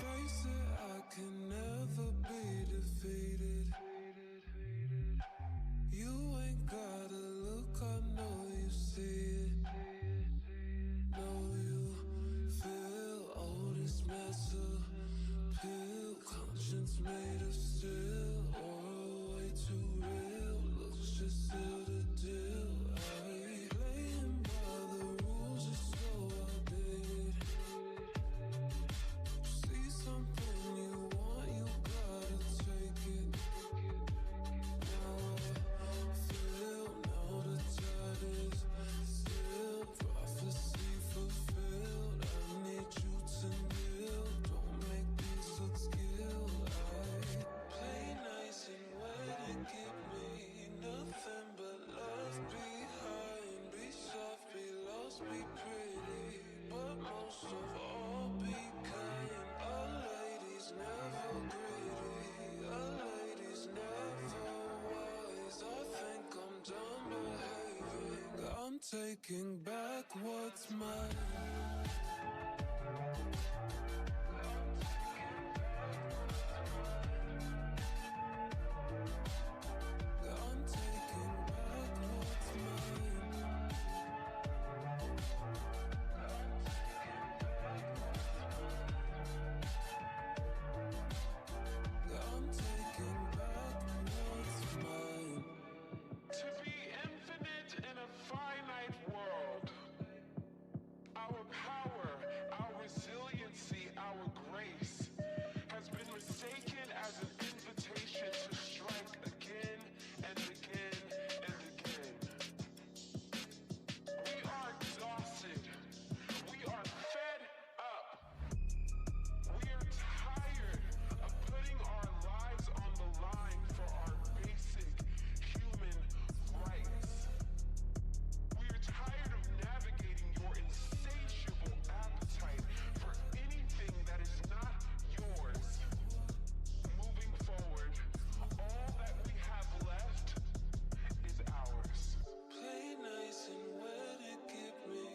Face it, I can never be defeated. You ain't gotta look, I know you see it. Know you feel all this mess up. Pill conscience made of steel, or way too real. Looks just seal the deal. Ay, playing by the rules is so outdated. See something you want, you gotta take it. Now I feel, now the tide is still. Prophecy fulfilled. I need you to kneel. Don't make these look skilled. I play nice and wet and give me nothing but love behind. Be soft, be lost, be pretty, but most of all be kind. A lady's never greedy, a lady's never wise. I think I'm done behaving. I'm taking back what's mine. I'm taking back what's mine. I'm taking back what's mine. To be infinite in a finite world, our power, our resiliency, our grace has been mistaken as an invitation to strike again and again and again. We are exhausted. We are fed up. We are tired of putting our lives on the line for our basic human rights. We are tired of navigating your insatiable appetite for anything that is not yours. Moving forward, all that we have left is ours. Play nice and wet and give me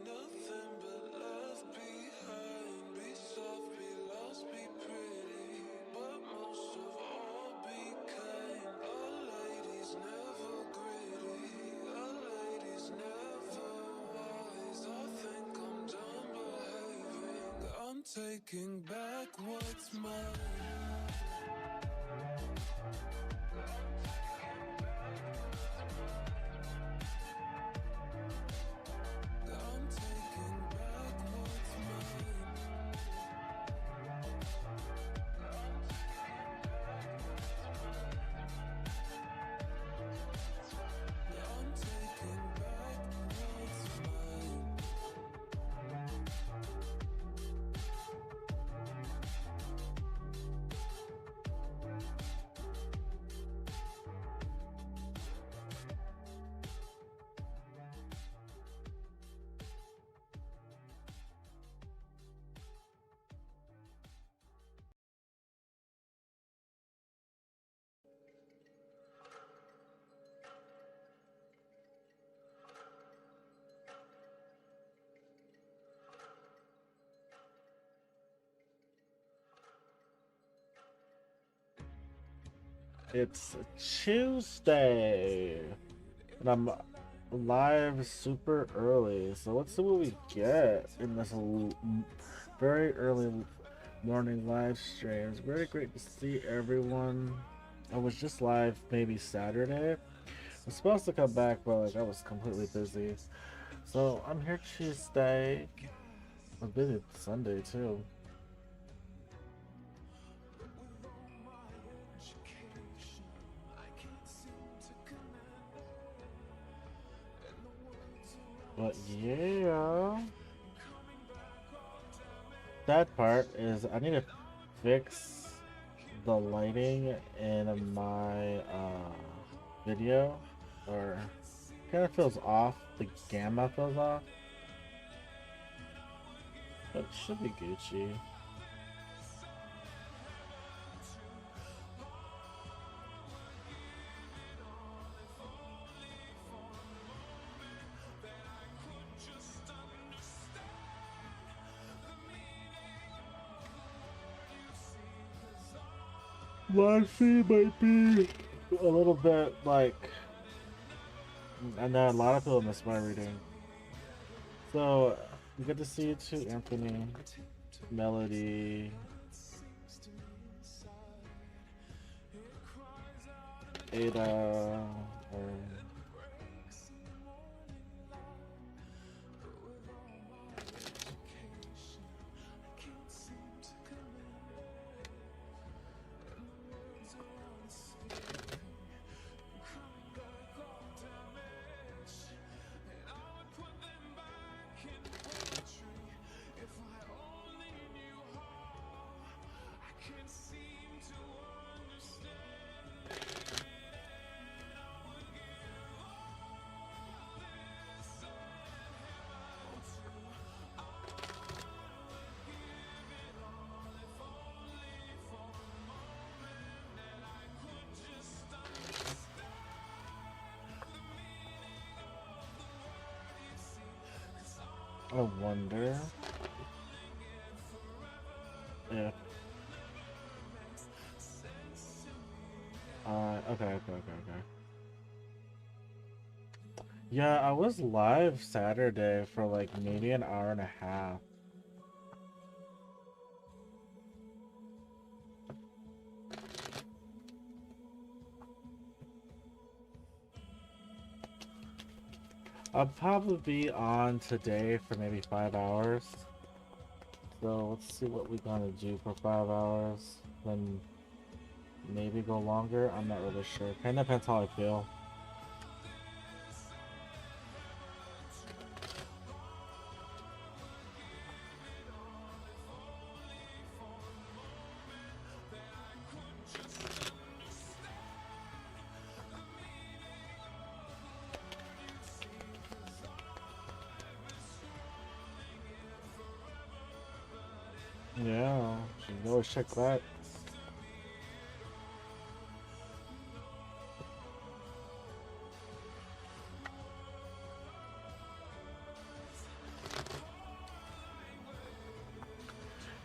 nothing but love behind. Be soft, be lost, be pretty, but most of all be kind. A lady's never greedy, a lady's never wise. I think I'm done behaving. I'm taking back what's mine. I'm taking back what's mine. I'm taking back what's mine. It's Tuesday, and I'm live super early. So let's see what we get in this very early morning live stream. It's very great to see everyone. I was just live maybe Saturday. I was supposed to come back, but like I was completely busy. So I'm here Tuesday. I'm busy Sunday too. But yeah, that part is I need to fix the lighting in my video, or kind of feels off. The gamma feels off, but it should be Gucci. live stream might be a little bit like, I know a lot of people miss my reading. So, good to see you too, Anthony, Melody, Ada, or I wonder if okay. Yeah, I was live Saturday for like maybe an hour and a half. I'll probably be on today for maybe 5 hours. So let's see what we're gonna do for 5 hours. Then maybe go longer. I'm not really sure. Kinda depends how I feel. Yeah, you can always check that.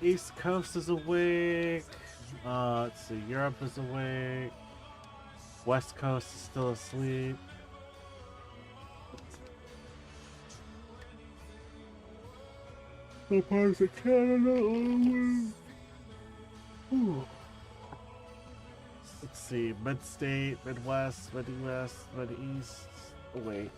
East Coast is awake. Let's see, Europe is awake. West Coast is still asleep. The parts of Canada are awake. Ooh. Let's see, Mid-State, Midwest, Mid-West, Mid-East, awake.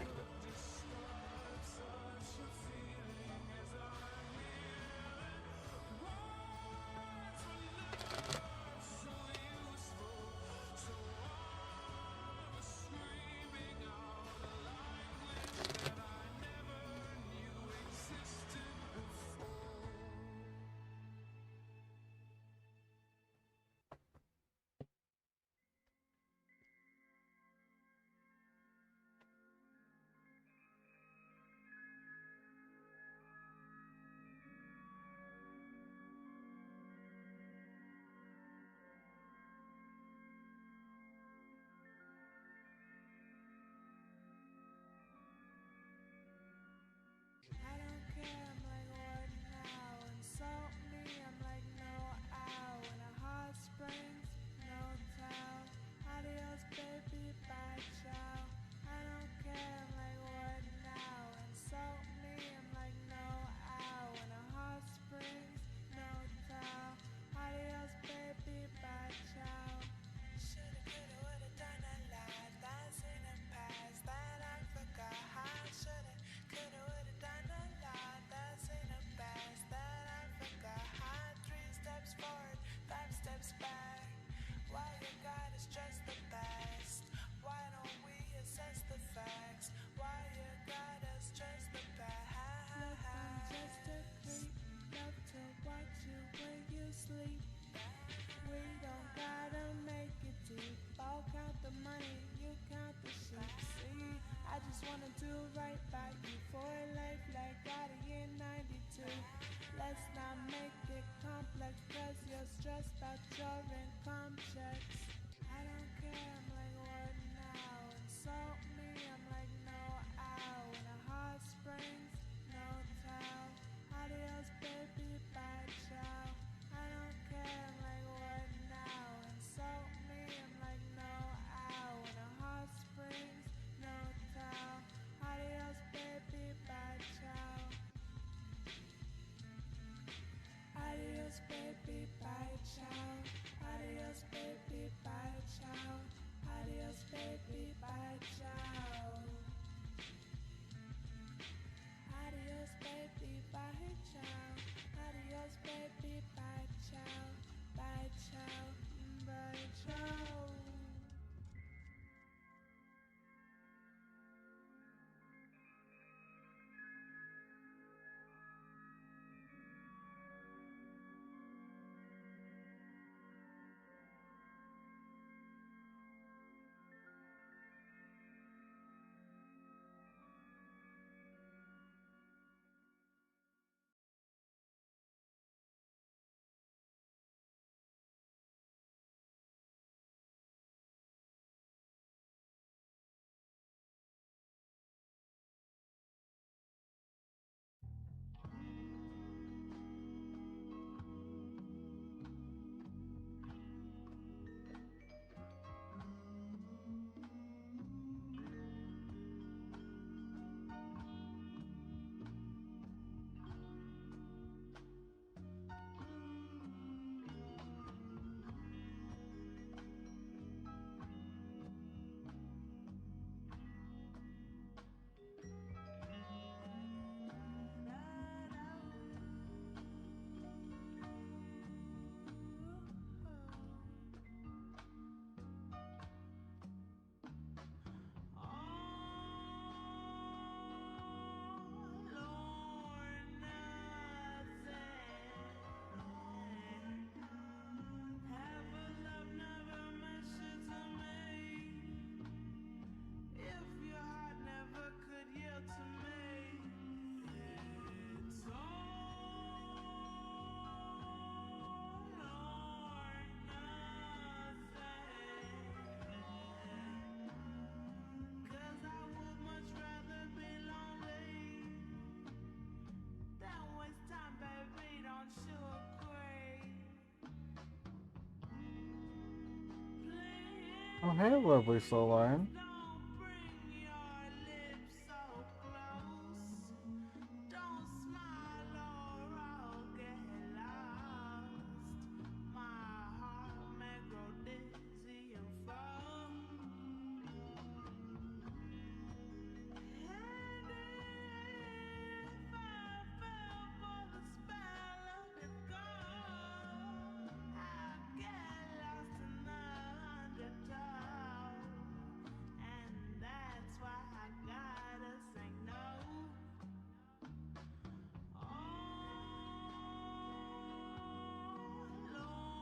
Oh, hey, lovely soul line.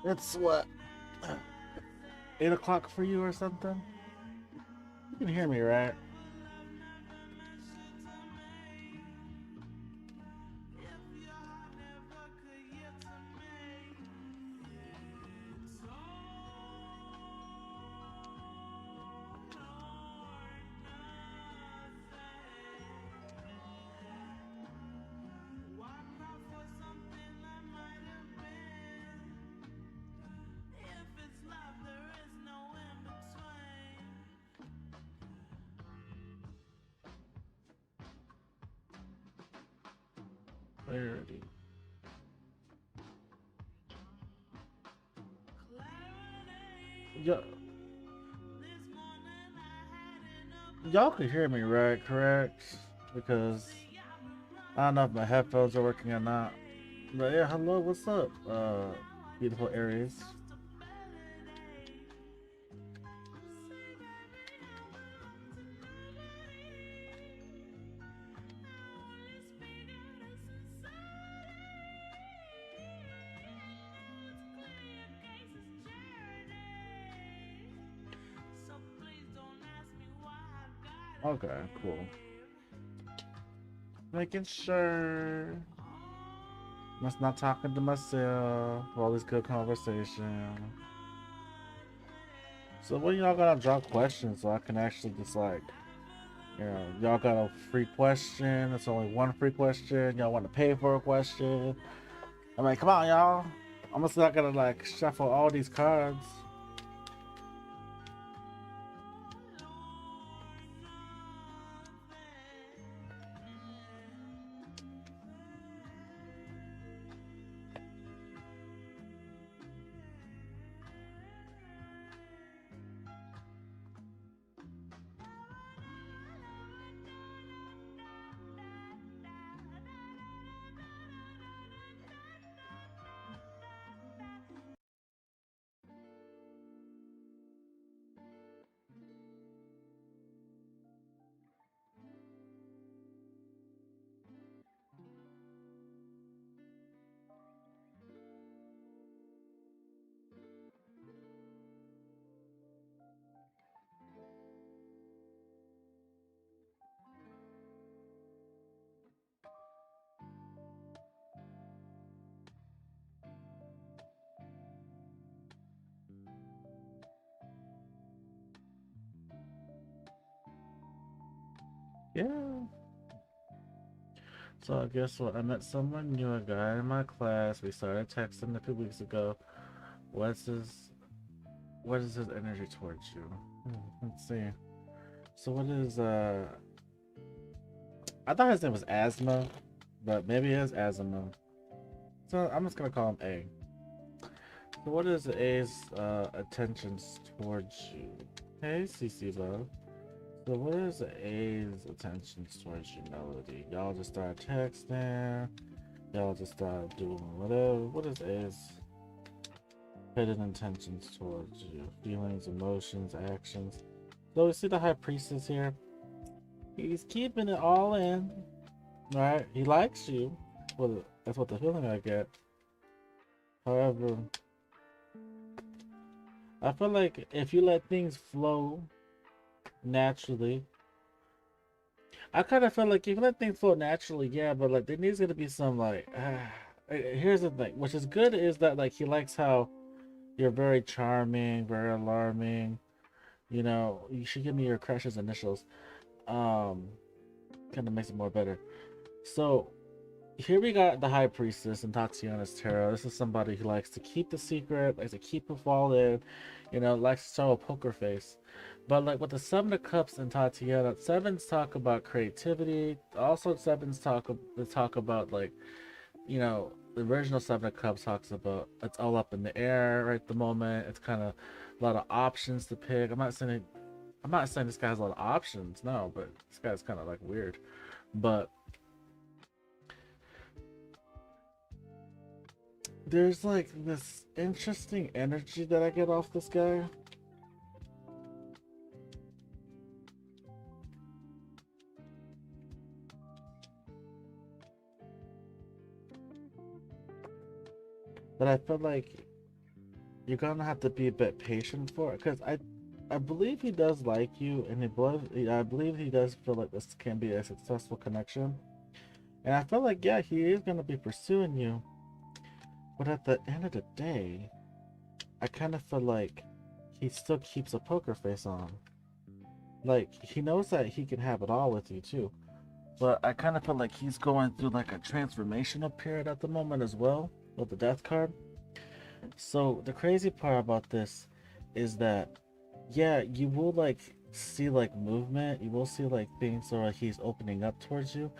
It's what, 8 o'clock for you or something? You can hear me, right? Clarity. Y'all can hear me, right? Correct? Because I don't know if my headphones are working or not. But yeah, hello, what's up? Beautiful Aries. Okay, cool. Making sure. Must not talking to myself. All this good conversation. So when y'all gonna drop questions so I can actually just like, y'all got a free question. It's only one free question. Y'all want to pay for a question. I'm like, come on, y'all. I'm just not gonna like shuffle all these cards. Yeah. So guess what? I met someone new, a guy in my class. We started texting a few weeks ago. What's his what is his energy towards you? Let's see. So what is I thought his name was Asthma, but maybe it is Asthma. So I'm just gonna call him A. So what is A's attentions towards you? Hey CC Love. So what is A's attentions towards you, Melody? Y'all just start texting. Y'all just start doing whatever. What is A's hidden intentions towards you? Feelings, emotions, actions. So we see the High Priestess here. He's keeping it all in, right? He likes you. Well, that's what the feeling I get. However, I feel like if you let things flow naturally, I kind of feel like if you let things flow naturally, yeah, but like there needs to be some like. Here's the thing, which is good is that like he likes how you're very charming, very alarming. You know, you should give me your crush's initials. Kind of makes it more better. So here we got the High Priestess and Tatiana's tarot. This is somebody who likes to keep the secret, likes to keep it all in, likes to show a poker face. But like with the Seven of Cups and Tatiana, sevens talk about creativity. Also, sevens talk about like, the original Seven of Cups talks about it's all up in the air right at the moment. It's kind of a lot of options to pick. I'm not saying this guy has a lot of options, no, but this guy's kind of like weird. But there's like this interesting energy that I get off this guy. That I feel like you're gonna have to be a bit patient for it, because I believe he does like you, and I believe he does feel like this can be a successful connection, and I feel like yeah, he is gonna be pursuing you, but at the end of the day, I kind of feel like he still keeps a poker face on. Like he knows that he can have it all with you too, but I kind of feel like he's going through like a transformational period at the moment as well with the death card. So the crazy part about this is that yeah, you will like see like movement, you will see like things where like, he's opening up towards you,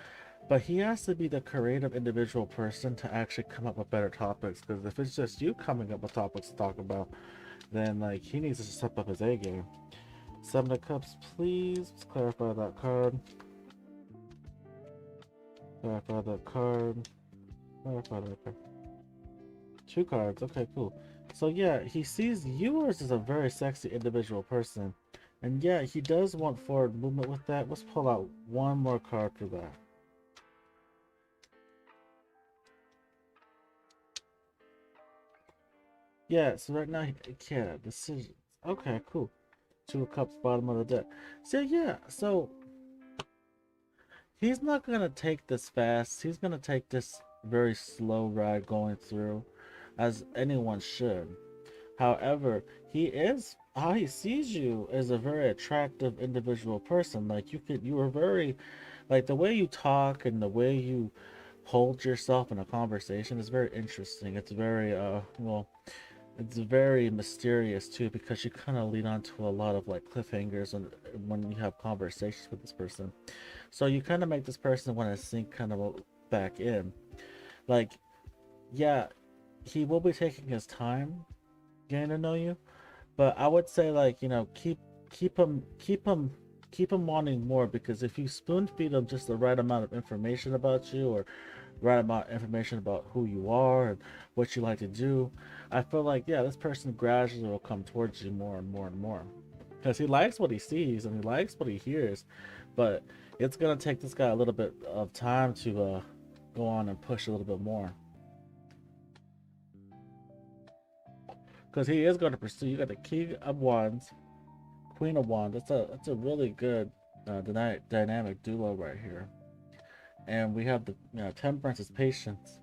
but he has to be the creative individual person to actually come up with better topics, because if it's just you coming up with topics to talk about, then like he needs to step up his A game. Seven of Cups, please. Let's clarify that card. Clarify that card. Clarify that card. Two cards. Okay, cool. So yeah, he sees you as a very sexy individual person. And yeah, he does want forward movement with that. Let's pull out one more card for that. Yeah, so right now, yeah, decisions. Okay, cool. Two of Cups, bottom of the deck. So yeah, so he's not gonna take this fast. He's gonna take this very slow ride going through, as anyone should. However, how he sees you as a very attractive individual person. Like you were very, like the way you talk and the way you hold yourself in a conversation is very interesting. It's very, well, it's very mysterious too, because you kind of lead on to a lot of like cliffhangers when you have conversations with this person. So you kind of make this person want to sink kind of back in. Like, yeah, he will be taking his time getting to know you, but I would say like keep him wanting more, because if you spoon feed him just the right amount of information about you, or right amount of information about who you are and what you like to do, I feel like yeah, this person gradually will come towards you more and more and more, because he likes what he sees and he likes what he hears, but it's gonna take this guy a little bit of time to go on and push a little bit more, because he is going to pursue. You got the King of Wands, Queen of Wands. That's a really good dynamic duo right here. And we have the Temperance is patience,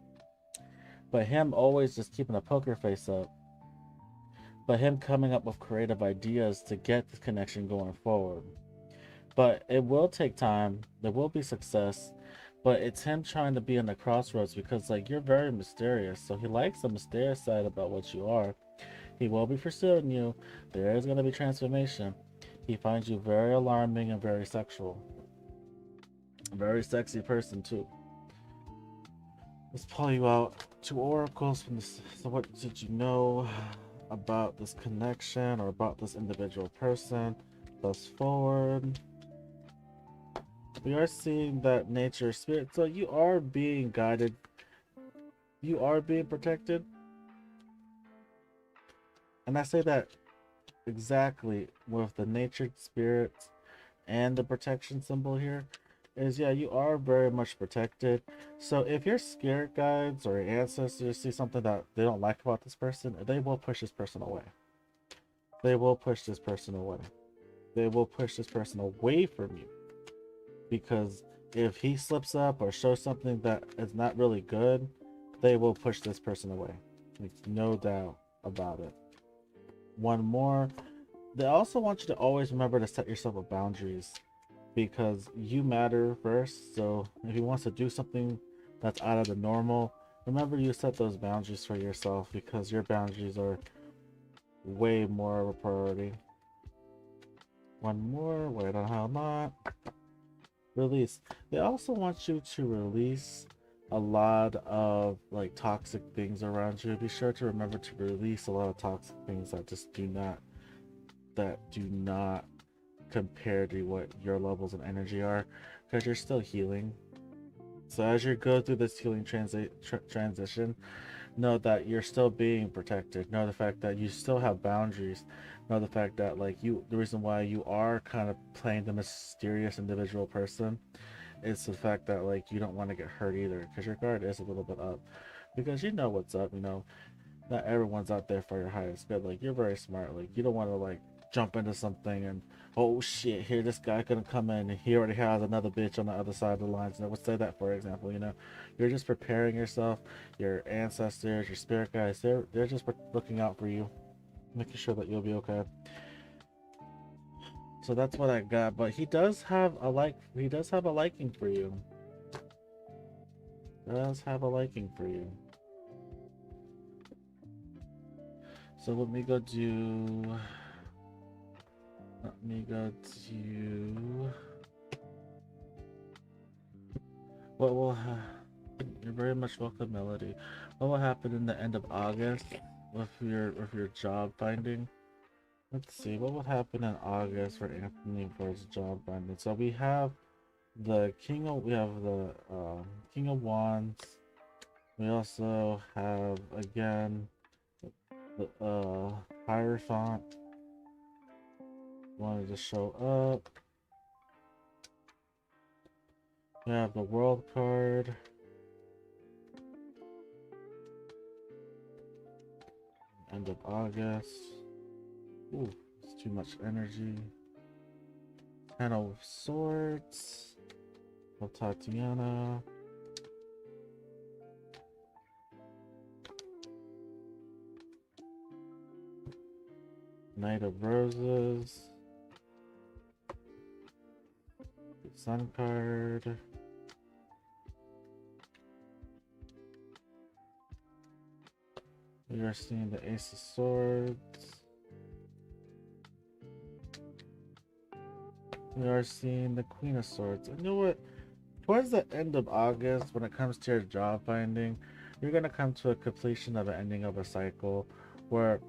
but him always just keeping a poker face up. But him coming up with creative ideas to get the connection going forward. But it will take time. There will be success, but it's him trying to be in the crossroads, because like you're very mysterious. So he likes the mysterious side about what you are. He will be pursuing you. There is going to be transformation. He finds you very alarming and very sexual. A very sexy person too. Let's pull you out two oracles from this. So what did you know about this connection or about this individual person? Thus forward. We are seeing that nature spirit. So you are being guided. You are being protected. And I say that exactly with the nature spirits and the protection symbol here. Is yeah, you are very much protected. So if your spirit guides or your ancestors see something that they don't like about this person, they will push this person away. They will push this person away. They will push this person away from you. Because if he slips up or shows something that is not really good, they will push this person away. Like, no doubt about it. One more. They also want you to always remember to set yourself a boundaries, because you matter first. So if he wants to do something that's out of the normal, remember you set those boundaries for yourself because your boundaries are way more of a priority. One more, wait on how not. Release. They also want you to release a lot of like toxic things around you. Be sure to remember to release a lot of toxic things that just do not compare to what your levels of energy are, because you're still healing. So as you go through this healing transition, know that you're still being protected. Know the fact that you still have boundaries. Know the fact that the reason why you are kind of playing the mysterious individual person is the fact that you don't want to get hurt either, because your guard is a little bit up, because you know what's up. Not everyone's out there for your highest good. You're very smart. You don't want to jump into something and, oh shit, here this guy gonna come in and he already has another bitch on the other side of the lines. And I would say that, for example, you're just preparing yourself. Your ancestors, your spirit guides, they're just looking out for you, making sure that you'll be okay. So that's what I got. But he does have a liking for you. Does have a liking for you. So let me go do. What will you're very much welcome, Melody. What will happen in the end of August with your job finding? Let's see, what will happen in August for Anthony for his job finding? So we have the King of Wands. We also have again the Hierophant wanted to show up. We have the World card. End of August. Ooh, it's too much energy. Ten of Swords. Of Tatiana. Knight of Roses. Sun card. We are seeing the Ace of Swords. We are seeing the Queen of Swords. And you know what? Towards the end of August, when it comes to your job finding, you're going to come to a completion of an ending of a cycle where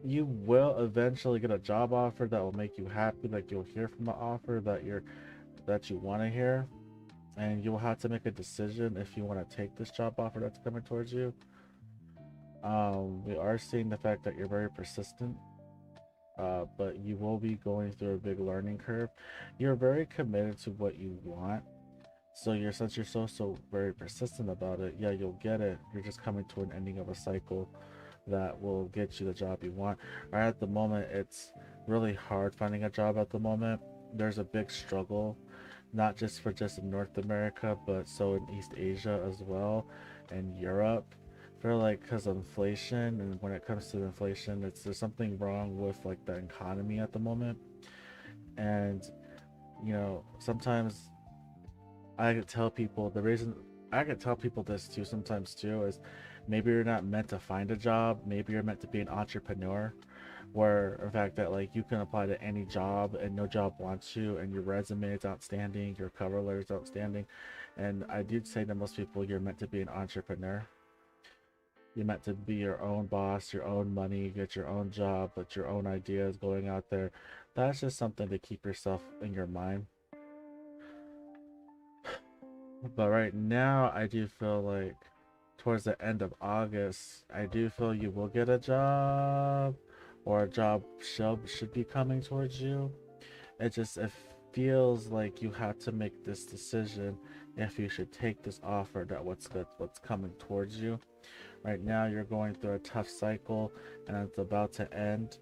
you will eventually get a job offer that will make you happy. You'll hear from the offer that you want to hear, and you'll have to make a decision if you want to take this job offer that's coming towards you. We are seeing the fact that you're very persistent, but you will be going through a big learning curve. You're very committed to what you want, so since you're so very persistent about it, yeah, you'll get it. You're just coming to an ending of a cycle that will get you the job you want. Right at the moment, it's really hard finding a job at the moment. There's a big struggle, not just in North America, but so in East Asia as well, and Europe. Because of inflation, and when it comes to inflation, there's something wrong with the economy at the moment. And sometimes I could tell people this too sometimes too is maybe you're not meant to find a job, maybe you're meant to be an entrepreneur, where in fact that you can apply to any job and no job wants you, and your resume is outstanding, your cover letter is outstanding. And I did say to most people, you're meant to be an entrepreneur. You're meant to be your own boss, your own money, get your own job, but your own ideas going out there. That's just something to keep yourself in your mind. But right now, I do feel towards the end of August, I do feel you will get a job, or a job should be coming towards you. It feels like you have to make this decision if you should take this offer what's coming towards you. Right now, you're going through a tough cycle, and it's about to end.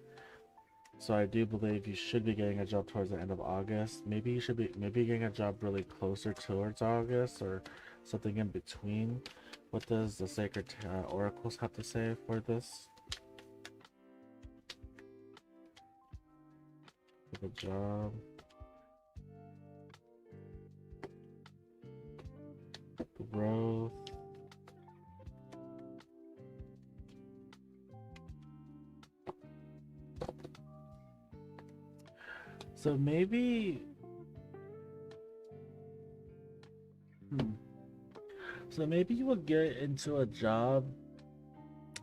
So I do believe you should be getting a job towards the end of August. Maybe you should be getting a job really closer towards August, or something in between. What does the Sacred Oracles have to say for this? For the job. growth. So maybe, so maybe you will get into a job.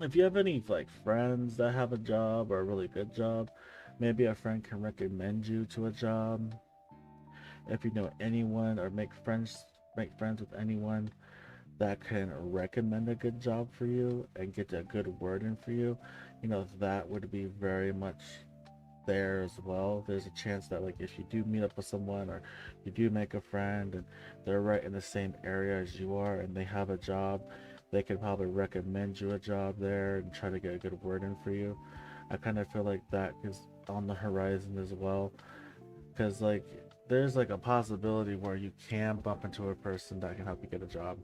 If you have any like friends that have a job or a really good job, maybe a friend can recommend you to a job. If you know anyone or make friends with anyone that can recommend a good job for you and get a good word in for you, that would be very much there as well. There's a chance that like if you do meet up with someone or you do make a friend and they're right in the same area as you are and they have a job, they can probably recommend you a job there and try to get a good word in for you. I kind of feel like that is on the horizon as well, because like there's like a possibility where you can bump into a person that can help you get a job.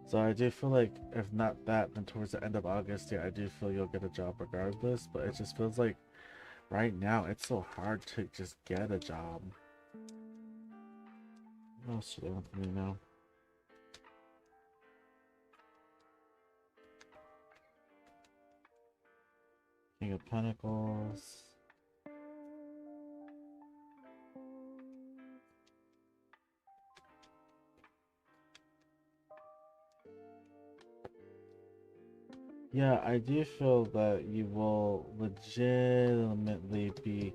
So I do feel like if not that, then towards the end of August, yeah, I do feel you'll get a job regardless. But it just feels like right now it's so hard to just get a job. What else do they want from me now? King of Pentacles. Yeah, I do feel that you will legitimately be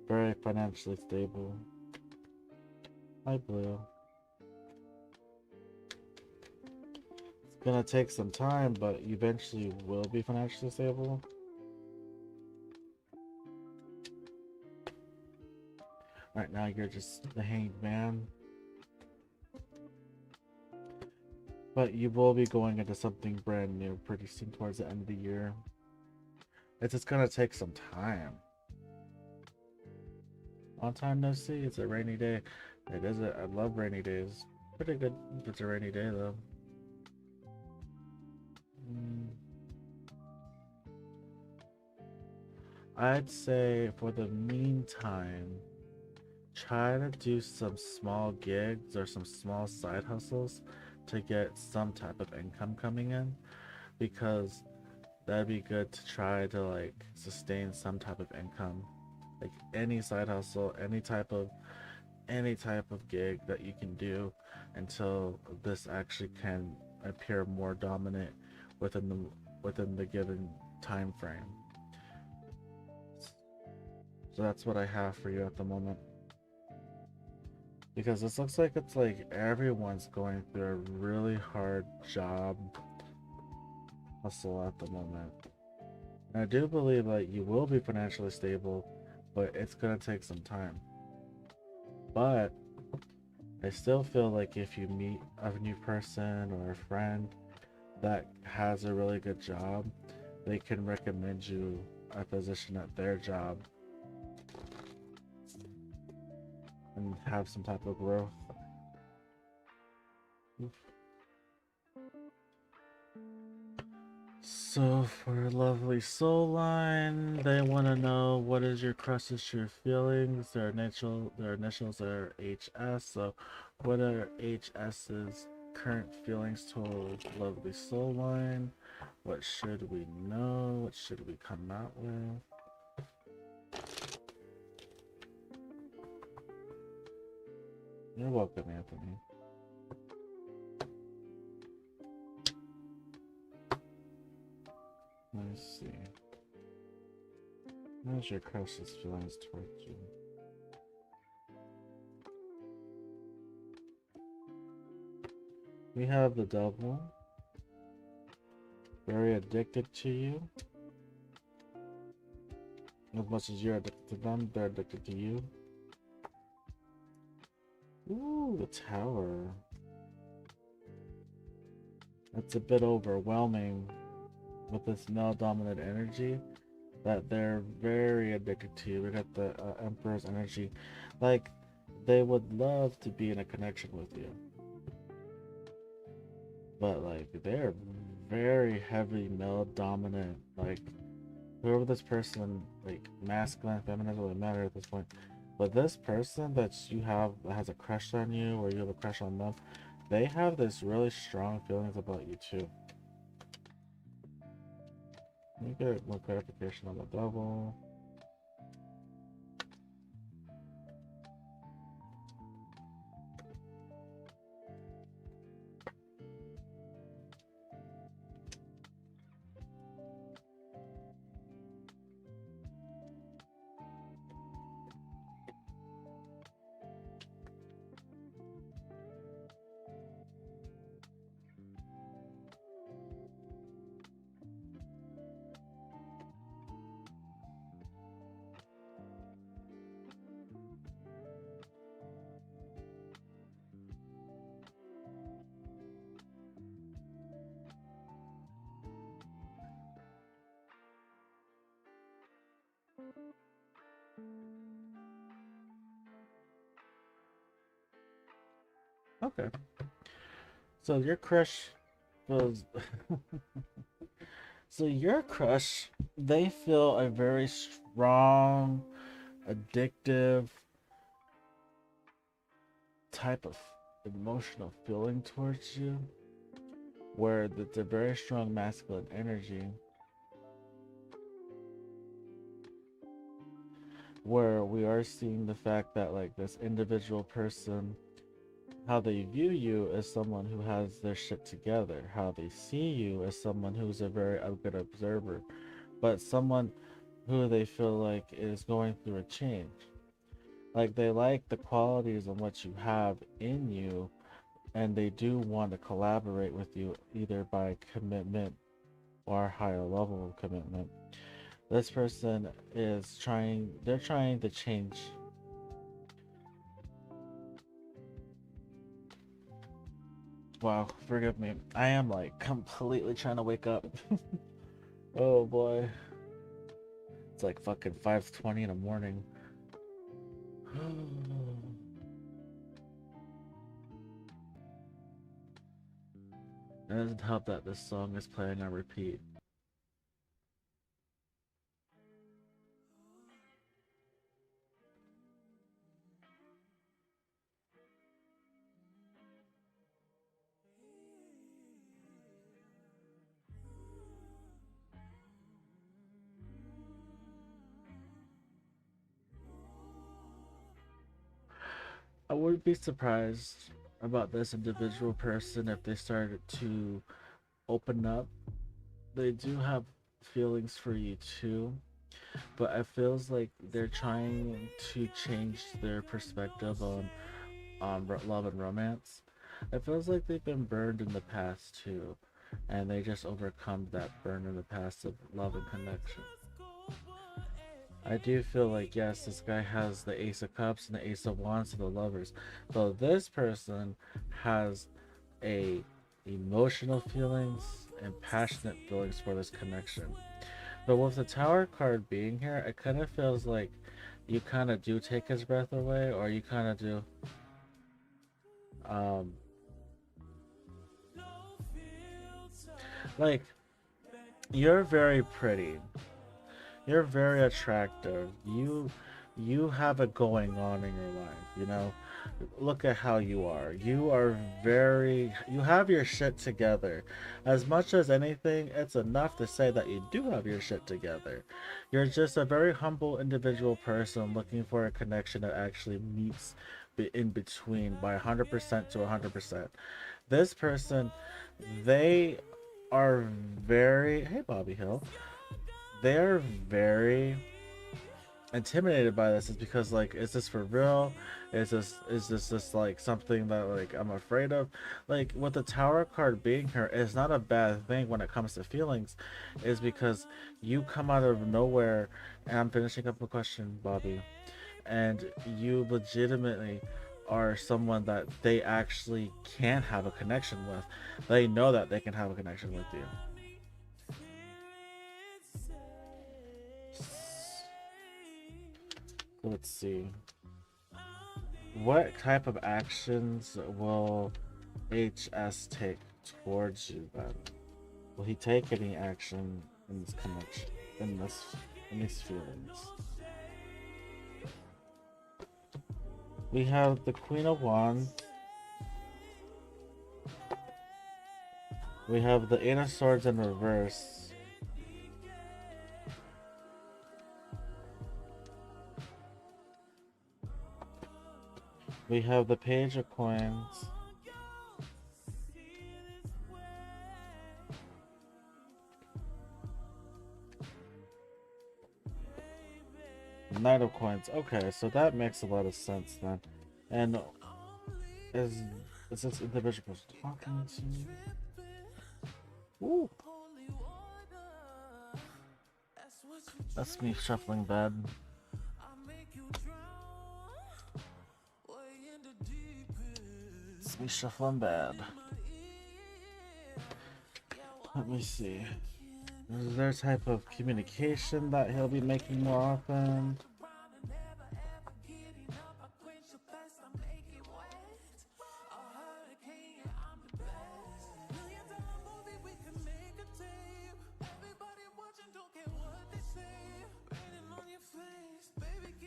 very financially stable. Hi, Blue. It's gonna take some time, but you eventually will be financially stable. Right now, you're just the hanged man. But you will be going into something brand new pretty soon towards the end of the year. It's just gonna take some time. Long time no see. It's a rainy day. It is. I love rainy days. Pretty good if it's a rainy day though. I'd say for the meantime, try to do some small gigs or some small side hustles to get some type of income coming in, because that'd be good to try to like sustain some type of income, like any side hustle, any type of gig that you can do until this actually can appear more dominant within the given time frame. So that's what I have for you at the moment. Because this looks like it's like everyone's going through a really hard job hustle at the moment. And I do believe that you will be financially stable, but it's going to take some time. But I still feel like if you meet a new person or a friend that has a really good job, they can recommend you a position at their job and have some type of growth. Oof. So for lovely soul line, they want to know what is your crush's true feelings. Their initials are HS. So what are HS's current feelings towards lovely soul line? What should we know? What should we come out with? You're welcome, Anthony. Let's see. How's your crush's feelings towards you? We have the Devil. Very addicted to you. As much as you're addicted to them, they're addicted to you. Ooh, the Tower. That's a bit overwhelming with this male dominant energy, that they're very addicted to you. We got the Emperor's energy. Like, they would love to be in a connection with you, but like they're very heavy male dominant. Like, whoever this person, like masculine, feminine, doesn't really matter at this point. But this person that you have that has a crush on you, or you have a crush on them, they have this really strong feelings about you too. Let me get more clarification on the double. Okay. So your crush feels so your crush, they feel a very strong, addictive type of emotional feeling towards you, where it's a very strong masculine energy, where we are seeing the fact that like this individual person, how they view you as someone who has their shit together, how they see you as someone who's a good observer, but someone who they feel like is going through a change. Like they like the qualities and what you have in you, and they do want to collaborate with you either by commitment or higher level of commitment. This person is they're trying to change. Wow, forgive me. I am like completely trying to wake up. Oh boy. It's like fucking 5:20 in the morning. It doesn't help that this song is playing on repeat. I wouldn't be surprised about this individual person if they started to open up. They do have feelings for you too, but it feels like they're trying to change their perspective on love and romance. It feels like they've been burned in the past too, and they just overcome that burn in the past of love and connection. I do feel like yes, this guy has the Ace of Cups and the Ace of Wands to the lovers. So this person has a emotional feelings and passionate feelings for this connection. But with the Tower card being here, it kind of feels like you kind of do take his breath away, or you kind of do. Um, like you're very pretty. You're very attractive. You have it going on in your life, you know? Look at how you are. You have your shit together. As much as anything, it's enough to say that you do have your shit together. You're just a very humble individual person looking for a connection that actually meets in between by 100% to 100%. This person, they are very, hey Bobby Hill, they're very intimidated by this. Is because like, is this for real? Is this just like something that like I'm afraid of? Like with the Tower card being here is not a bad thing when it comes to feelings, is because you come out of nowhere, and I'm finishing up a question, Bobby, and you legitimately are someone that they actually can have a connection with. They know that they can have a connection with you. Let's see. What type of actions will HS take towards you then? Will he take any action in this connection? in these feelings. We have the Queen of Wands. We have the Eight of Swords in reverse. We have the Page of Coins. Knight of Coins. Okay, so that makes a lot of sense then. And is this individual talking to me? Ooh. That's me shuffling bad. It's me shuffling bad. Let me see. Is there a type of communication that he'll be making more often?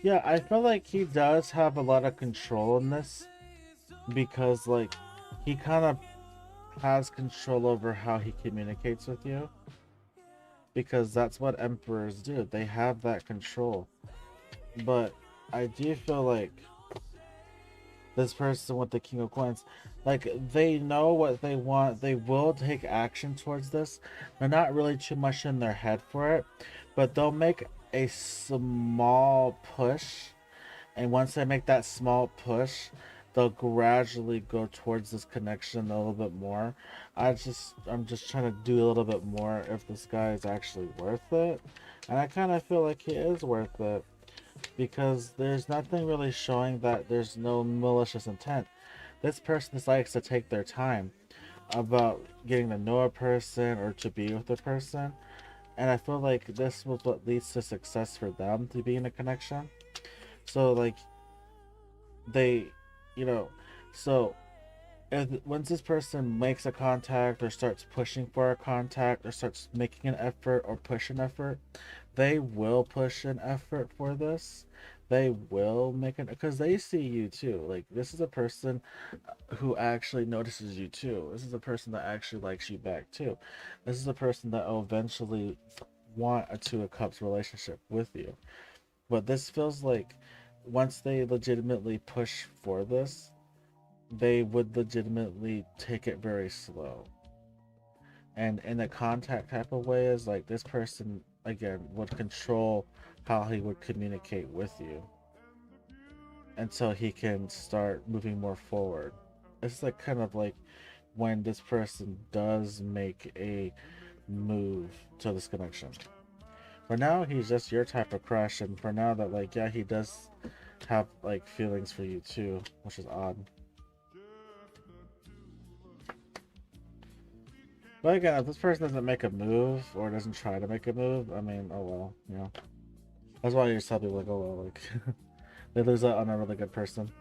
Yeah, I feel like he does have a lot of control in this because, like, he kind of has control over how he communicates with you because that's what emperors do. They have that control. But I do feel like this person with the King of Coins, like, they know what they want. They will take action towards this. They're not really too much in their head for it, but they'll make a small push, and once they make that small push, they'll gradually go towards this connection a little bit more. I'm just trying to do a little bit more if this guy is actually worth it, and I kind of feel like he is worth it because there's nothing really showing that there's no malicious intent. This person just likes to take their time about getting to know a person or to be with a person. And I feel like this was what leads to success for them to be in a connection. So, like, they, you know, so if once this person makes a contact or starts pushing for a contact or starts making an effort or push an effort, they will push an effort for this. They will make it because they see you too. Like, this is a person who actually notices you too. This is a person that actually likes you back too. This is a person that will eventually want a Two of Cups relationship with you. But this feels like once they legitimately push for this, they would legitimately take it very slow. And in a contact type of way is like this person again would control how he would communicate with you until he can start moving more forward. It's like kind of like when this person does make a move to this connection. For now, he's just your type of crush, and for now that, like, yeah, he does have like feelings for you too, which is odd. But again, if this person doesn't make a move or doesn't try to make a move, I mean, oh well, you know. That's why you just tell people like, oh well, like they lose out on a really good person.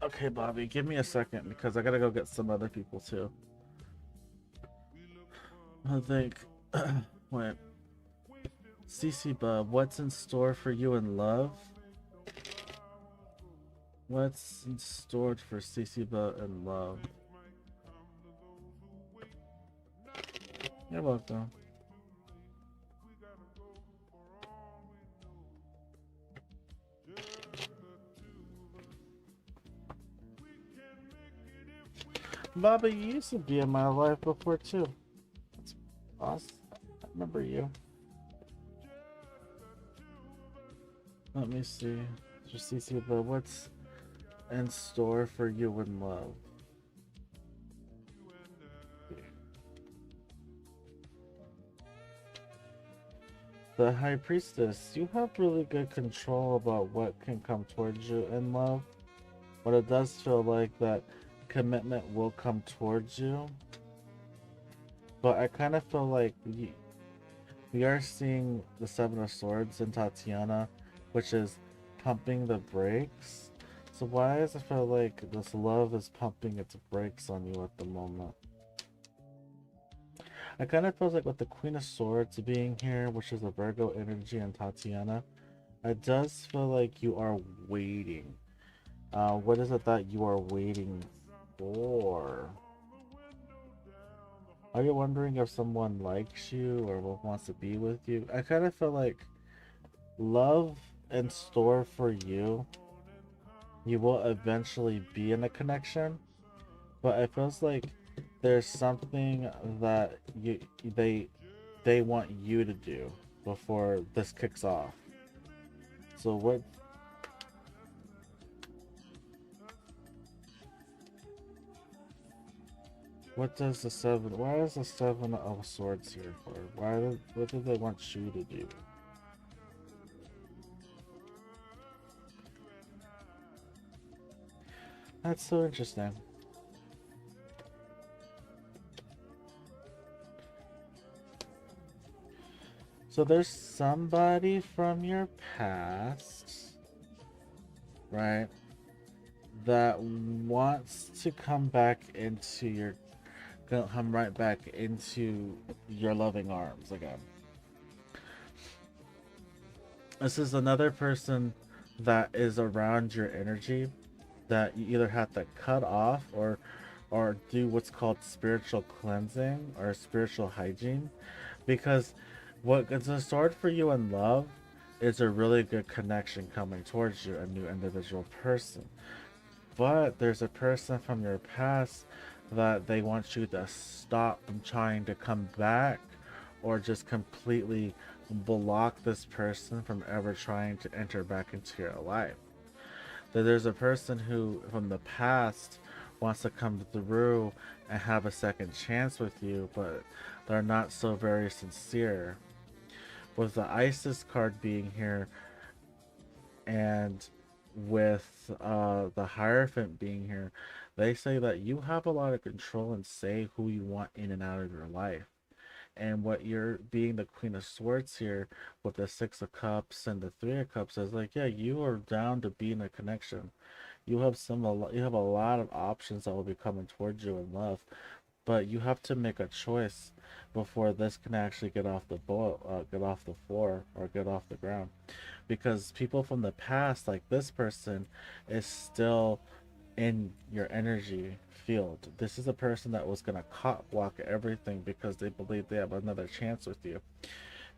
Okay, Bobby, give me a second because I gotta go get some other people too. I think, wait, CC Bub, what's in store for you in love? What's in store for CC Bub in love? You're welcome. Bobby, you used to be in my life before too. That's awesome. I remember you. Let me see. Just see but what's in store for you in love? The High Priestess, you have really good control about what can come towards you in love. But it does feel like that commitment will come towards you. But I kind of feel like we are seeing the Seven of Swords in Tatiana, which is pumping the brakes. So why does it feel like this love is pumping its brakes on you at the moment? I kind of feels like with the Queen of Swords being here, which is the Virgo energy and Tatiana, it does feel like you are waiting. What is it that you are waiting for? Are you wondering if someone likes you or wants to be with you? I kind of feel like love in store for you. You will eventually be in a connection, but it feels like there's something that they want you to do before this kicks off. So what does the seven? Why is the Seven of Swords here for? What do they want you to do? That's so interesting. So there's somebody from your past, right, that wants to come right back into your loving arms again. This is another person that is around your energy that you either have to cut off or do what's called spiritual cleansing or spiritual hygiene, because what is in store for you in love is a really good connection coming towards you, a new individual person. But there's a person from your past that they want you to stop from trying to come back, or just completely block this person from ever trying to enter back into your life. That there's a person who from the past wants to come through and have a second chance with you, but they're not so very sincere. With the Isis card being here and with the Hierophant being here, they say that you have a lot of control and say who you want in and out of your life. And what you're being the Queen of Swords here with the Six of Cups and the Three of Cups is like, yeah, you are down to be in a connection. You have you have a lot of options that will be coming towards you in love, but you have to make a choice before this can actually get off the get off the floor or get off the ground, because people from the past, like this person, is still in your energy field. This is a person that was gonna cop block everything because they believe they have another chance with you,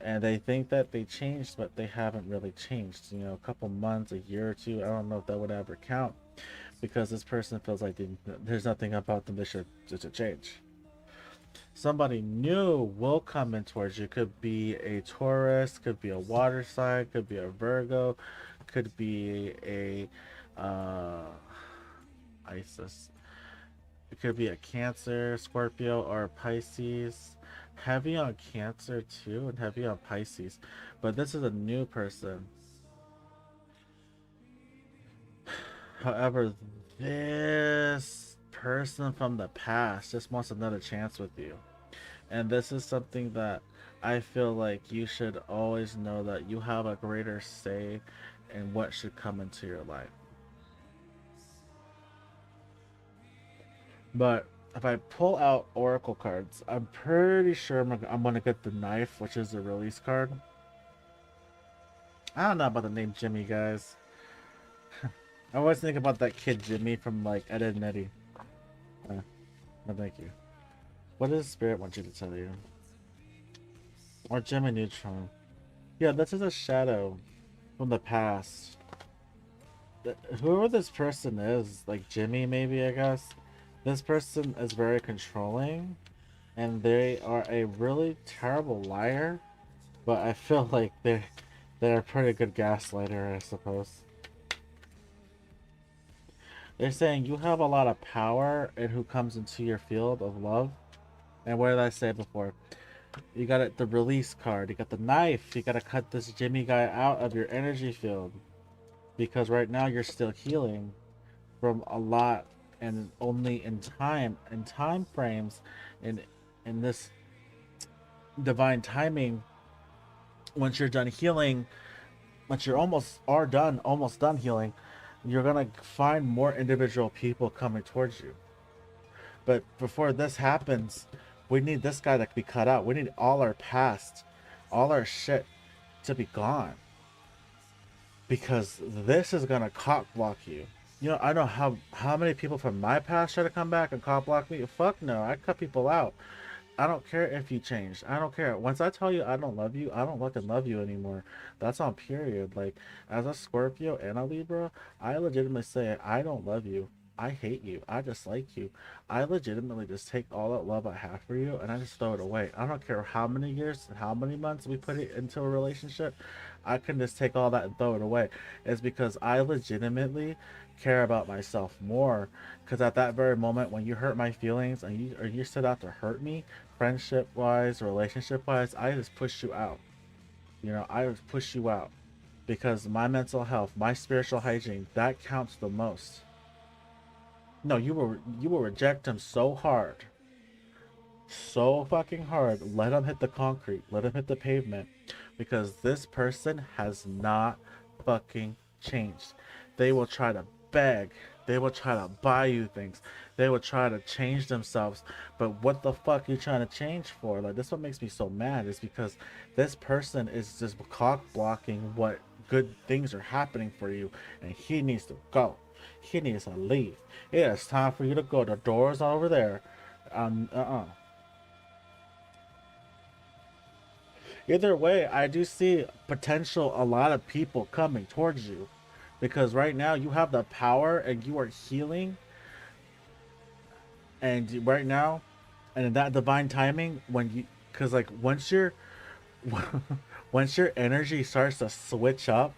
and they think that they changed, but they haven't really changed. You know, a couple months, a year or two, I don't know if that would ever count, because this person feels like there's nothing about them they should change. Somebody new will come in towards you. Could be a Taurus, could be a water sign, could be a Virgo, could be a Isis. It could be a Cancer, Scorpio, or Pisces. Heavy on Cancer too, and heavy on Pisces. But this is a new person. However, this person from the past just wants another chance with you. And this is something that I feel like you should always know, that you have a greater say in what should come into your life. But if I pull out Oracle cards, I'm pretty sure I'm going to get the Knife, which is the release card. I don't know about the name Jimmy, guys. I always think about that kid Jimmy from like Ed, Edd n Eddy. No, thank you. What does Spirit want you to tell you? Or Jimmy Neutron. Yeah, this is a shadow from the past. Whoever this person is, like Jimmy maybe, I guess. This person is very controlling, and they are a really terrible liar, but I feel like they're a pretty good gaslighter, I suppose. They're saying you have a lot of power in who comes into your field of love. And what did I say before? You got the release card. You got the Knife. You got to cut this Jimmy guy out of your energy field, because right now you're still healing from a lot, and only in time frames, in this divine timing. Once you're done healing, once you're almost done healing, you're gonna find more individual people coming towards you. But before this happens, we need this guy to be cut out. We need all our past, all our shit to be gone. Because this is gonna cock block you. You know, I know how many people from my past try to come back and cock block me. Fuck no, I cut people out. I don't care if you changed. I don't care. Once I tell you I don't love you, I don't fucking love you anymore. That's on period. Like, as a Scorpio and a Libra, I legitimately say I don't love you. I hate you. I dislike you. I legitimately just take all that love I have for you and I just throw it away. I don't care how many years, how many months we put it into a relationship. I can just take all that and throw it away. It's because I legitimately care about myself more. Because at that very moment when you hurt my feelings and you set out to hurt me, friendship wise, relationship wise, I just push you out. You know, I just push you out because my mental health, my spiritual hygiene, that counts the most. No, you will reject him so hard, so fucking hard. Let him hit the concrete. Let him hit the pavement, because this person has not fucking changed. They will try to beg. They will try to buy you things. They will try to change themselves. But what the fuck are you trying to change for? Like, this what makes me so mad is because this person is just cock blocking what good things are happening for you, and he needs to go. He needs to leave. It is time for you to go. The door's over there. Either way, I do see potential a lot of people coming towards you, because right now you have the power and you are healing, and right now, and in that divine timing, when you, because like once you're once your energy starts to switch up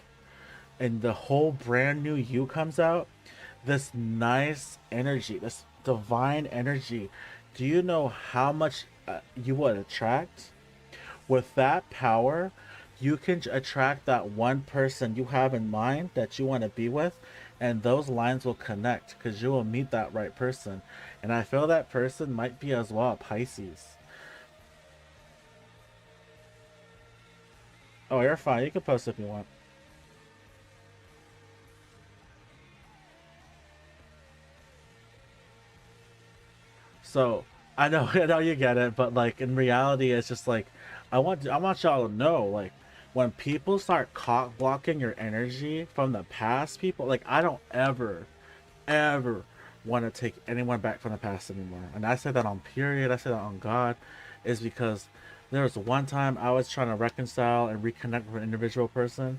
and the whole brand new you comes out, this nice energy, this divine energy, do you know how much you would attract? With that power, you can attract that one person you have in mind that you want to be with, and those lines will connect because you will meet that right person. And I feel that person might be as well a Pisces. Oh, you're fine. You can post if you want. So I know, I know you get it, but like in reality, it's just like I want y'all to know, like when people start cock blocking your energy from the past, people like I don't ever want to take anyone back from the past anymore. And I say that on period. I say that on God, is because there was one time I was trying to reconcile and reconnect with an individual person,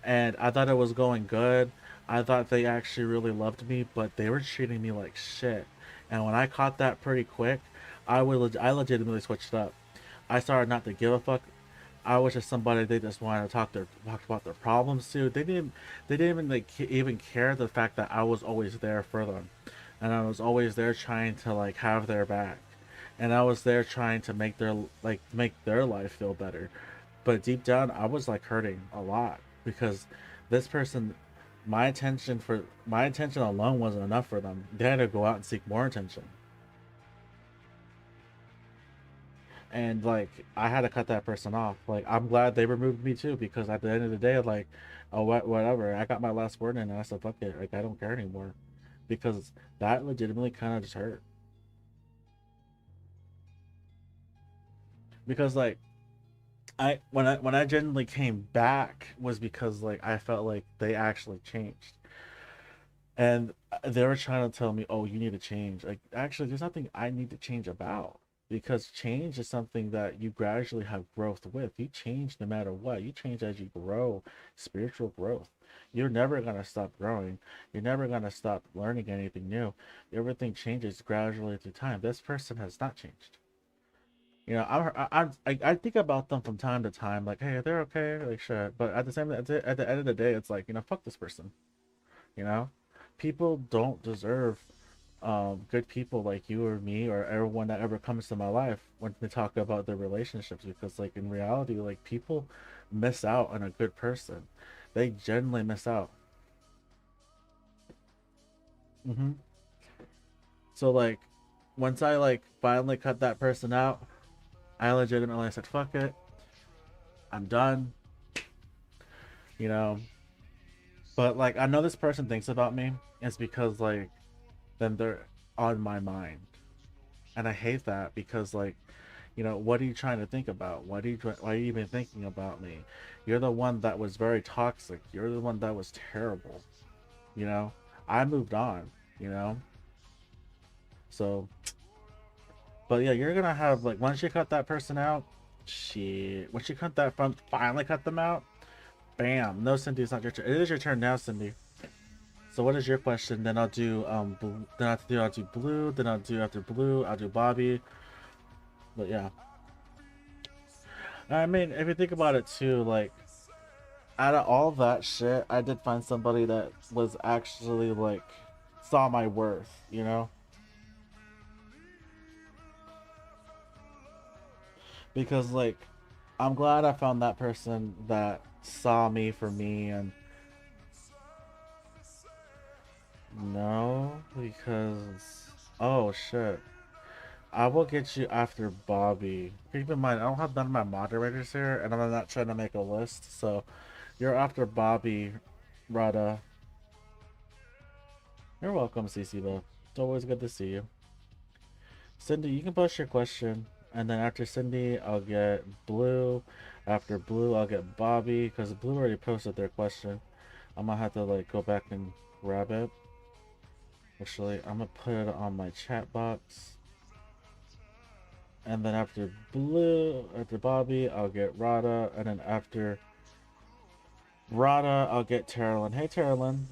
and I thought it was going good. I thought they actually really loved me, but they were treating me like shit. And when I caught that pretty quick, I legitimately switched up. I started not to give a fuck. I was just somebody they just wanted to talk about their problems to. They didn't even like even care the fact that I was always there for them, and I was always there trying to like have their back, and I was there trying to make their life feel better. But deep down, I was like hurting a lot because this person, my attention alone wasn't enough for them. They had to go out and seek more attention. And like I had to cut that person off. Like I'm glad they removed me too, because at the end of the day, like, oh whatever, I got my last word in, and I said fuck it, like I don't care anymore, because that legitimately kind of just hurt. Because like when I genuinely came back was because like I felt like they actually changed, and they were trying to tell me, oh, you need to change. Like actually there's nothing I need to change about, because change is something that you gradually have growth with. You change no matter what. You change as you grow. Spiritual growth, you're never going to stop growing. You're never going to stop learning anything new. Everything changes gradually through time. This person has not changed. You know, I think about them from time to time, like, hey, they're okay, like shit. But at the end of the day, it's like, you know, fuck this person. You know, people don't deserve good people like you or me or everyone that ever comes to my life when they talk about their relationships, because like in reality, like people miss out on a good person. They genuinely miss out. hmm So like once I like finally cut that person out, I legitimately said fuck it, I'm done. You know, But like I know this person thinks about me. It's because like then they're on my mind, and I hate that because like, you know, what are you trying to think about? Why are you even thinking about me? You're the one that was very toxic. You're the one that was terrible. You know, I moved on. You know, so but yeah, you're gonna have like once you cut that person out, shit. Once you cut that from finally cut them out, bam. No, Cindy, it's not your turn. It is your turn now, Cindy. So what is your question? Then I'll do I'll do blue. Then I'll do after blue. I'll do Bobby. But yeah, I mean, if you think about it too, like out of all that shit, I did find somebody that was actually like saw my worth. You know, because like I'm glad I found that person that saw me for me and no, because oh shit. I will get you after Bobby. Keep in mind, I don't have none of my moderators here, and I'm not trying to make a list, so you're after Bobby, Rada. You're welcome, CC. It's always good to see you. Cindy, you can post your question, and then after Cindy, I'll get Blue. After Blue, I'll get Bobby, because Blue already posted their question. I'm gonna have to like go back and grab it. Actually, I'm gonna put it on my chat box. And then after Bobby, I'll get Rada, and then after Rada, I'll get Terrelyn. Hey, Terrelyn.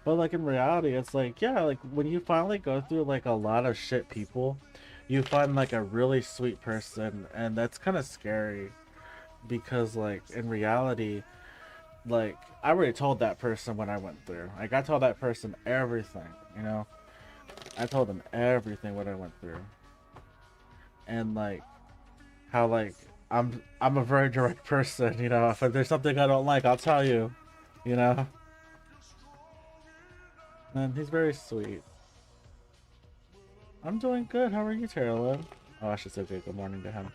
But like in reality, it's like yeah, like when you finally go through like a lot of shit people, you find like a really sweet person, and that's kind of scary because like in reality, like I already told that person what I went through. Like I told that person everything, you know. I told them everything what I went through, and like how like I'm a very direct person, you know. If there's something I don't like, I'll tell you, you know. And he's very sweet. I'm doing good. How are you, Terrelyn? Oh, I should say good morning to him.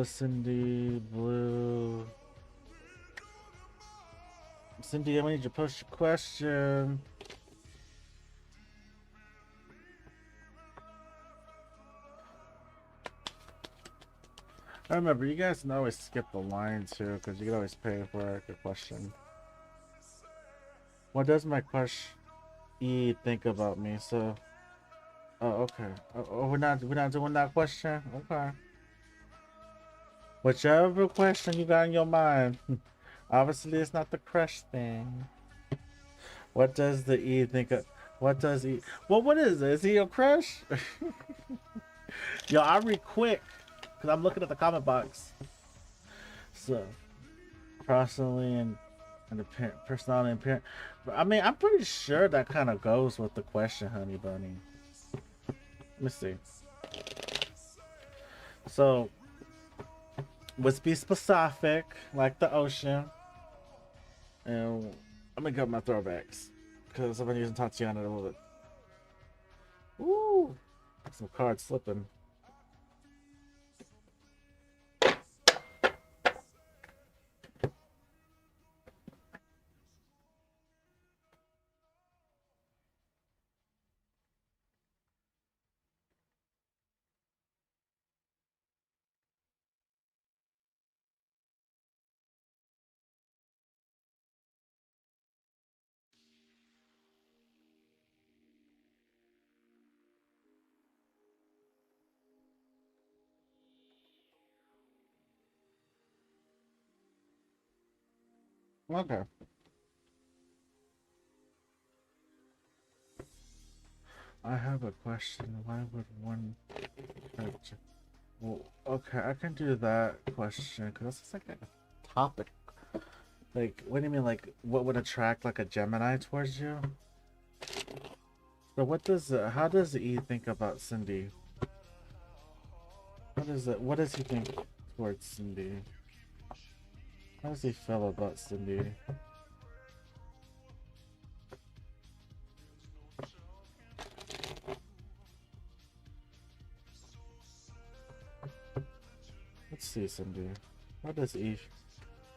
Cindy, Blue. Cindy, I need you to post your question. I remember, you guys can always skip the line too, because you can always pay for a question. What does my crush E think about me? So, oh, okay. Oh, we're not doing that question. Okay. Whichever question you got in your mind. Obviously, it's not the crush thing. What does the E think of? What does E? Well, what is it? Is he your crush? Yo, I read quick because I'm looking at the comment box. So, personally and the personality and parent. I mean, I'm pretty sure that kind of goes with the question, Honey Bunny. Let me see. So, let's be specific, like the ocean. And I'm gonna go with my throwbacks because I've been using Tatiana a little bit. Ooh, some cards slipping. Okay. I have a question. Why would one character... Well, okay, I can do that question because that's like a topic. Like, what do you mean? Like, what would attract like a Gemini towards you? So what does how does E think about Cindy? What does he think towards Cindy? How does he feel about Cindy? Let's see, Cindy. How does E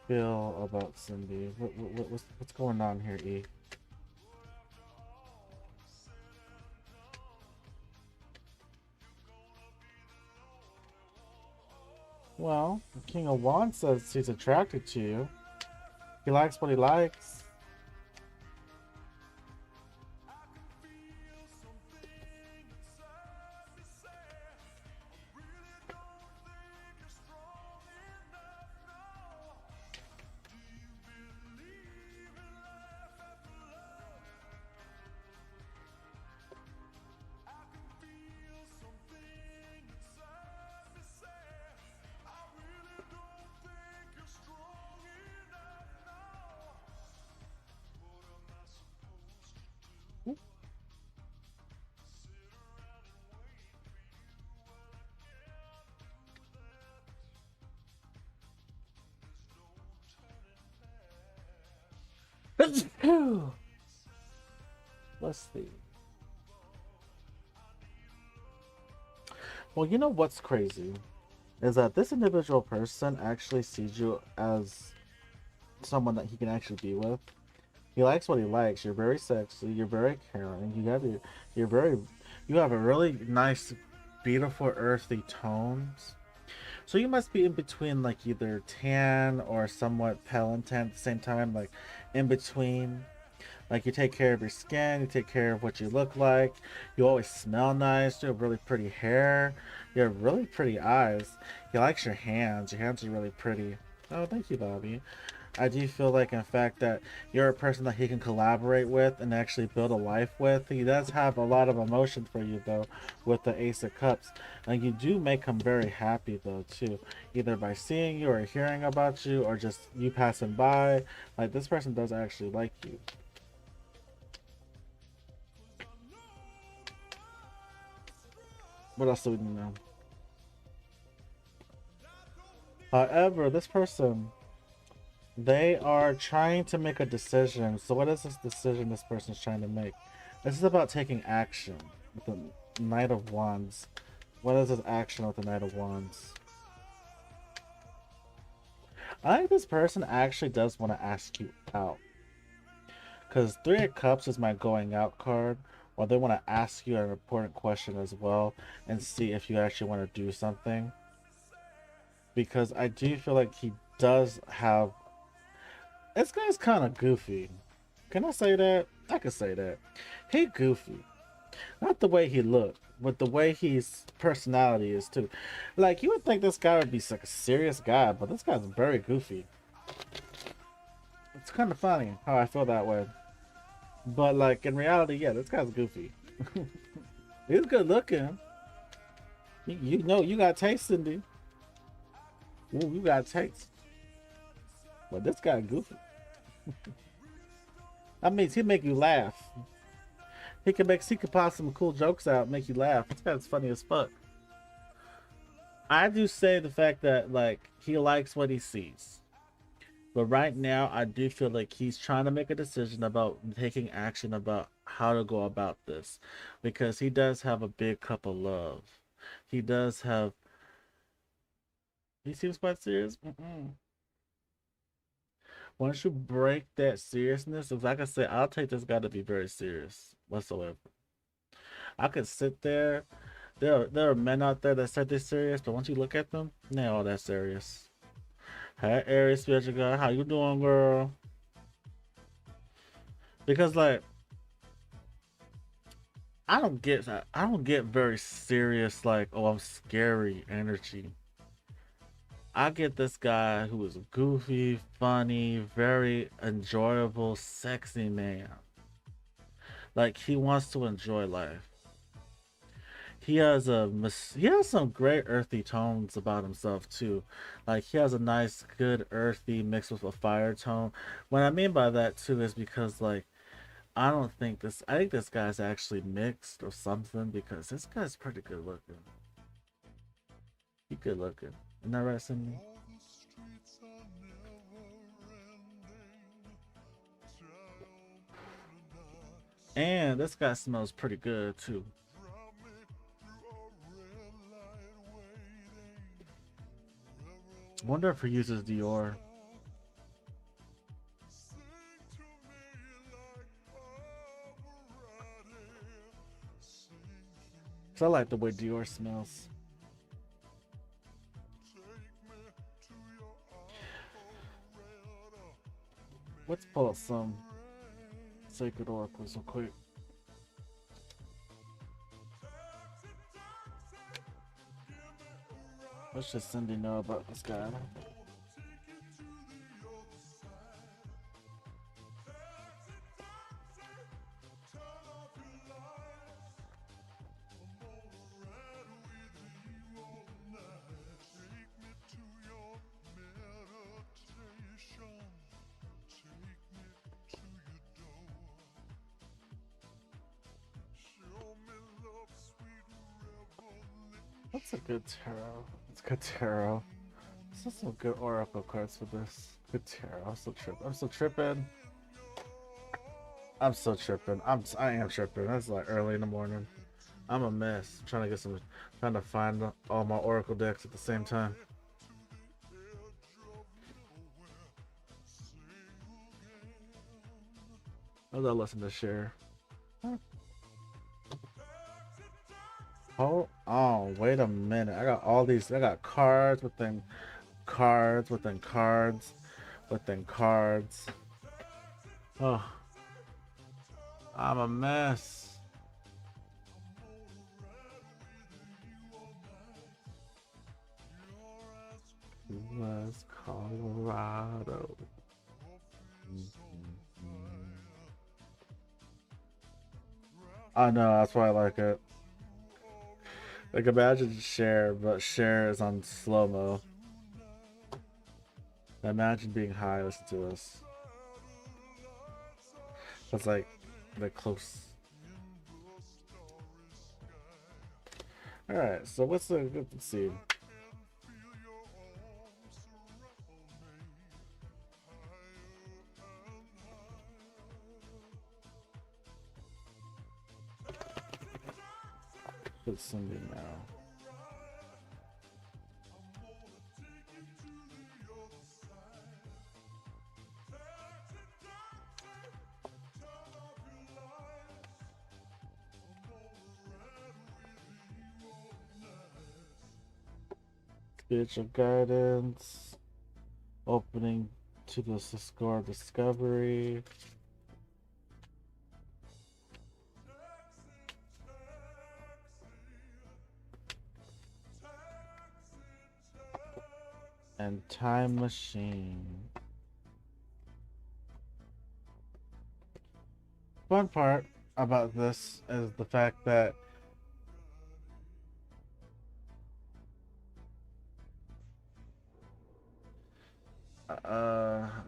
feel about Cindy? What's going on here, E? Well, the King of Wands says he's attracted to you. He likes what he likes. Let's see. Well, you know what's crazy is that this individual person actually sees you as someone that he can actually be with. He likes what he likes. You're very sexy. You're very caring. You're very, you have a really nice, beautiful, earthy tones. So you must be in between, like either tan or somewhat pale and tan at the same time, like in between. Like you take care of your skin, you take care of what you look like. You always smell nice. You have really pretty hair. You have really pretty eyes. He likes your hands. Your hands are really pretty. Oh, thank you, Bobby. I do feel like, in fact, that you're a person that he can collaborate with and actually build a life with. He does have a lot of emotion for you, though, with the Ace of Cups. And you do make him very happy, though, too. Either by seeing you or hearing about you or just you passing by. Like, this person does actually like you. What else do we need to know? However, this person, they are trying to make a decision. So what is this decision this person's trying to make? This is about taking action with the Knight of Wands. What is this action with the Knight of Wands? I think this person actually does want to ask you out. Because Three of Cups is my going out card. Or they want to ask you an important question as well and see if you actually want to do something. Because I do feel like he does have... This guy's kind of goofy. Can I say that? I can say that. He goofy. Not the way he looked, but the way his personality is too. Like, you would think this guy would be like a serious guy, but this guy's very goofy. It's kind of funny how I feel that way. But, like, in reality, yeah, this guy's goofy. He's good looking. You know, you got taste, Cindy. Ooh, you got taste. But this guy goofy. That means he make you laugh. He could pop some cool jokes out, make you laugh. This guy's funny as fuck. I do say the fact that, like, he likes what he sees. But right now, I do feel like he's trying to make a decision about taking action about how to go about this. Because he does have a big cup of love. He does have... He seems quite serious. Once you break that seriousness, like I said, I'll take this guy to be very serious whatsoever. I could sit there. There are men out there that say they're serious, but once you look at them, they're all that serious. Hey, Aries spiritual guy, how you doing, girl? Because, like, I don't get very serious, like, oh, I'm scary energy. I get this guy who is goofy, funny, very enjoyable, sexy man. Like, he wants to enjoy life. He has some great earthy tones about himself too. Like, he has a nice, good earthy mixed with a fire tone. What I mean by that too is because, like, I don't think this. I think this guy's actually mixed or something because this guy's pretty good looking. He good looking. Isn't that right, Cindy? And this guy smells pretty good too. Wonder if he uses Dior. Cause I like the way Dior smells. Let's pull up some sacred oracles real quick. What should Cindy know about this guy? That's a good tarot. It's good tarot. This is some good oracle cards for this. Good tarot. I'm still tripping. I'm still tripping. I'm still tripping. I am tripping. That's like early in the morning. I'm a mess. I'm trying to get some. Trying to find all my oracle decks at the same time. I was listening to share. Hold on, wait a minute. I got all these. I got cards within cards within cards within cards. Oh, I'm a mess. West Colorado. I know, that's why I like it. Like imagine Cher, but Cher is on slow-mo. Imagine being high, listen to this. That's like they're close. Alright, so what's the good see? Put Cindy now. Spiritual guidance. Opening to the score discovery. And time machine. Fun part about this is the fact that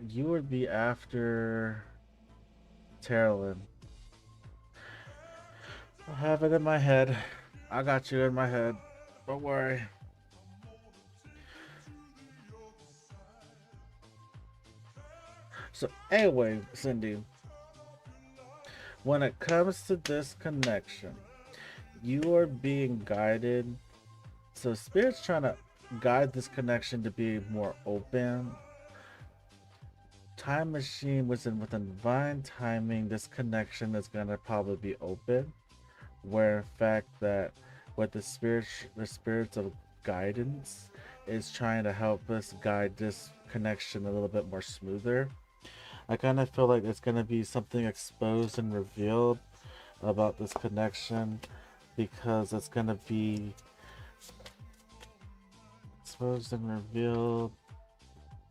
you would be after Terrelin. I have it in my head. I got you in my head. Don't worry. So anyway, Cindy, when it comes to this connection, you are being guided. So Spirit's trying to guide this connection to be more open. Time machine was within divine timing. This connection is gonna probably be open. Where in fact that what the spirits of guidance is trying to help us guide this connection a little bit more smoother. I kind of feel like there's going to be something exposed and revealed about this connection because it's going to be exposed and revealed.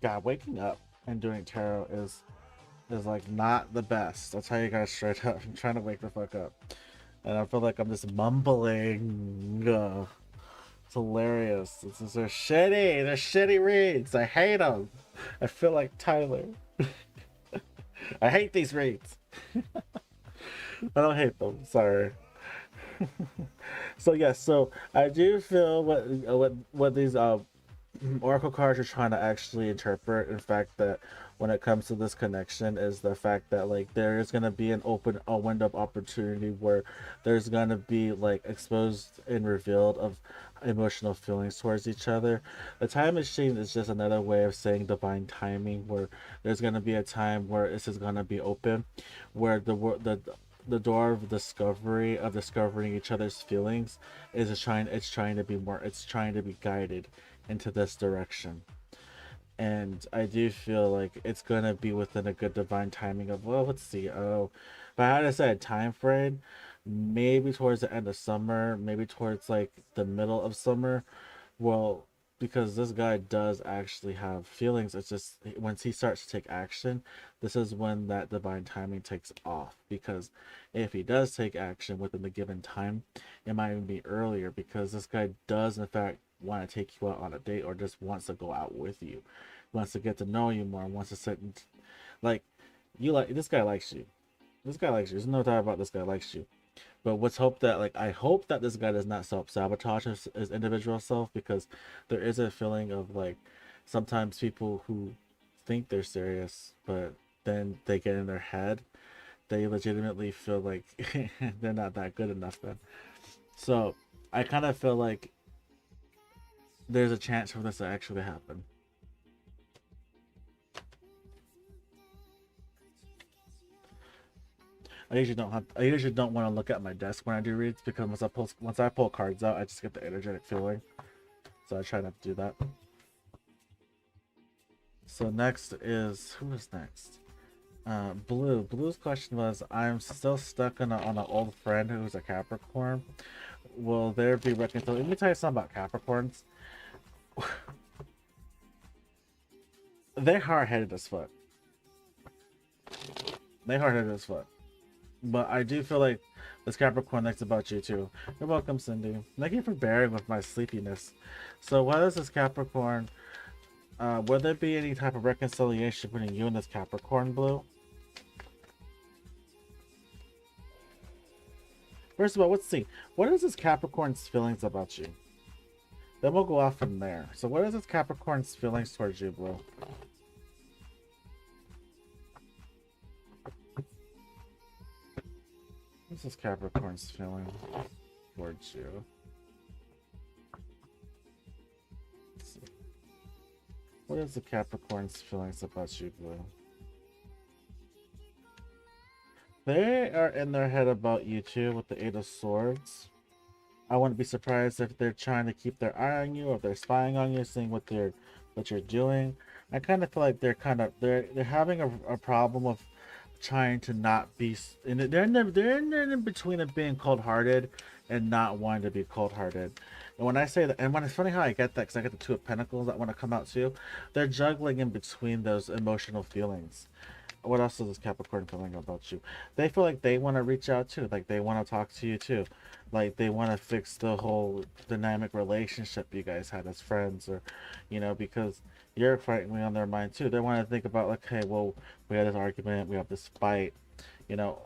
God, waking up and doing tarot is like not the best. I'll tell you guys straight up. I'm trying to wake the fuck up. And I feel like I'm just mumbling. It's hilarious. They're shitty. They're shitty reads. I hate them. I feel like Tyler. I hate these reads. I don't hate them. Sorry. So yes, so I do feel what these oracle cards are trying to actually interpret. In fact, that when it comes to this connection, is the fact that like there is gonna be a window of opportunity where there's gonna be like exposed and revealed of emotional feelings towards each other. The time machine is just another way of saying divine timing, where there's gonna be a time where this is gonna be open, where the door of discovering each other's feelings is trying it's trying to be guided into this direction. And I do feel like it's gonna be within a good divine timing of, well, let's see. Oh, if I had to say a time frame, maybe towards the end of summer, maybe towards like the middle of summer. Well, because this guy does actually have feelings. It's just once he starts to take action, this is when that divine timing takes off. Because if he does take action within the given time, it might even be earlier, because this guy does in fact want to take you out on a date, or just wants to go out with you, wants to get to know you more, wants to sit and, like, you like this guy likes you. This guy likes you. There's no doubt about this guy likes you. But let's hope that, like, I hope that this guy does not self-sabotage his individual self, because there is a feeling of like sometimes people who think they're serious, but then they get in their head, they legitimately feel like they're not that good enough then. So I kind of feel like there's a chance for this to actually happen. I usually don't want to look at my desk when I do reads, because once I pull cards out, I just get the energetic feeling. So I try not to do that. So next is, who is next? Blue. Blue's question was, I'm still stuck on an old friend who's a Capricorn. Will there be reconciliation? Let me tell you something about Capricorns. They're hard-headed as fuck. They're hard-headed as fuck. But I do feel like this Capricorn thinks about you too. You're welcome, Cindy. Thank you for bearing with my sleepiness. So what is this Capricorn? Will there be any type of reconciliation between you and this Capricorn, Blue? First of all, let's see. What is this Capricorn's feelings about you? Then we'll go off from there. So what is this Capricorn's feelings towards you, Blue? What's this Capricorn's feeling towards you? Let's see. What is the Capricorn's feelings about you, Blue? They are in their head about you too, with the Eight of Swords. I wouldn't be surprised if they're trying to keep their eye on you, or if they're spying on you, seeing what you're doing. I kind of feel like they're having a problem of trying to not be, and they're in between of being cold-hearted and not wanting to be cold-hearted. And when I say that, and when it's funny how I get that, because I get the Two of Pentacles that want to come out too, they're juggling in between those emotional feelings. What else is this Capricorn feeling about you? They feel like they want to reach out too, like they want to talk to you too, like they want to fix the whole dynamic relationship you guys had as friends, or because you're frightening on their mind too. They want to think about, like, hey, well, we had this argument, we have this fight,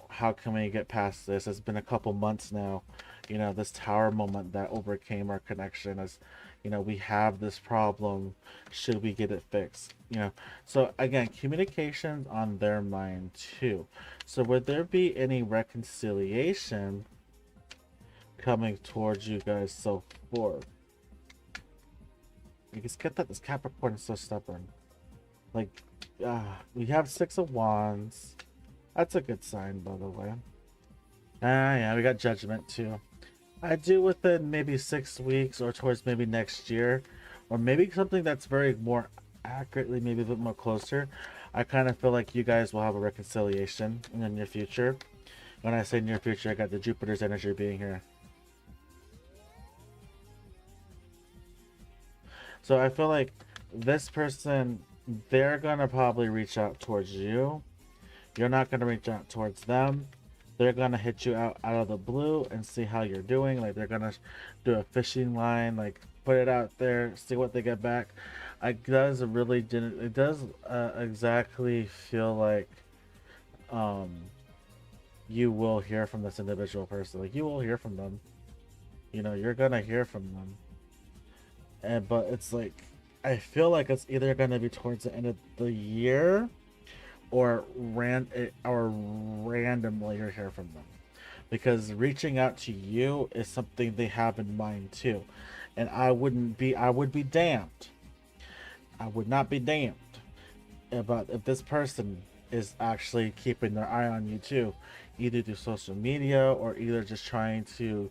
how can we get past this? It's been a couple months now, this tower moment that overcame our connection, as we have this problem, should we get it fixed? So again, communications on their mind too. So would there be any reconciliation coming towards you guys so far? You just get that this Capricorn is so stubborn. Like, we have Six of Wands. That's a good sign, by the way. Yeah, we got Judgment too. I do within maybe 6 weeks, or towards maybe next year, or maybe something that's very more accurately, maybe a bit more closer. I kind of feel like you guys will have a reconciliation in the near future. When I say near future, I got the Jupiter's energy being here. So I feel like this person, they're gonna probably reach out towards you. You're not gonna reach out towards them. They're gonna hit you out of the blue and see how you're doing. Like, they're gonna do a fishing line, like put it out there, see what they get back. It does exactly feel like you will hear from this individual person. Like, you will hear from them. You know, you're gonna hear from them. And but it's like, I feel like it's either gonna be towards the end of the year, or randomly you hear from them, because reaching out to you is something they have in mind too. And I would be damned, I would not be damned about if this person is actually keeping their eye on you too, either through social media or either just trying to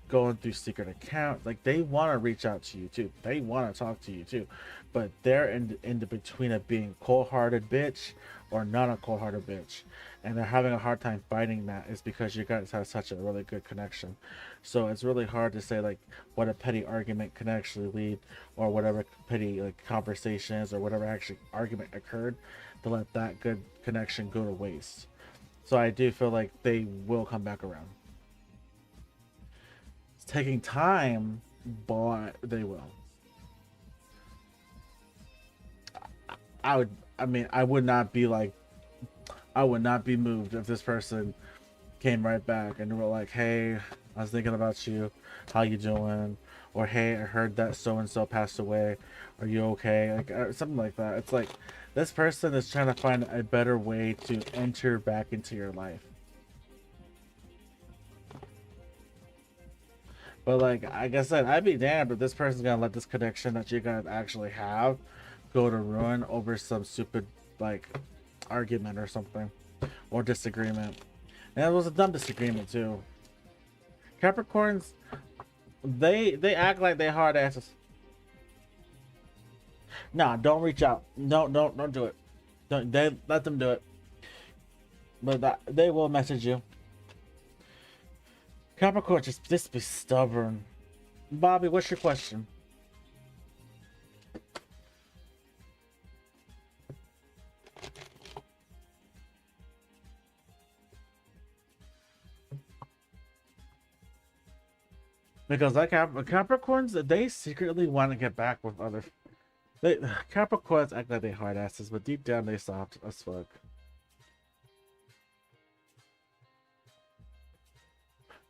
going through secret accounts. Like, they want to reach out to you too, they want to talk to you too, but they're in the between of being cold-hearted bitch or not a cold-hearted bitch, and they're having a hard time fighting that. Is because you guys have such a really good connection. So it's really hard to say like what a petty argument can actually lead, or whatever petty like conversations or whatever actually argument occurred, to let that good connection go to waste. So I do feel like they will come back around. It's taking time, but they will. I mean, I would not be like, I would not be moved if this person came right back and were like, "Hey, I was thinking about you. How you doing?" Or, "Hey, I heard that so and so passed away. Are you okay?" Like, something like that. It's like this person is trying to find a better way to enter back into your life. But like I said, I'd be damned if this person's gonna let this connection that you guys actually have go to ruin over some stupid like argument or something, or disagreement. And it was a dumb disagreement too. Capricorns, they act like they hard asses. Nah, don't reach out. No, don't do it. Don't, they let them do it. But they will message you. Capricorn just be stubborn. Bobby, what's your question? Because like Capricorns, they secretly want to get back with other. They Capricorns act like they hard asses, but deep down they soft as fuck.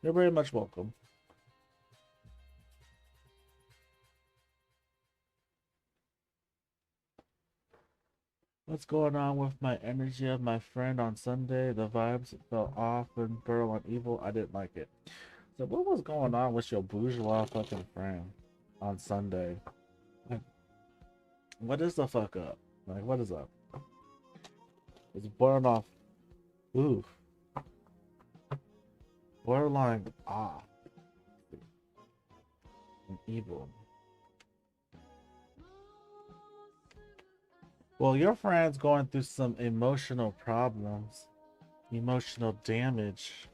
You're very much welcome. What's going on with my energy of my friend on Sunday? The vibes felt off and Burl on evil. I didn't like it. So what was going on with your bourgeois fucking friend on Sunday? Like, what is the fuck up? Like, what is up? It's born off. Oof. Borderline off. And evil. Well, your friend's going through some emotional problems. Emotional damage.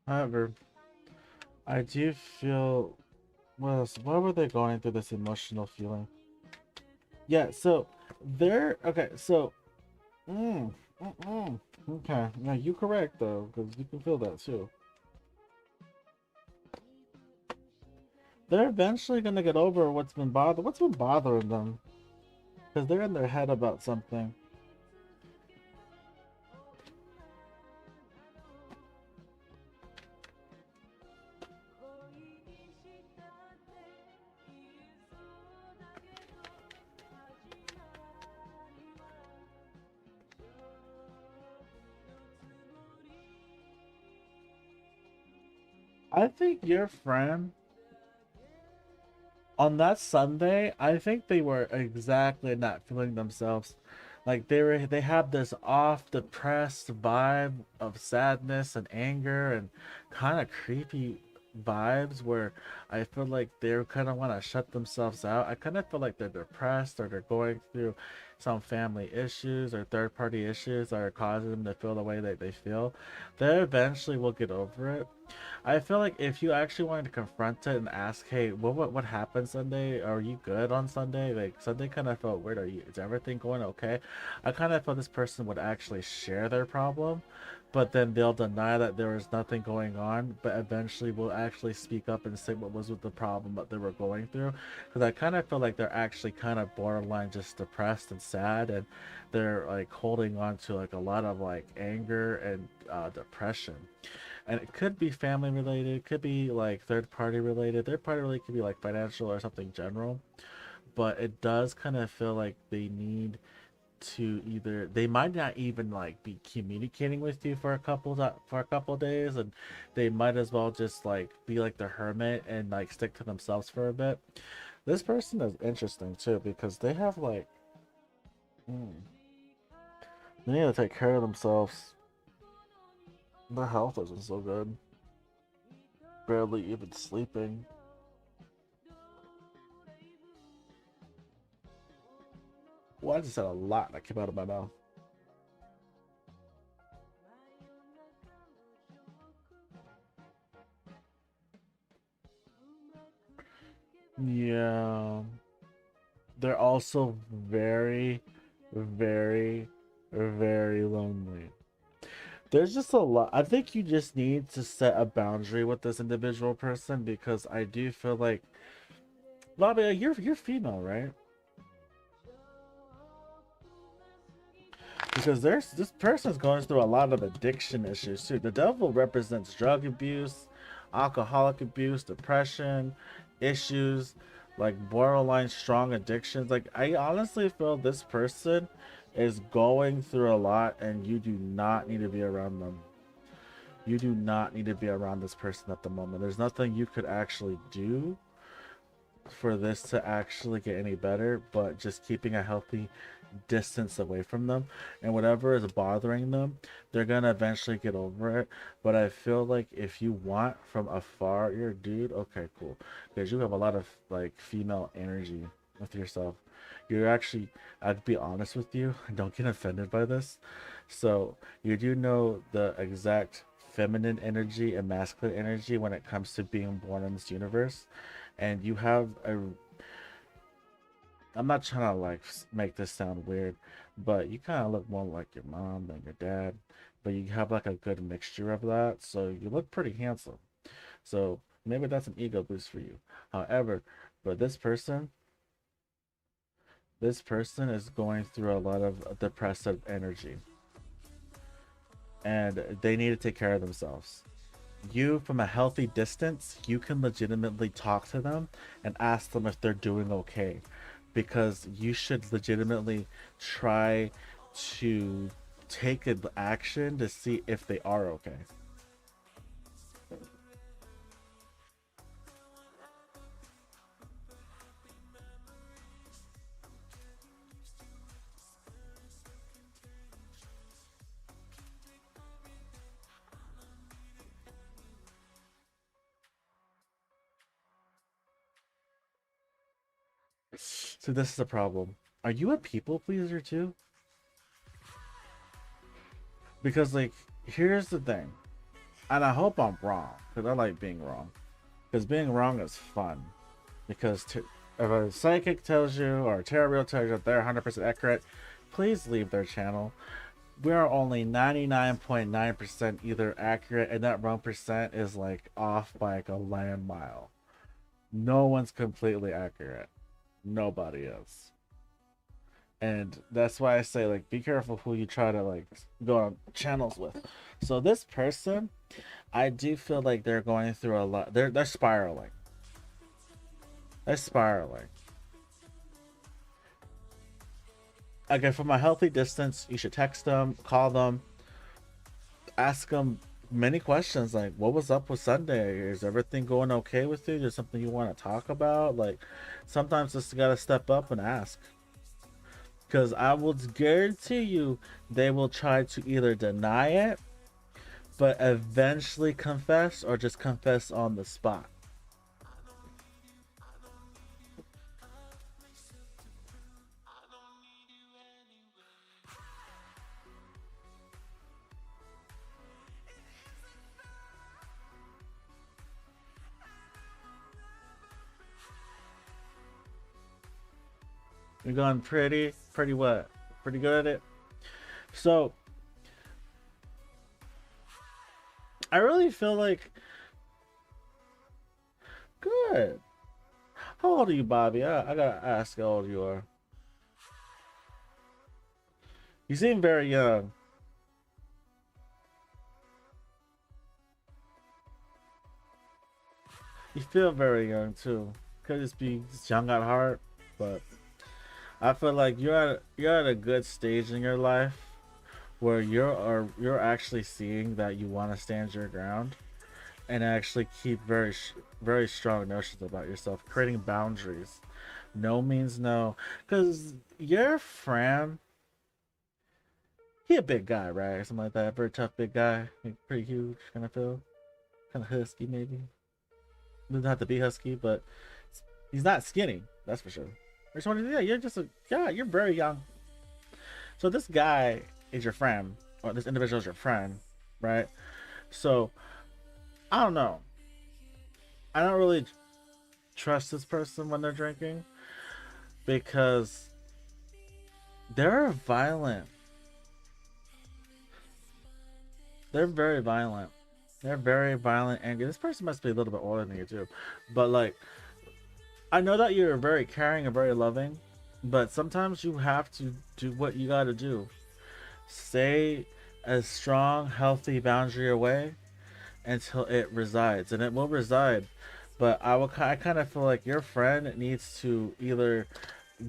However, I do feel, well, why were they going through this emotional feeling? Yeah, so they're okay. So, okay, yeah, you correct though, because you can feel that too. They're eventually gonna get over what's been bothering them, because they're in their head about something. I think your friend on that Sunday, I think they were exactly not feeling themselves. Like they have this off depressed vibe of sadness and anger and kind of creepy vibes where I feel like they kind of want to shut themselves out. I kind of feel like they're depressed or they're going through some family issues or third party issues that are causing them to feel the way that they feel. They eventually will get over it. I feel like if you actually wanted to confront it and ask, hey, what happened Sunday? Are you good on Sunday? Like Sunday kind of felt weird. Is everything going okay? I kind of felt this person would actually share their problem, but then they'll deny that there was nothing going on, but eventually will actually speak up and say what was with the problem that they were going through. Because I kind of feel like they're actually kind of borderline just depressed and sad, and they're like holding on to like a lot of like anger and depression. And it could be family related, could be like third party related. Third party related could be like financial or something general, but it does kind of feel like they need to either they might not even like be communicating with you for a couple days, and they might as well just like be like the hermit and like stick to themselves for a bit. This person is interesting too because they have like mm, they need to take care of themselves. Their health isn't so good. Barely even sleeping. Well, I just said a lot that came out of my mouth. Yeah. They're also very, very, very lonely. There's just a lot. I think you just need to set a boundary with this individual person because I do feel like, Bobby, you're female, right? Because there's this person's going through a lot of addiction issues too. The devil represents drug abuse, alcoholic abuse, depression, issues like borderline strong addictions. Like I honestly feel this person is going through a lot and you do not need to be around them. You do not need to be around this person at the moment. There's nothing you could actually do for this to actually get any better, but just keeping a healthy distance away from them, and whatever is bothering them, they're gonna eventually get over it. But I feel like if you want from afar, you're a dude, okay, cool, because you have a lot of like female energy with yourself. You're actually, I'd be honest with you, don't get offended by this. So you do know the exact feminine energy and masculine energy when it comes to being born in this universe, and you have a, I'm not trying to like make this sound weird, but you kind of look more like your mom than your dad, but you have like a good mixture of that, so you look pretty handsome. So maybe that's an ego boost for you. However, but this person is going through a lot of depressive energy, and they need to take care of themselves. You, from a healthy distance, you can legitimately talk to them and ask them if they're doing okay, because you should legitimately try to take an action to see if they are okay. So this is the problem. Are you a people pleaser too? Because like, here's the thing, and I hope I'm wrong, because I like being wrong. Because being wrong is fun. Because if a psychic tells you or a tarot reader tells you that they're 100% accurate, please leave their channel. We are only 99.9% either accurate, and that 1% is like off by like a land mile. No one's completely accurate. Nobody is. And that's why I say like be careful who you try to like go on channels with. So this person, I do feel like they're going through a lot. They're spiraling. They're spiraling. Again, from a healthy distance, you should text them, call them, ask them many questions like, what was up with Sunday? Is everything going okay with you? There's something you want to talk about? Like, sometimes just gotta step up and ask. Because I will guarantee you, they will try to either deny it but eventually confess, or just confess on the spot? You're going pretty what? Pretty good at it. So I really feel like good. How old are you, Bobby? I gotta ask how old you are. You seem very young. You feel very young too. Could just be young at heart, but I feel like you're at a good stage in your life where you're actually seeing that you want to stand your ground and actually keep very strong notions about yourself, creating boundaries. No means no, because your friend, he a big guy, right? Something like that. Very tough big guy, pretty huge, kind of feel, kind of husky maybe. Doesn't have to be husky, but he's not skinny. That's for sure. I just wanted to, yeah, you're very young. So this guy is your friend, or this individual is your friend, right? So I don't know. I don't really trust this person when they're drinking because they're violent. They're very violent. They're very violent, angry. This person must be a little bit older than you too, but like, I know that you're very caring and very loving, but sometimes you have to do what you got to do. Stay a strong, healthy boundary away until it resides, and it will reside. But I kind of feel like your friend needs to either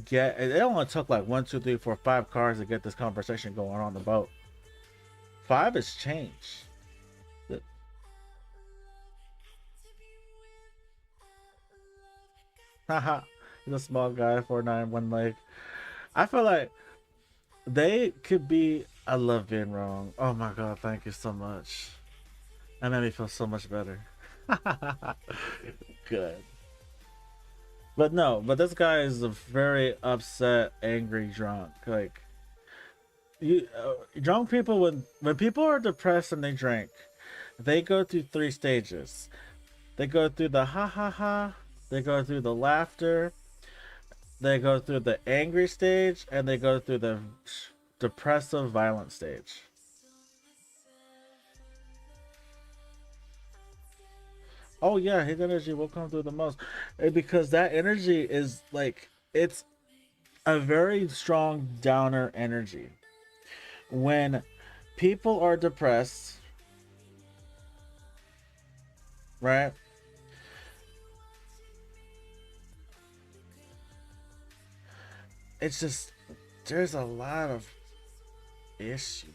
get. It only took like 1, 2, 3, 4, 5 cars to get this conversation going on the boat. 5 is change. Haha, he's a small guy, 4'9", one leg. I feel like they could be. I love being wrong. Oh my god, thank you so much. That made me feel so much better. Good. But no, but this guy is a very upset, angry drunk. Like drunk people, when people are depressed and they drink, they go through 3 stages. They go through the ha ha ha, they go through the laughter, they go through the angry stage, and they go through the depressive, violent stage. Oh yeah, his energy will come through the most, because that energy is like, it's a very strong downer energy. When people are depressed, right? It's just, there's a lot of issue.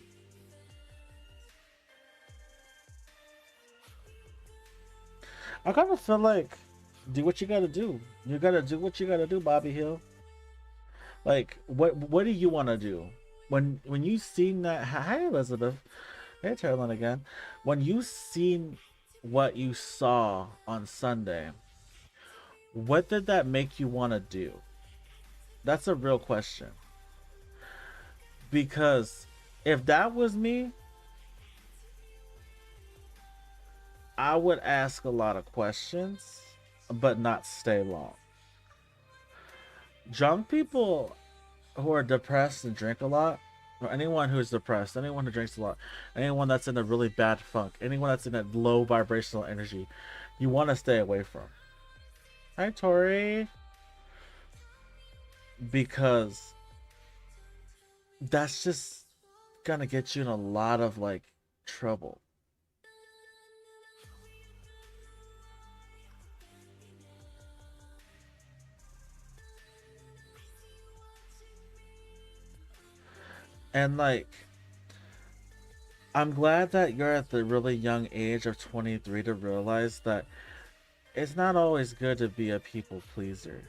I kind of feel like, do what you gotta do. You gotta do what you gotta do, Bobby Hill. Like, what do you want to do? When you seen that, hi Elizabeth, hey Carolyn again. When you seen what you saw on Sunday, what did that make you want to do? That's a real question. Because if that was me, I would ask a lot of questions, but not stay long. Drunk people who are depressed and drink a lot, or anyone who's depressed, anyone who drinks a lot, anyone that's in a really bad funk, anyone that's in a low vibrational energy, you want to stay away from. Hi, Tori. Because that's just gonna get you in a lot of like trouble. And like, I'm glad that you're at the really young age of 23 to realize that it's not always good to be a people pleaser.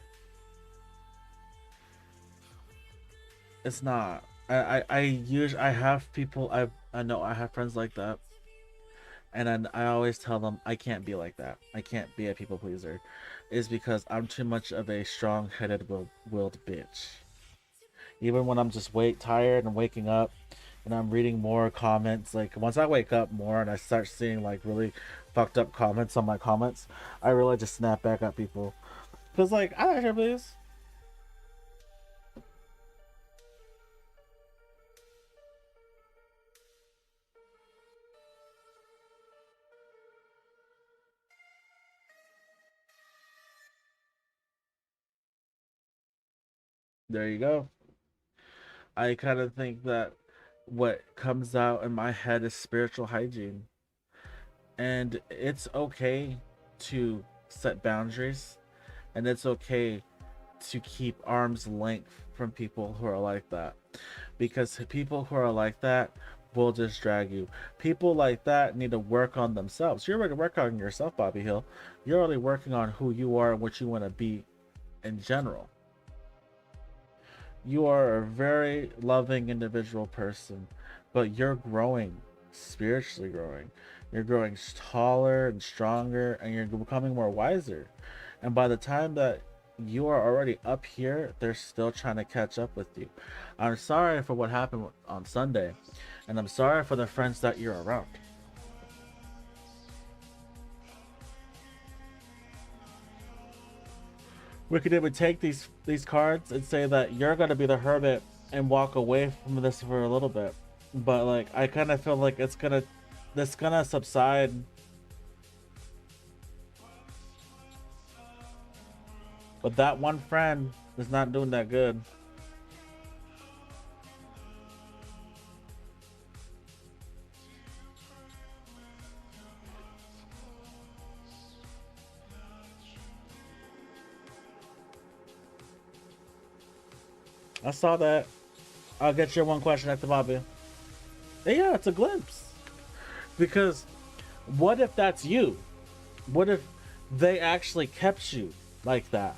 It's not. I usually, I have people, I know I have friends like that. And then I always tell them I can't be like that. I can't be a people pleaser. Is because I'm too much of a strong-headed, willed bitch. Even when I'm just tired and waking up, and I'm reading more comments, like once I wake up more and I start seeing like really fucked up comments on my comments, I really just snap back at people. Cause like I don't care, please. There you go. I kind of think that what comes out in my head is spiritual hygiene. And it's okay to set boundaries, and it's okay to keep arm's length from people who are like that. Because people who are like that will just drag you. People like that need to work on themselves. You're already working on yourself, Bobby Hill. You're already working on who you are and what you want to be in general. You are a very loving individual person, but you're growing, spiritually growing. You're growing taller and stronger, and you're becoming more wiser. And by the time that you are already up here, they're still trying to catch up with you. I'm sorry for what happened on Sunday, and I'm sorry for the friends that you're around. We could even take these cards and say that you're gonna be the hermit and walk away from this for a little bit. But like I kind of feel like this gonna subside. But that one friend is not doing that good. I saw that. I'll get your one question after Bobby. Yeah, it's a glimpse. Because what if that's you? What if they actually kept you like that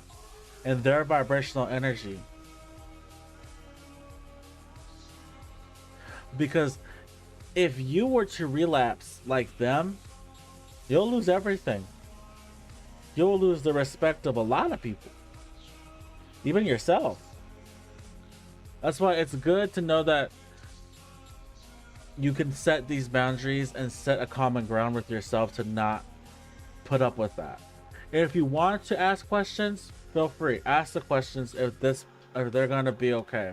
in their vibrational energy? Because if you were to relapse like them, you'll lose everything. You'll lose the respect of a lot of people, even yourself. That's why it's good to know that you can set these boundaries and set a common ground with yourself to not put up with that. And if you want to ask questions, feel free. Ask the questions if they're gonna be okay.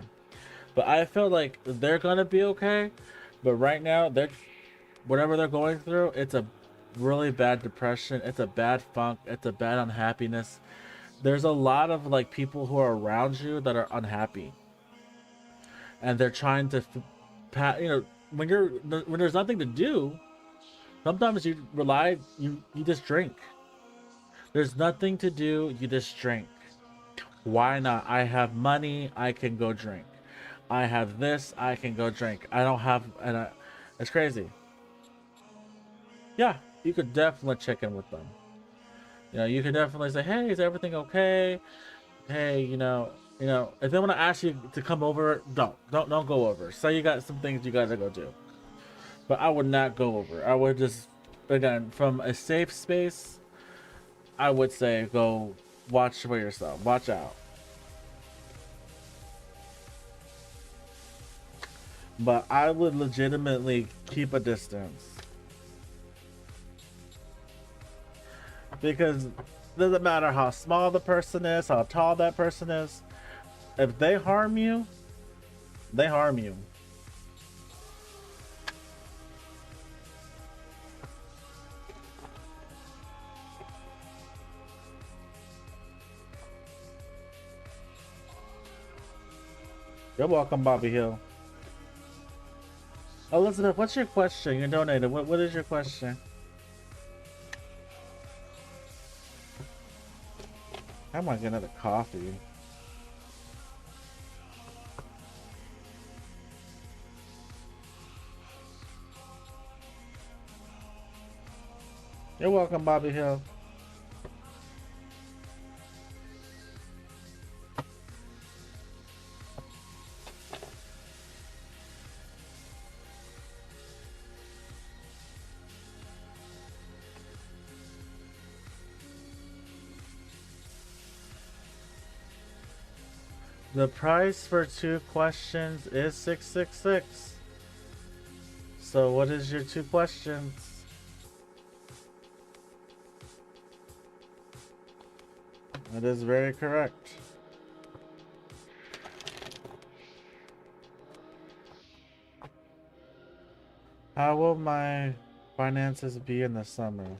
But I feel like they're gonna be okay. But right now, whatever they're going through, it's a really bad depression. It's a bad funk. It's a bad unhappiness. There's a lot of like people who are around you that are unhappy, and they're trying to, when there's nothing to do, sometimes you just drink. There's nothing to do, you just drink. Why not? I have money, I can go drink. I have this, I can go drink. I don't have, it's crazy. Yeah, you could definitely check in with them. You could definitely say, hey, is everything okay? Hey, if they want to ask you to come over, don't go over. Say you got some things you gotta go do. But I would not go over. I would just, again, from a safe space, I would say go watch for yourself. Watch out. But I would legitimately keep a distance. Because it doesn't matter how small the person is, how tall that person is. If they harm you, they harm you. You're welcome, Bobby Hill. Elizabeth, what's your question? You donated. What is your question? I might get another coffee. You're welcome, Bobby Hill. The price for 2 questions is 666. So what is your 2 questions? That is very correct. How will my finances be in the summer?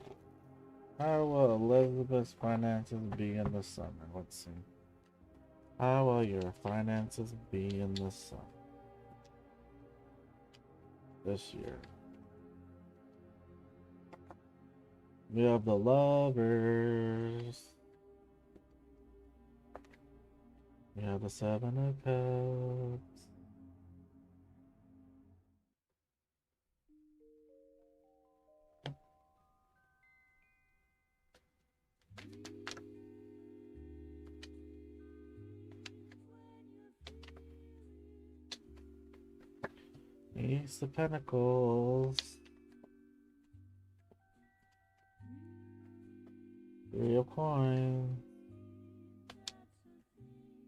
How will Elizabeth's finances be in the summer? Let's see. How will your finances be in the summer this year? We have the lovers. We have the 7 of Cups. Ace of Pentacles. 3 of Coins.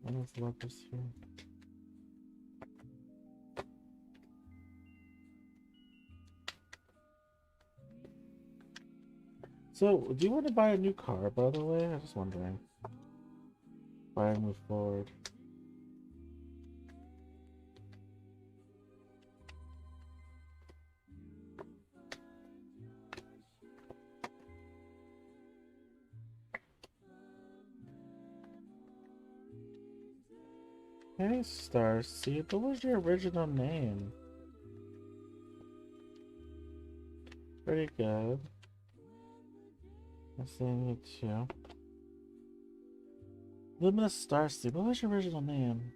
What is lovers here? So, do you want to buy a new car, by the way? I'm just wondering. Why I move forward. Hey, Starseed, what was your original name? Pretty good. I'm seeing it too. Luminous Starseed, what was your original name?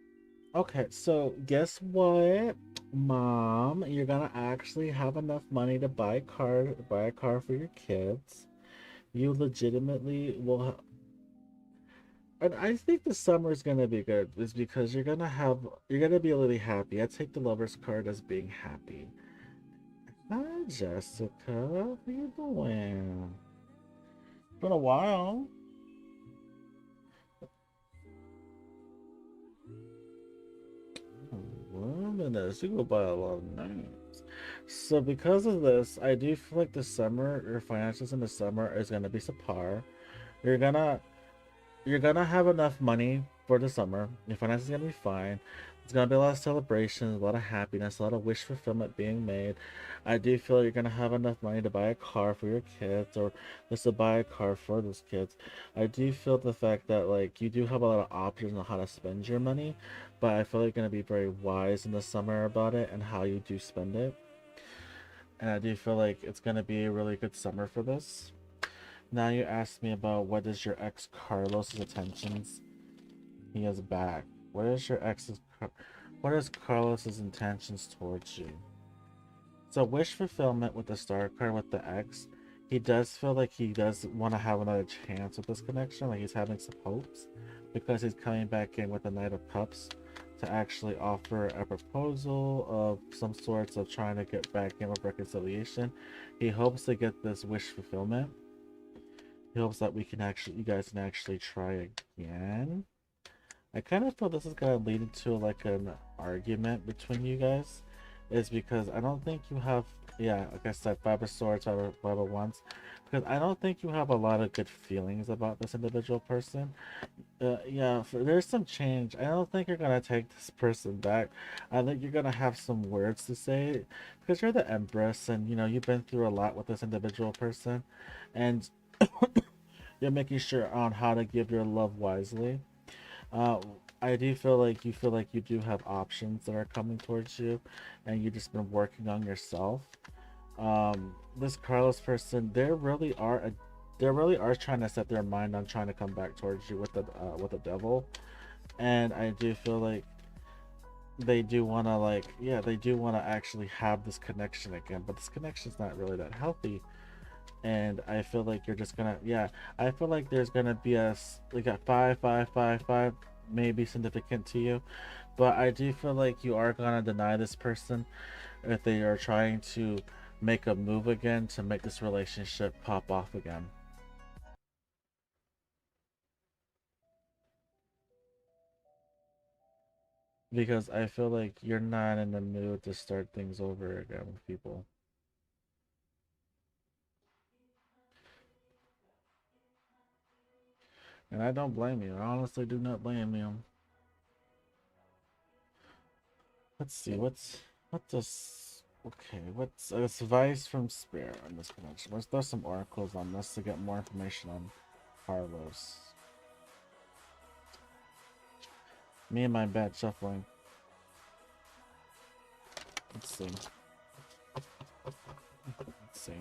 Okay, so guess what, Mom? You're gonna actually have enough money to buy a car for your kids. You legitimately will. And I think the summer is gonna be good, is because you're gonna be really happy. I take the Lover's card as being happy. Hi, Jessica. How you doing? Been a while. Luminous, you go by a lot of names. So because of this, I do feel like the summer, your finances in the summer is gonna be subpar. You're gonna you're gonna have enough money for the summer. Your finances are gonna be fine. There's gonna be a lot of celebrations, a lot of happiness, a lot of wish fulfillment being made. I do feel you're gonna have enough money to buy a car for your kids, or just to buy a car for those kids. I do feel the fact that like you do have a lot of options on how to spend your money, but I feel like you're gonna be very wise in the summer about it and how you do spend it. And I do feel like it's gonna be a really good summer for this. Now you asked me about what is your ex Carlos's intentions. He is back. What is your ex's? What is Carlos's intentions towards you? So wish fulfillment with the star card with the ex. He does feel like he does want to have another chance with this connection. Like he's having some hopes because he's coming back in with the Knight of Cups to actually offer a proposal of some sorts of trying to get back in with reconciliation. He hopes to get this wish fulfillment. He hopes that you guys can actually try again. I kind of feel this is gonna lead into like an argument between you guys, is because I don't think you have, yeah, like I said, 5 of Swords, 5 of Wands, because I don't think you have a lot of good feelings about this individual person. Yeah, there's some change. I don't think you're gonna take this person back. I think you're gonna have some words to say because you're the Empress, and you know you've been through a lot with this individual person, and you're making sure on how to give your love wisely. Uh, I do feel like you do have options that are coming towards you, and you've just been working on yourself. This Carlos person, they really are trying to set their mind on trying to come back towards you with the devil, and I do feel like they do want to they do want to actually have this connection again, but this connection's not really that healthy. And I feel like you're just gonna, yeah, I feel like there's gonna be like a 5 5 5 5 maybe significant to you, but I do feel like you are gonna deny this person if they are trying to make a move again to make this relationship pop off again. because I feel like you're not in the mood to start things over again with people. And I don't blame you. I honestly do not blame you. Let's see, what does okay, what's advice from Spirit on this connection? Let's throw some oracles on this to get more information on Carlos. Me and my bad shuffling. Let's see. Let's see.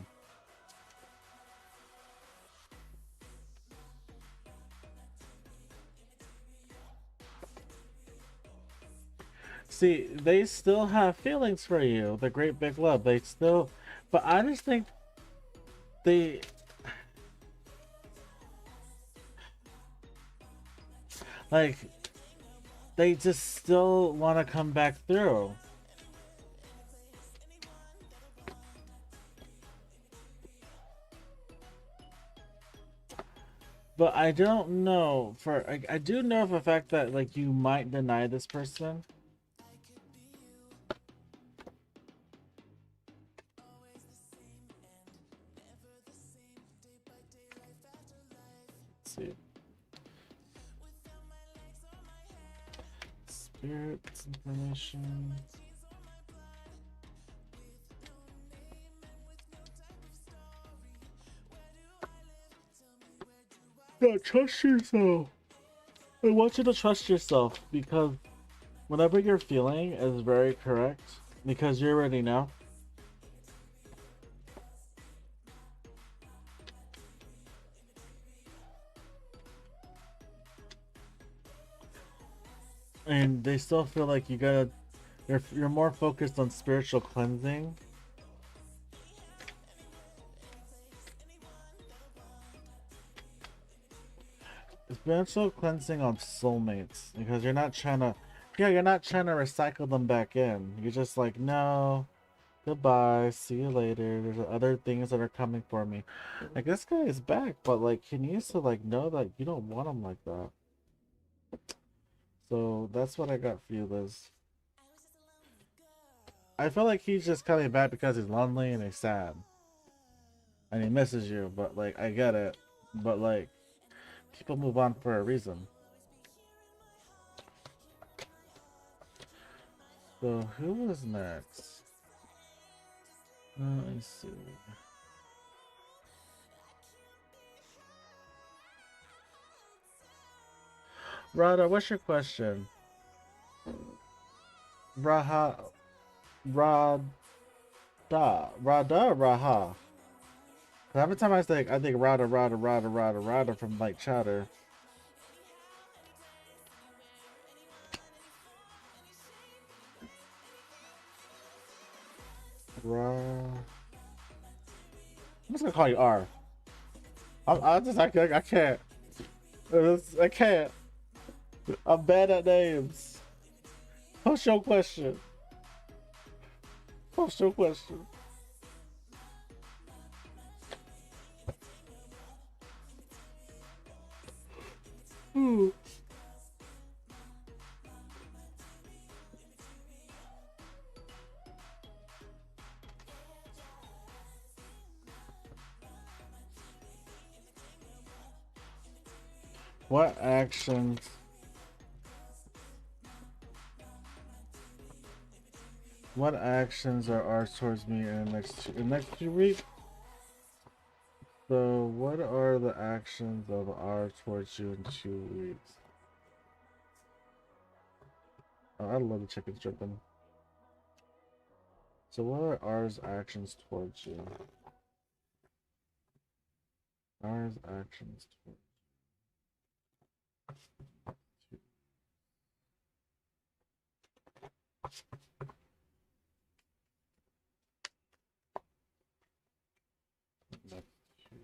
See, they still have feelings for you. The great big love. They still, but I just think they, like, they just still want to come back through. But I don't know for I do know for a fact that like you might deny this person. Let's see. Spirits information. Yeah, trust yourself. I want you to trust yourself because whatever you're feeling is very correct because you already know. And they still feel like you're more focused on spiritual cleansing. Spiritual cleansing of soulmates because you're not trying to you're not trying to recycle them back in. You're just like, no, goodbye, see you later. There's other things that are coming for me. Like this guy is back, but like he needs to like know that you don't want him like that. So that's what I got for you, Liz. I feel like he's just coming back because he's lonely and he's sad. And he misses you, but like I get it. But like people move on for a reason. So who was next? Let me see. Rada, what's your question? Raha, Rada, Raha. 'Cause every time I think Rada from like Chatter. I'm just gonna call you R. I can't. I can't. I'm bad at names. What's your question? What's your question? Hmm. What actions? What actions are ours towards me in the next few weeks? So, what are the actions of ours towards you in 2 weeks? Oh, I love the chicken stripping. So, what are ours actions towards you? Ours actions towards you. Next two.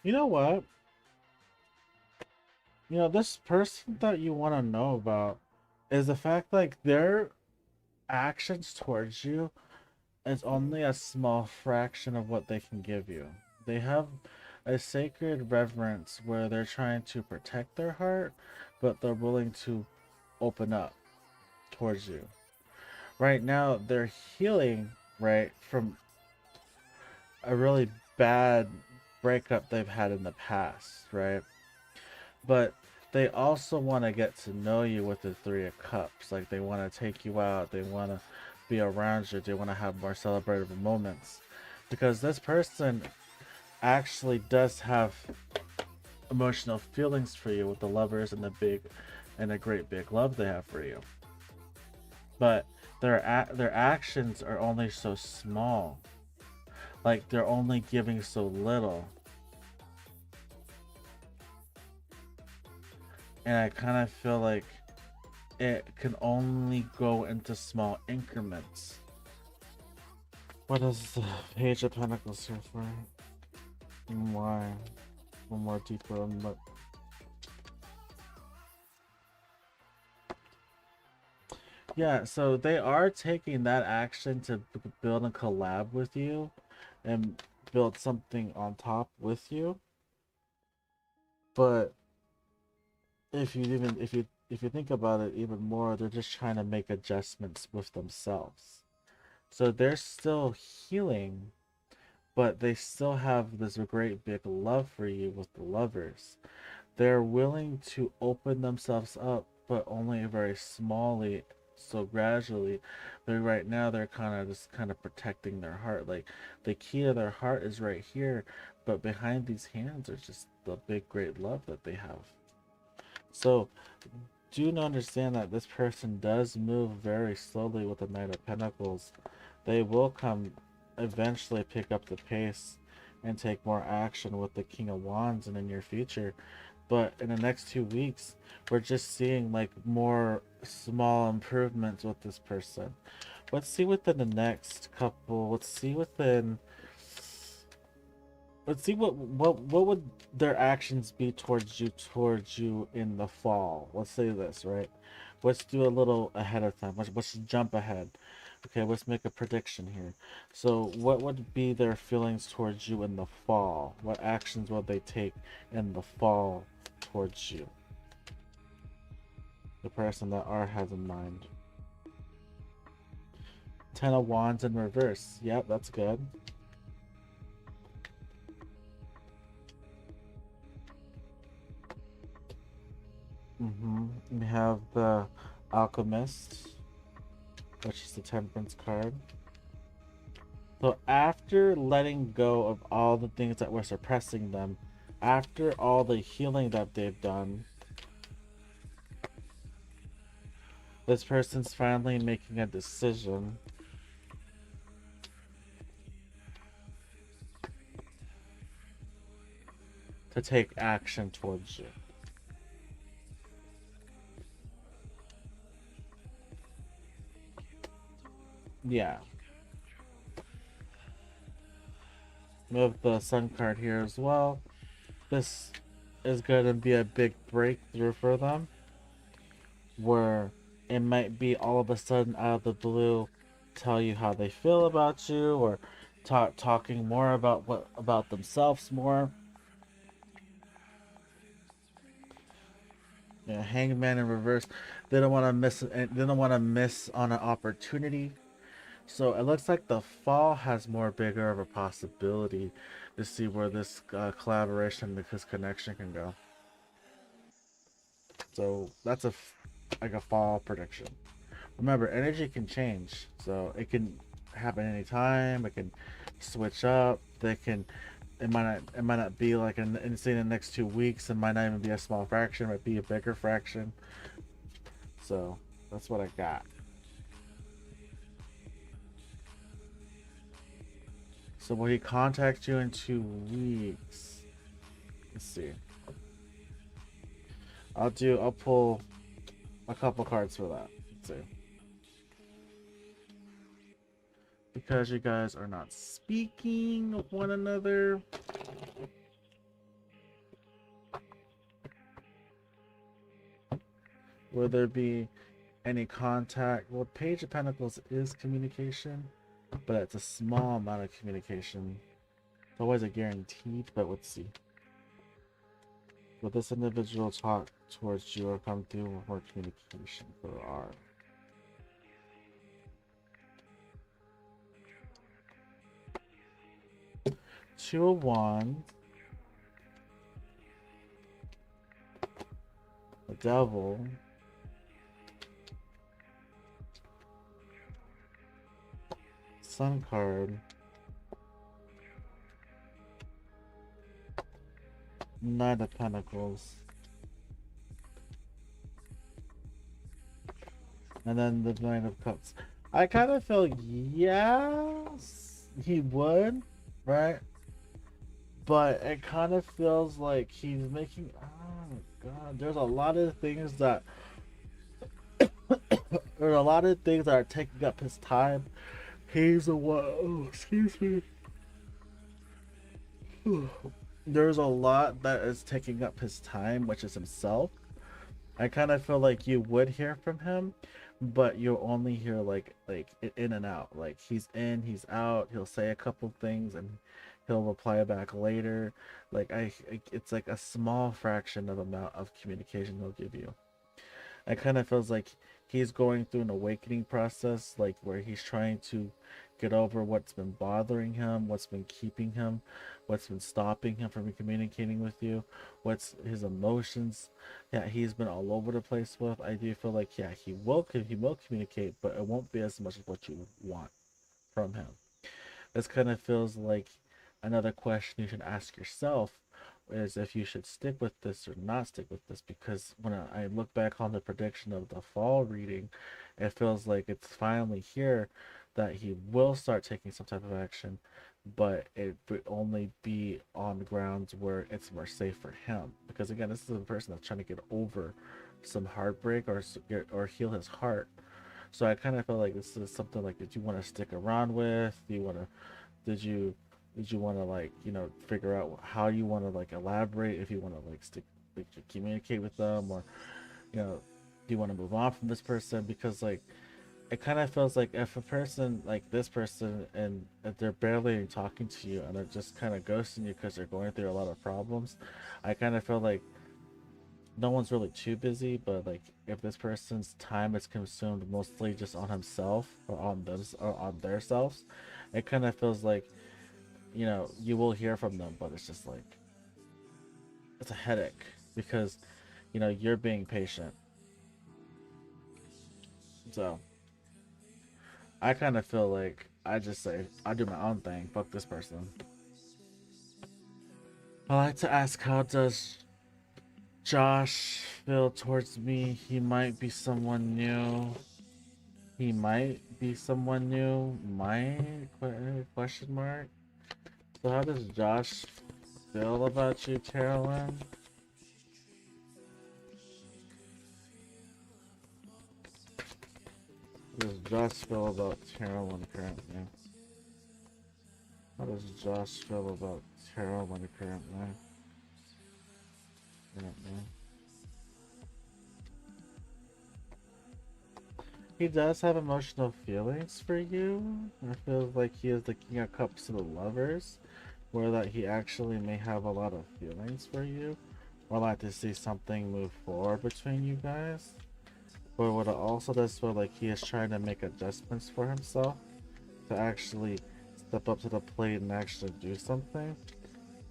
You know what? You know, this person that you want to know about is the fact like their actions towards you is only a small fraction of what they can give you. They have a sacred reverence where they're trying to protect their heart, but they're willing to open up towards you. Right now, they're healing, right, from a really bad breakup they've had in the past, right? But they also want to get to know you with the Three of Cups. Like, they want to take you out, they want to be around you, they want to have more celebratory moments. Because this person actually does have emotional feelings for you with the lovers and the big and the great big love they have for you. But their actions are only so small. Like they're only giving so little. And I kind of feel like it can only go into small increments. What is the Page of Pentacles here for? And why? One more deeper on what. Yeah, so they are taking that action to build a collab with you and build something on top with you. But if you think about it even more, they're just trying to make adjustments with themselves. So they're still healing, but they still have this great big love for you with the lovers. They're willing to open themselves up, but only very smallly, so gradually. But right now they're kind of protecting their heart. Like the key to their heart is right here, but behind these hands are just the big great love that they have. So do understand that this person does move very slowly with the Knight of Pentacles. They will come eventually pick up the pace and take more action with the King of Wands in the near future. But in the next 2 weeks, we're just seeing like more small improvements with this person. Let's see within the next couple. Let's see what would their actions be towards you in the fall. Let's say this, right? Let's do a little ahead of time. Let's jump ahead. Okay, let's make a prediction here. So, what would be their feelings towards you in the fall? What actions will they take in the fall towards you? The person that R has in mind. Ten of Wands in reverse. Yep, that's good. We have the Alchemist, which is the Temperance card. So after letting go of all the things that were suppressing them, after all the healing that they've done, this person's finally making a decision to take action towards you. Yeah. We have the Sun card here as well. This is going to be a big breakthrough for them, where it might be all of a sudden out of the blue tell you how they feel about you, or talking more about themselves more. Yeah, Hangman in reverse. They don't want to miss. They don't want to miss on an opportunity. So it looks like the fall has more bigger of a possibility to see where this collaboration, this connection can go. So that's like a fall prediction. Remember, energy can change, so it can happen anytime. It can switch up. They can. It might not be like in the next 2 weeks. It might not even be a small fraction. It might be a bigger fraction. So that's what I got. So will he contact you in 2 weeks? Let's see. I'll pull a couple cards for that. Let's see. Because you guys are not speaking of one another. Will there be any contact? Well, Page of Pentacles is communication, but it's a small amount of communication. It's always a guaranteed, but let's see. Will this individual talk towards you or come through with more communication for R? Two of Wands. The Devil. Sun card. Knight of Pentacles. And then the Nine of Cups. I kind of feel, yes, he would, right? But it kind of feels like he's making, oh god, there's a lot of things that, there's a lot of things that are taking up his time. He's the one, oh, excuse me. There's a lot that is taking up his time, which is himself. I kind of feel like you would hear from him, but you'll only hear like in and out. Like he's in, he's out. He'll say a couple things and he'll reply back later. Like it's like a small fraction of amount of communication he'll give you. It kind of feels like he's going through an awakening process, like where he's trying to get over what's been bothering him, what's been keeping him, what's been stopping him from communicating with you, what's his emotions. Yeah, he's been all over the place with. I do feel like, yeah, he will communicate, but it won't be as much as what you want from him. This kind of feels like another question you should ask yourself is if you should stick with this or not stick with this, because when I look back on the prediction of the fall reading, it feels like it's finally here that he will start taking some type of action, but it would only be on grounds where it's more safe for him. Because again, this is a person that's trying to get over some heartbreak or heal his heart. So I kind of feel like this is something like that you want to stick around with. Do you want to? Did you want to, like, you know, figure out how you want to like elaborate, if you want to like stick, like, communicate with them, or, you know, do you want to move on from this person? Because like it kind of feels like if a person like this person, and if they're barely talking to you and they're just kind of ghosting you because they're going through a lot of problems, I kind of feel like no one's really too busy, but like if this person's time is consumed mostly just on himself or on them or on their selves, it kind of feels like, you know, you will hear from them, but it's just like it's a headache because, you know, you're being patient. So I kind of feel like I just say I do my own thing. Fuck this person. I like to ask, how does Josh feel towards me? He might be someone new. He might be someone new. Might? Question mark. So how does Josh feel about you, Carolyn? How does Josh feel about Carolyn currently? How does Josh feel about Carolyn currently? He does have emotional feelings for you. I feel like he is the King of Cups to the lovers, where that he actually may have a lot of feelings for you, or like to see something move forward between you guys. But what it also does feel like he is trying to make adjustments for himself to actually step up to the plate and actually do something.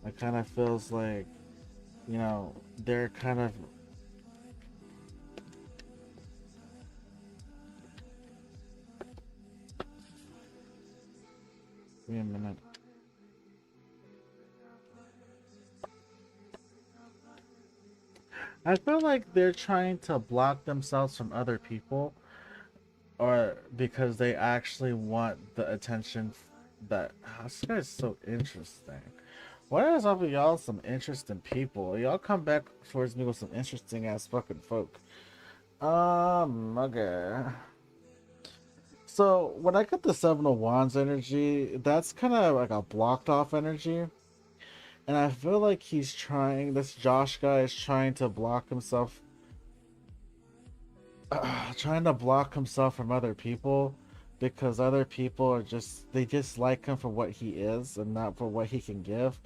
It kind of feels like, you know, they're kind of Give me a minute. I feel like they're trying to block themselves from other people, or because they actually want the attention that this guy's so interesting. Why is up with y'all some interesting people? Y'all come back towards me with some interesting ass fucking folk. Okay. So when I get the Seven of Wands energy, that's kind of like a blocked off energy. And I feel like he's trying, this Josh guy is trying to block himself. trying to block himself from other people because other people are they just like him for what he is and not for what he can give.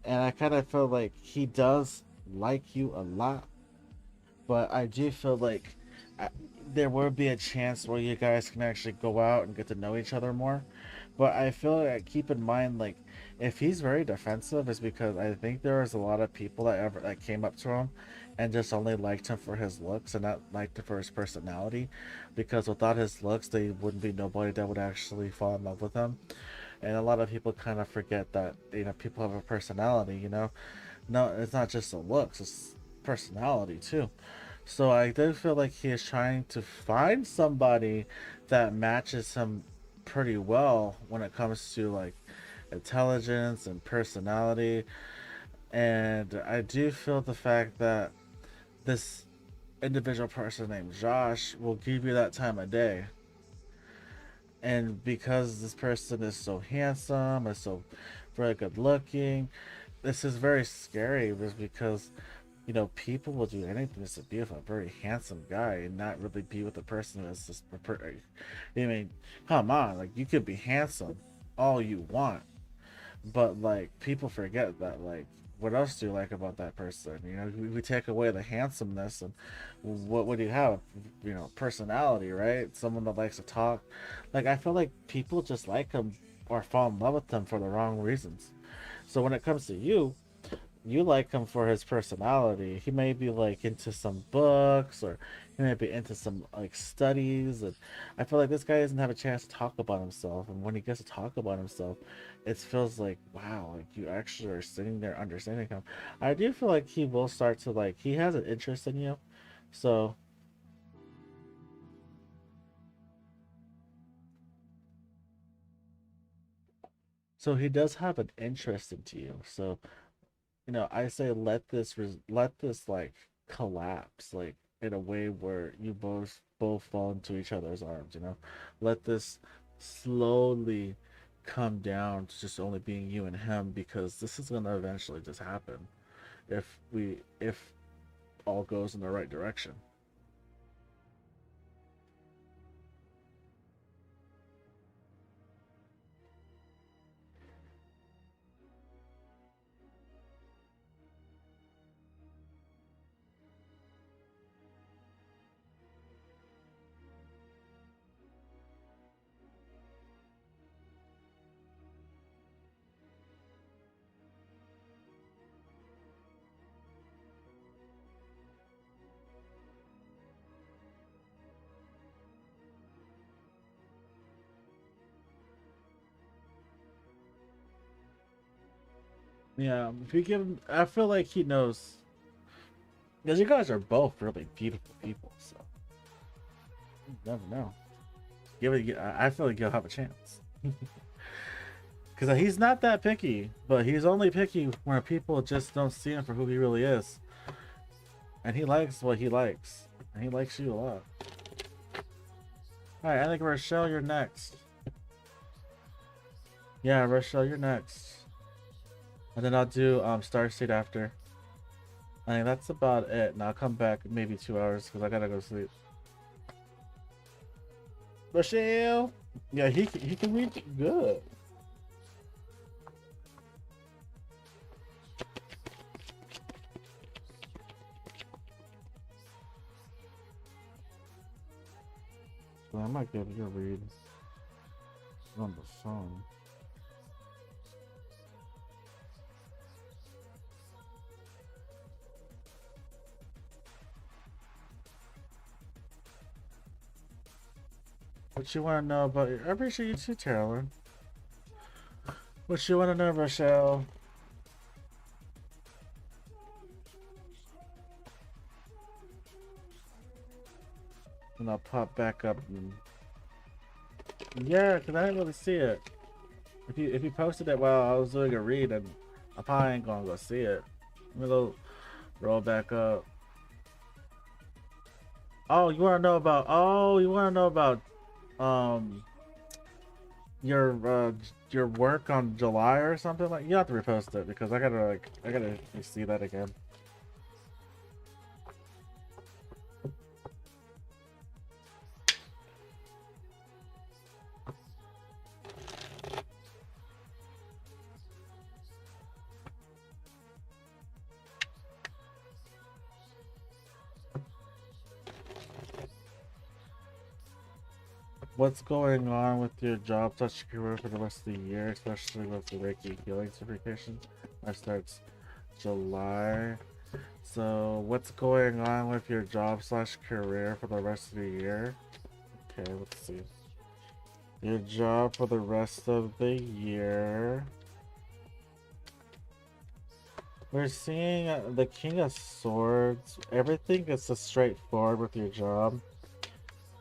And I kind of feel like he does like you a lot, but I do feel like I, there will be a chance where you guys can actually go out and get to know each other more. But I feel like keep in mind, like, if he's very defensive, it's because I think there was a lot of people that came up to him and just only liked him for his looks and not liked him for his personality, because without his looks, they wouldn't be nobody that would actually fall in love with him. And a lot of people kind of forget that people have a personality. No, it's not just the looks; it's personality too. So I do feel like he is trying to find somebody that matches him pretty well when it comes to like intelligence and personality. And I do feel the fact that this individual person named Josh will give you that time of day. And because this person is so handsome and so very good looking, this is very scary just because people will do anything just to be with a very handsome guy and not really be with a person that's just. I mean, come on, like you could be handsome all you want, but like people forget that like what else do you like about that person? We take away the handsomeness, and what would you have? Personality, right? Someone that likes to talk. Like I feel like people just like him or fall in love with him for the wrong reasons. So when it comes to you, you like him for his personality. He may be like into some books, or he may be into some like studies, and I feel like this guy doesn't have a chance to talk about himself. And when he gets to talk about himself, it feels like wow, like you actually are sitting there understanding him. I do feel like he will start to like he has an interest in you, so he does have an interest into you. So I say let this like collapse like in a way where you both fall into each other's arms. Let this slowly come down to just only being you and him, because this is gonna eventually just happen if all goes in the right direction. Yeah, if you give him, I feel like he knows, because you guys are both really beautiful people, so you never know. Give it. I feel like you'll have a chance. Because he's not that picky, but he's only picky when people just don't see him for who he really is. And he likes what he likes. And he likes you a lot. Alright, I think Rochelle, you're next. Yeah, Rochelle, you're next. And then I'll do Star State after. I think that's about it. And I'll come back maybe 2 hours because I gotta go sleep. Rochelle! Yeah, he can read good. So I might give you a read on the phone. What you want to know about I appreciate you too, Carolyn. What you want to know, Rochelle? And I'll pop back up and... Yeah, because I didn't really see it. If you posted it while I was doing a read, and I probably ain't gonna go see it. Let me go roll back up. Oh, you wanna know about um your work on July or something? Like, you have to repost it because I gotta see that again. what's going on with your job slash career for the rest of the year, especially with the Reiki healing certification that starts July. So what's going on with your job slash career for the rest of the year? Okay, let's see. Your job for the rest of the year. We're seeing the King of Swords. Everything is just straightforward with your job.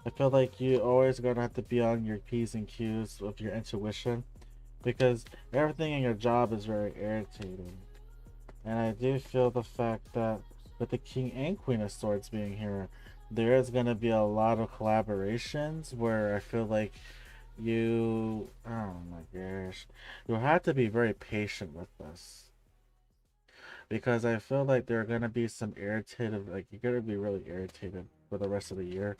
I feel like you always gonna have to be on your P's and Q's with your intuition because everything in your job is very irritating. And I do feel the fact that with the King and Queen of Swords being here, there is gonna be a lot of collaborations where I feel like oh my gosh, you'll have to be very patient with this because I feel like there are gonna be some irritated, like you're gonna be really irritated for the rest of the year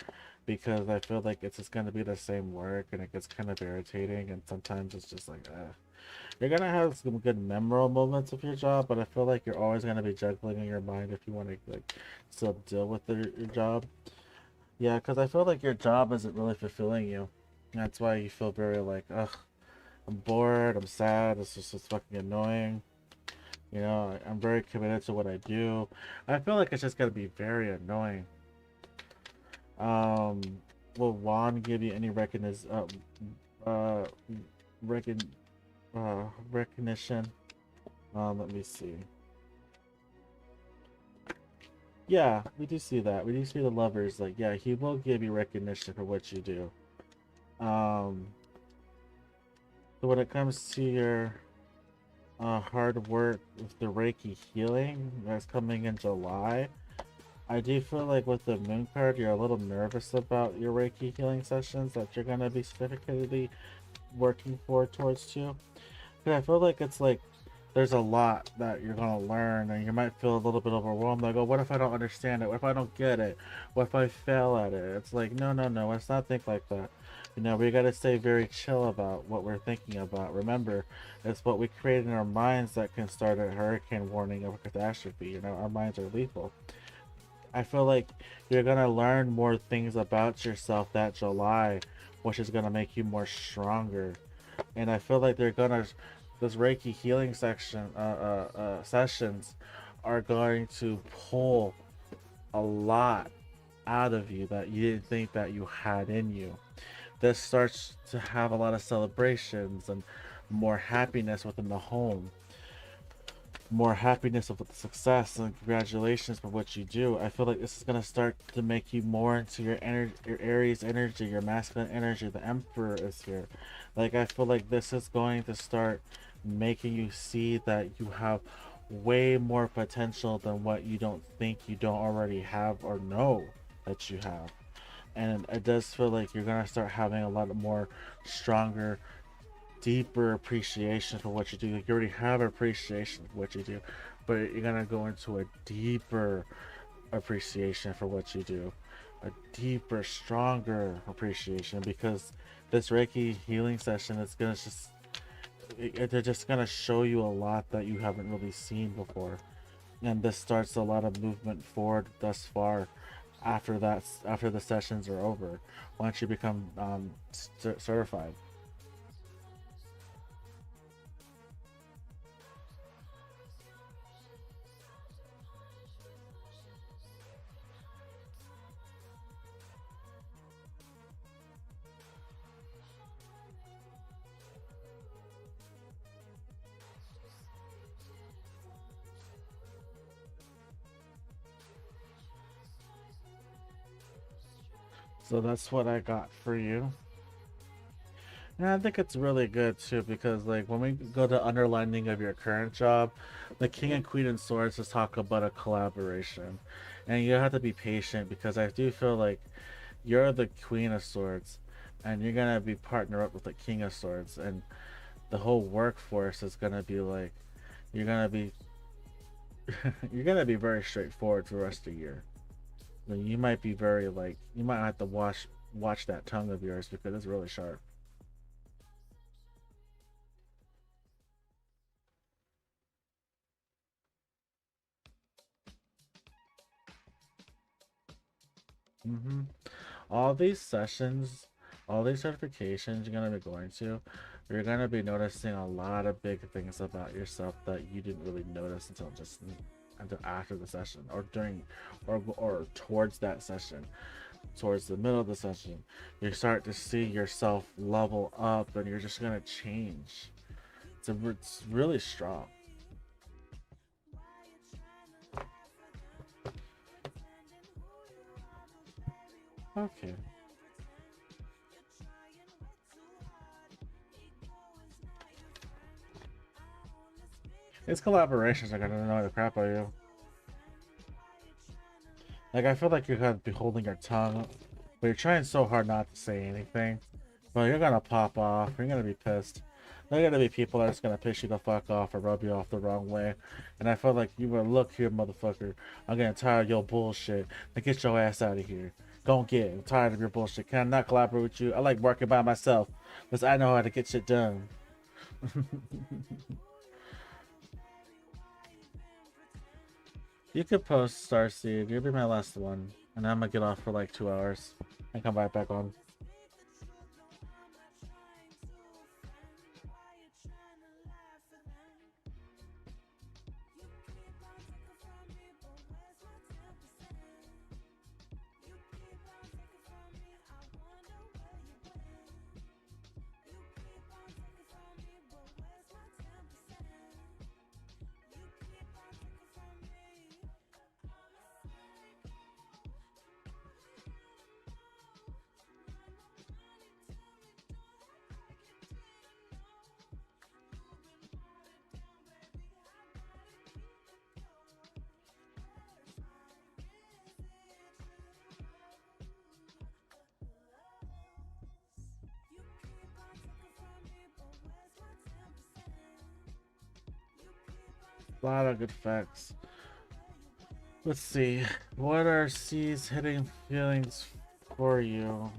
because I feel like it's just gonna be the same work and it gets kind of irritating and sometimes it's just like, you're gonna have some good memorable moments with your job, but I feel like you're always gonna be juggling in your mind if you want to like still deal with your job. Yeah, because I feel like your job isn't really fulfilling you. That's why you feel very like, ugh, I'm bored, I'm sad, it's just it's fucking annoying. You know, I'm very committed to what I do. I feel like it's just gonna be very annoying. Um, will Juan give you any uh, recon, recognition? Let me see. Yeah, we do see that. We do see the lovers. Like, yeah, he will give you recognition for what you do. Um, so when it comes to your hard work with the Reiki healing that's coming in July, I do feel like with the moon card, you're a little nervous about your Reiki healing sessions that you're gonna be specifically working forward towards too. Because I feel like it's like there's a lot that you're gonna learn, and you might feel a little bit overwhelmed. Like, oh, what if I don't understand it? What if I don't get it? What if I fail at it? It's like, no, no, no. Let's not think like that. You know, we gotta stay very chill about what we're thinking about. Remember, it's what we create in our minds that can start a hurricane warning of a catastrophe. You know, our minds are lethal. I feel like you're gonna learn more things about yourself that July, which is gonna make you more stronger. And I feel like they're gonna this Reiki healing sessions are going to pull a lot out of you that you didn't think that you had in you. This starts to have a lot of celebrations and more happiness within the home, more happiness with the success and congratulations for what you do. I feel like this is gonna start to make you more into your energy, your Aries energy, your masculine energy. The Emperor is here. Like I feel like this is going to start making you see that you have way more potential than what you don't think you don't already have or know that you have. And it does feel like you're gonna start having a lot more stronger, deeper appreciation for what you do. Like you already have appreciation for what you do, but you're gonna go into a deeper appreciation for what you do, a deeper, stronger appreciation because this Reiki healing session is gonna just they're just gonna show you a lot that you haven't really seen before, and this starts a lot of movement forward thus far. After the sessions are over, once you become certified. So that's what I got for you. And I think it's really good too because like when we go to underlining of your current job, the King and Queen and Swords just talk about a collaboration. And you have to be patient because I do feel like you're the Queen of Swords and you're gonna be partner up with the King of Swords and the whole workforce is gonna be like you're gonna be you're gonna be very straightforward for the rest of the year. You might be very like you might have to watch that tongue of yours because it's really sharp. hmm all these sessions all these certifications you're gonna be going to, you're gonna be noticing a lot of big things about yourself that you didn't really notice until after the session or during or towards that session, towards the middle of the session. You start to see yourself level up and you're just gonna change. It's really strong. Okay. These collaborations are gonna annoy the crap out of you. Like, I feel like you're gonna be holding your tongue, but you're trying so hard not to say anything. But you're gonna pop off. You're gonna be pissed. There are gonna be people that are just gonna piss you the fuck off or rub you off the wrong way. And I feel like you would look here, motherfucker. I'm getting tired of your bullshit. Now get your ass out of here. Don't get. I'm tired of your bullshit. Can I not collaborate with you? I like working by myself because I know how to get shit done. You could post Starseed. You'll be my last one. And I'm gonna get off for like 2 hours and come right back on. A lot of good facts. Let's see. What are C's hitting feelings for you?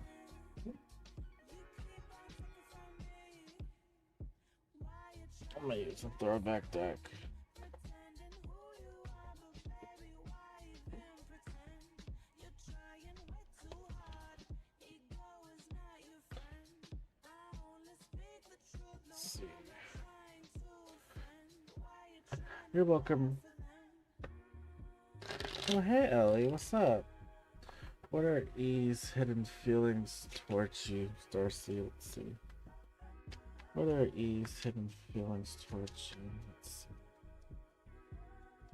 I'm gonna use a throwback deck. Let's see. You're welcome. Oh, hey, Ellie. What's up? What are E's hidden feelings towards you, Darcy? Let's see. What are E's hidden feelings towards you? Let's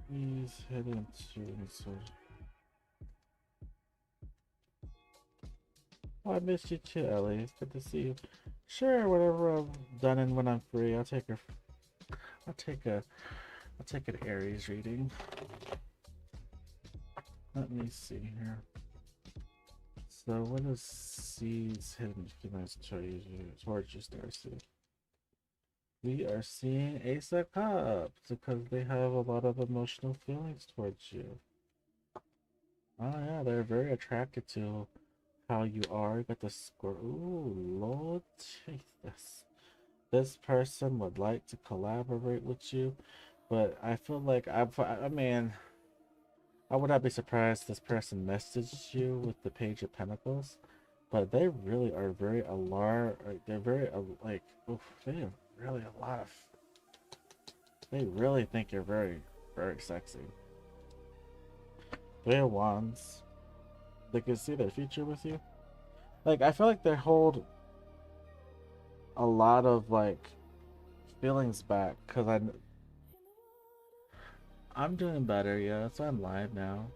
see. E's hidden feelings towards you. Oh, I missed you too, Ellie. It's good to see you. Sure, whatever I'm done and when I'm free, I'll take an Aries reading. Let me see here. So what is C's hidden feelings towards you, Starcy? We are seeing Ace of Cups because they have a lot of emotional feelings towards you. Oh yeah, they're very attracted to how you are. You got the score. Ooh, Lord Jesus. This person would like to collaborate with you, but I feel like I mean, I would not be surprised if this person messaged you with the Page of Pentacles, but they really are very alarmed. They're very like, oof, they have really a lot of. They really think you're very, very sexy. Three of Wands. They can see their future with you. Like, I feel like they hold a lot of like feelings back because I'm doing better. Yeah, that's why I'm live now.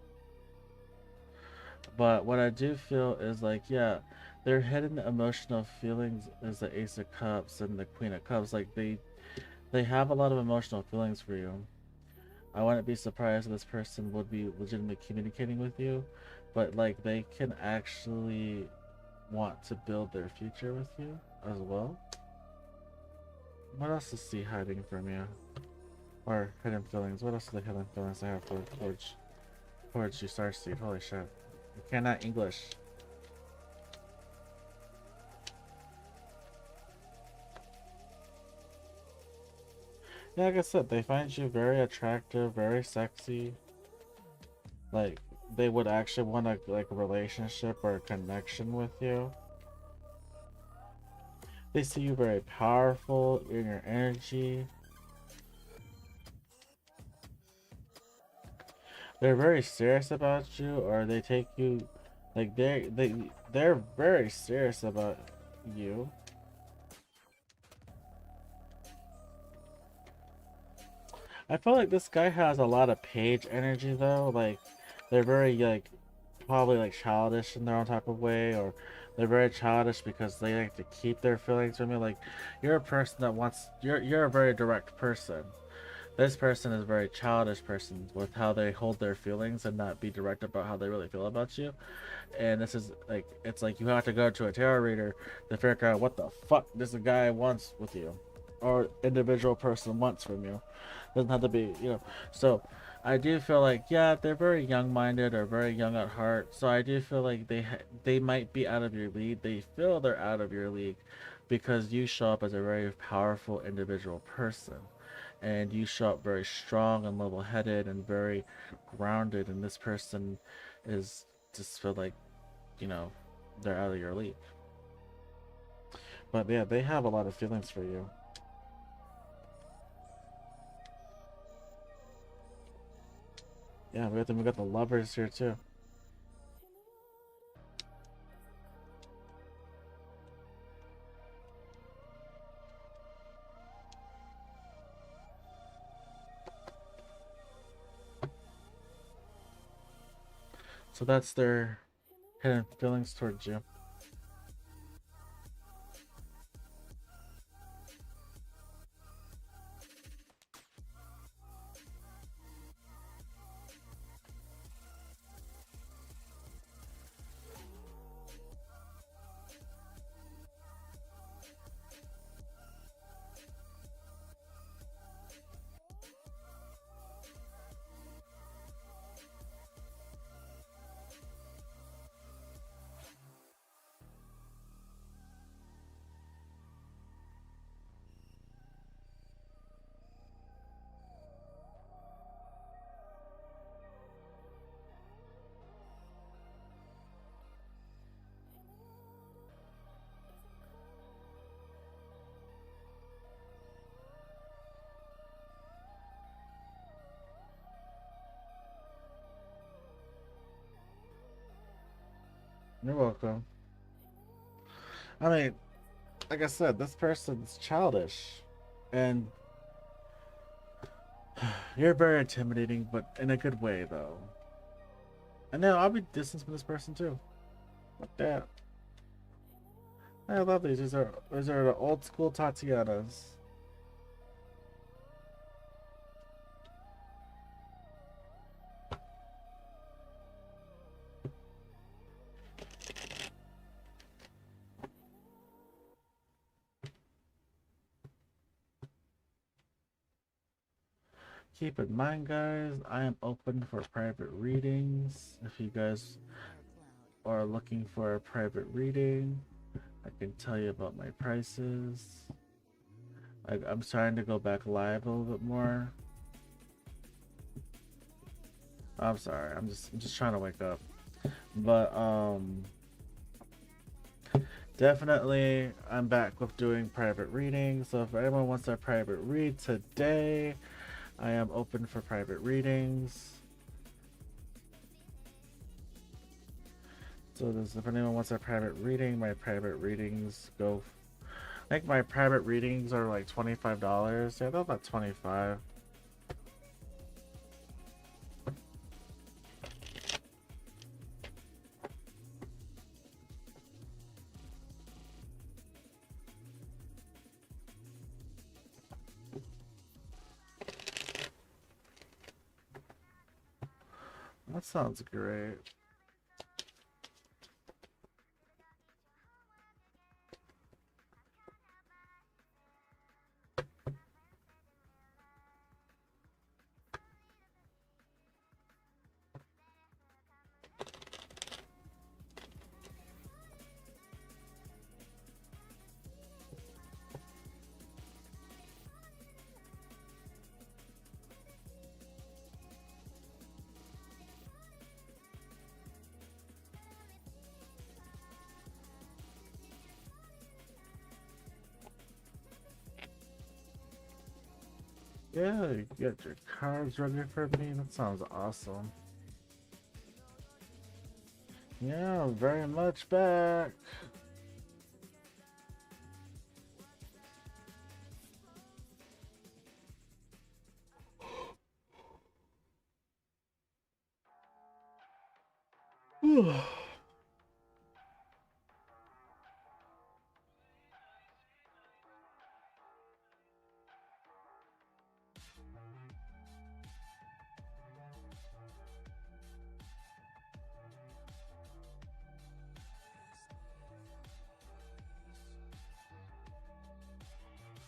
But what I do feel is like, yeah, their hidden emotional feelings is the Ace of Cups and the Queen of Cups. Like they have a lot of emotional feelings for you. I wouldn't be surprised if this person would be legitimately communicating with you, but like they can actually want to build their future with you as well. What else is C hiding from you? Or hidden feelings? What else are the hidden feelings I have towards you, Starseed? Holy shit. You cannot English. Yeah, like I said, they find you very attractive, very sexy. Like, they would actually want a like a relationship or a connection with you. They see you very powerful in your energy. They're very serious about you, or they take you like they're very serious about you. I feel like this guy has a lot of page energy though. Like they're very like probably like childish in their own type of way, or they're very childish because they like to keep their feelings from you. Like you're a person that wants you're a very direct person. This person is a very childish person with how they hold their feelings and not be direct about how they really feel about you. And this is like it's like you have to go to a tarot reader to figure out what the fuck this guy wants with you, or individual person wants from you. Doesn't have to be, you know. So I do feel like yeah, they're very young-minded or very young at heart. So I do feel like they might be out of your league. They feel they're out of your league because you show up as a very powerful individual person, and you show up very strong and level-headed and very grounded. And this person is just feel like, you know, they're out of your league. But yeah, they have a lot of feelings for you. Yeah, we got the lovers here too. So that's their hidden feelings towards you. You're welcome. I mean, like I said, this person's childish, and you're very intimidating, but in a good way, though. And now I'll be distant from this person too. Like that. I love these. These are the old school Tatianas. Keep in mind, guys, I am open for private readings. If you guys are looking for a private reading, I can tell you about my prices. I'm starting to go back live a little bit more. I'm sorry, I'm just trying to wake up. But definitely I'm back with doing private readings. So if anyone wants a private read today, I am open for private readings. So if anyone wants a private reading, my private readings go. I think my private readings are like $25. Yeah, they're about 25. That sounds great. Yeah, you got your cards ready for me. That sounds awesome. Yeah, I'm very much back.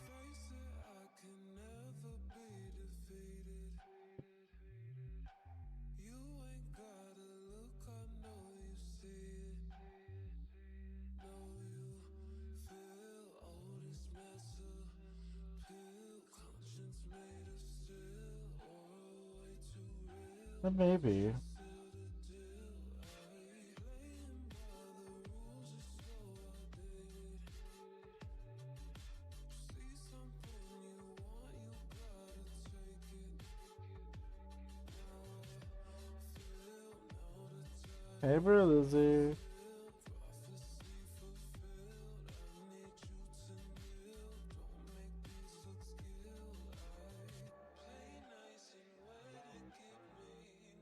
Face it, I can never be defeated. You ain't gotta look, I know you see it. Know you feel all this mess up. Pill conscience made of steel, or way too real. Maybe. Still the deal, I playing by the rules is so outdated. See something you want, you gotta take it. Now I feel, now the tide Hey, bro, Lizzie. feel, prophecy fulfilled. I need you to kneel, don't make these look skilled. I play nice and wet and give me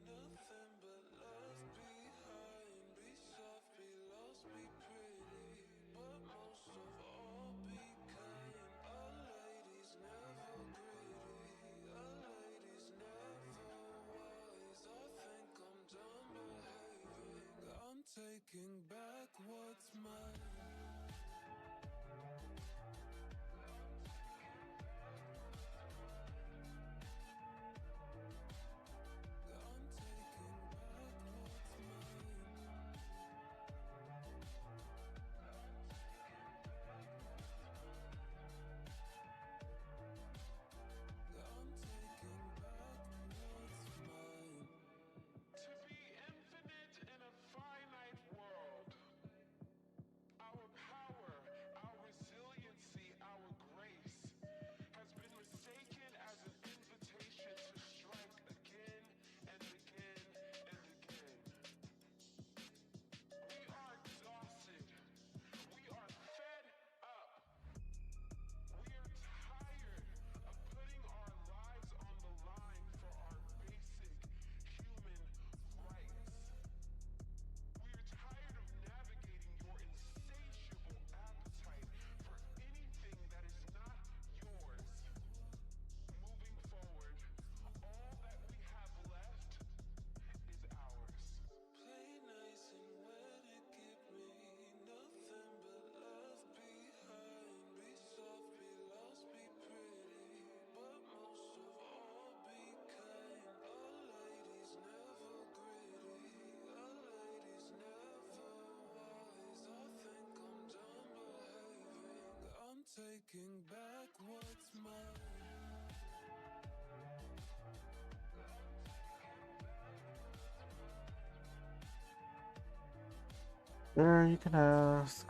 nothing but love behind. Be soft, be lost, be pretty, but most of all be kind. A lady's never greedy, a lady's never wise. I think I'm done behaving, I'm taking back what's mine. I'm taking back what's mine. I'm taking back what's mine. To be infinite in a finite world, our power, our resiliency, our grace has been mistaken as an invitation to strike again and again and again. We are exhausted. We are fed up. We are tired of putting our lives on the line for our basic human rights. We are tired of navigating your insatiable appetite for anything that is not yours. Moving forward, all that we have left is ours. Play nice and wet and give me nothing but love behind. Be soft, be lost, be pretty, but most of all be kind. A lady's never greedy, a lady's never wise. I think I'm done behaving, I'm taking back what's mine. There, you can ask.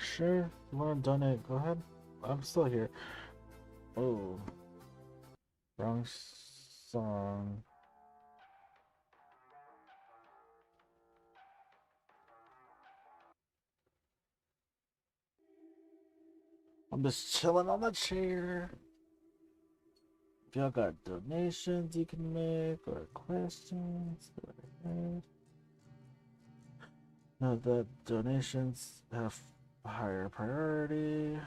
Sure, you want to donate? Go ahead. I'm still here. Oh, wrong song. I'm just chilling on the chair. If y'all got donations you can make or questions, go ahead. Know that donations have higher priority.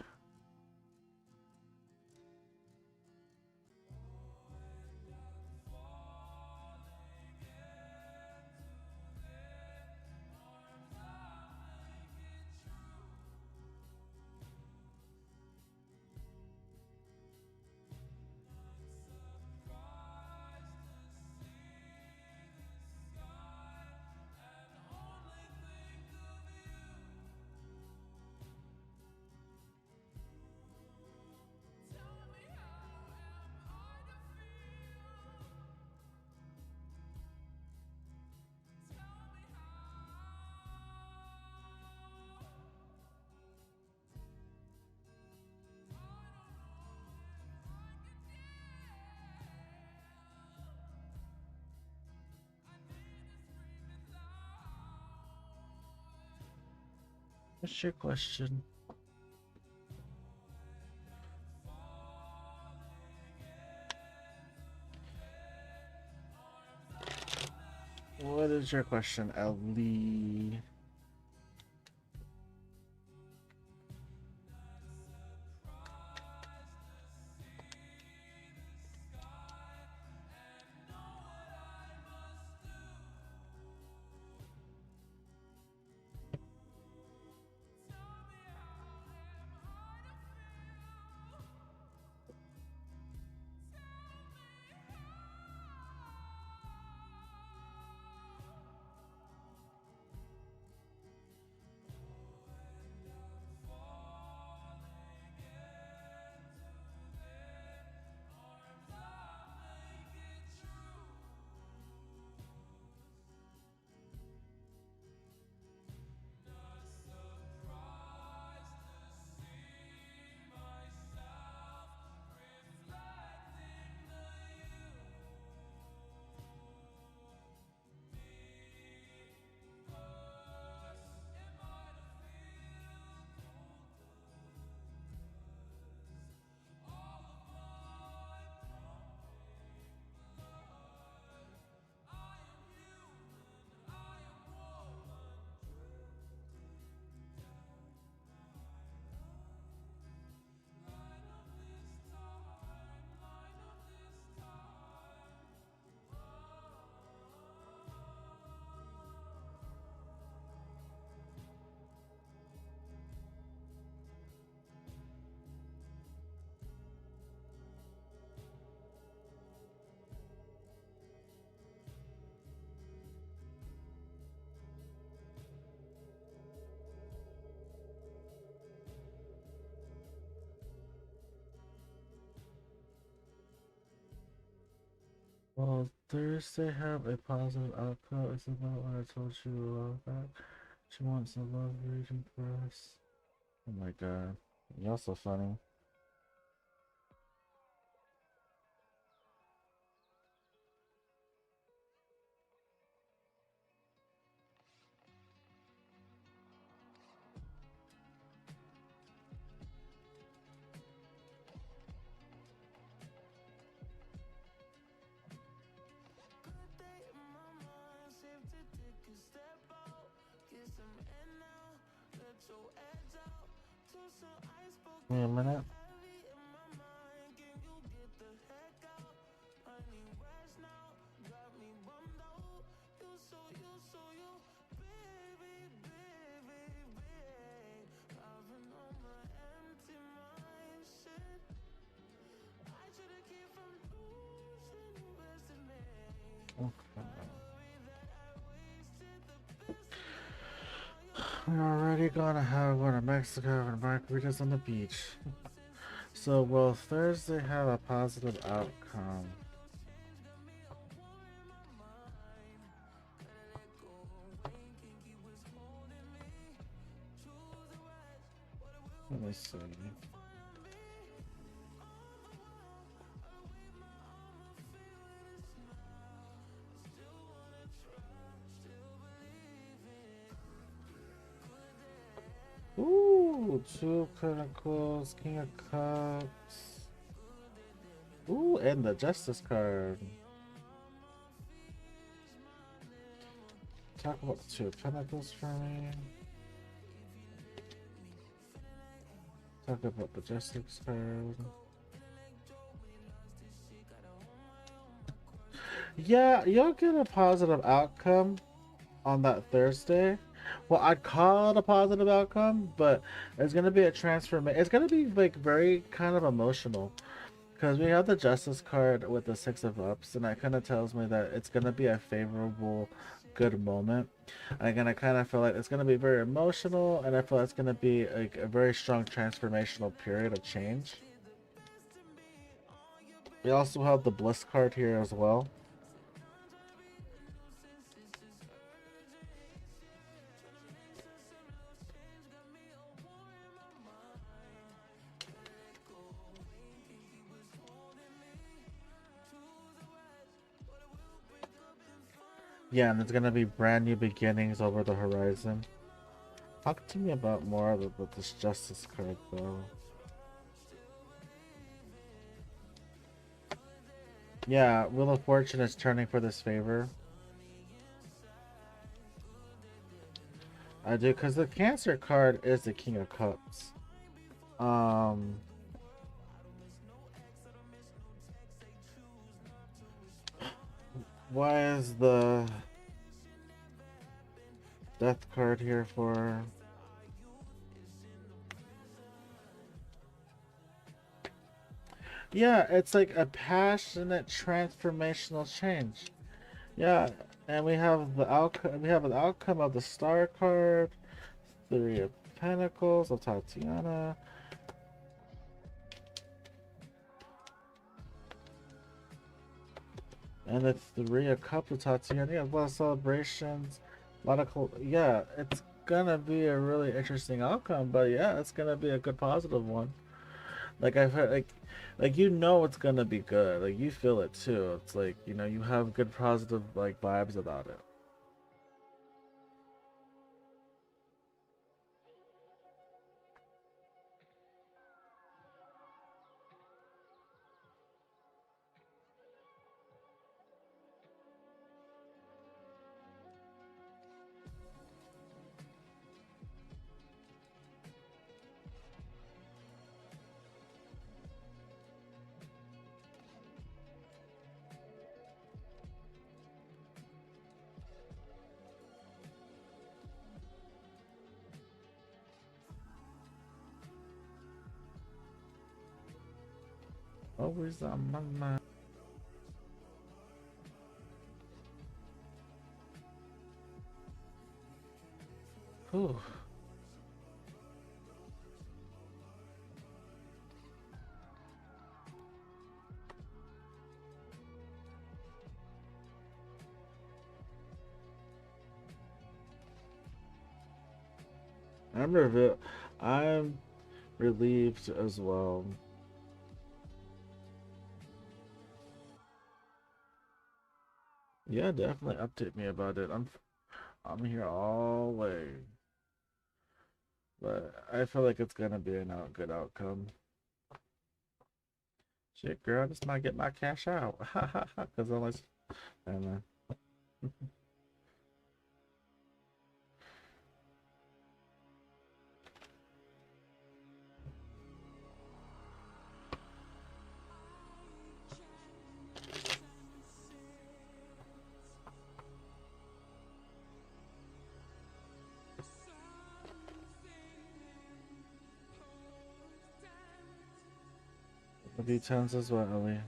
What's your question? What is your question, Ellie? Well, Thursday have a positive outcome. It's about what I told you a while back. She wants a love reading for us. Oh my god. Y'all so funny. Give me a minute. We're already gonna go to Mexico and margaritas on the beach. So will Thursday have a positive outcome? Let me see. Ooh. Ooh, two Pentacles, King of Cups. Ooh, and the Justice card. Talk about the two Pentacles for me. Talk about the Justice card. Yeah, you'll get a positive outcome on that Thursday. Well, I'd call it a positive outcome, but it's gonna be a transformation. It's gonna be like very kind of emotional because we have the Justice card with the Six of Ups, and that kind of tells me that it's gonna be a favorable, good moment. I'm gonna kind of feel like it's gonna be very emotional, and I feel it's gonna be like a very strong transformational period of change. We also have the Bliss card here as well. Yeah, and there's gonna be brand new beginnings over the horizon. Talk to me about more about this Justice card, though. Yeah, Wheel of Fortune is turning for this favor. I do, because the Cancer card is the King of Cups. Um, why is the Death card here for? Yeah, it's like a passionate transformational change. Yeah, and we have the outcome. We have an outcome of the Star card, Three of Pentacles of Tatiana, and the Three of Cups of Tatiana. Yeah, a lot of celebrations, a lot of yeah. It's gonna be a really interesting outcome, but yeah, it's gonna be a good positive one. Like I've heard, like you know, it's gonna be good. Like you feel it too. It's like you know, you have good positive like vibes about it. Always on my mind. Ooh. I'm relieved as well. Yeah, definitely update me about it. I'm here all way, but I feel like it's gonna be a good outcome. Shit, girl, this might get my cash out. Ha ha ha. Cause unless, and the D10s as well, Ellie.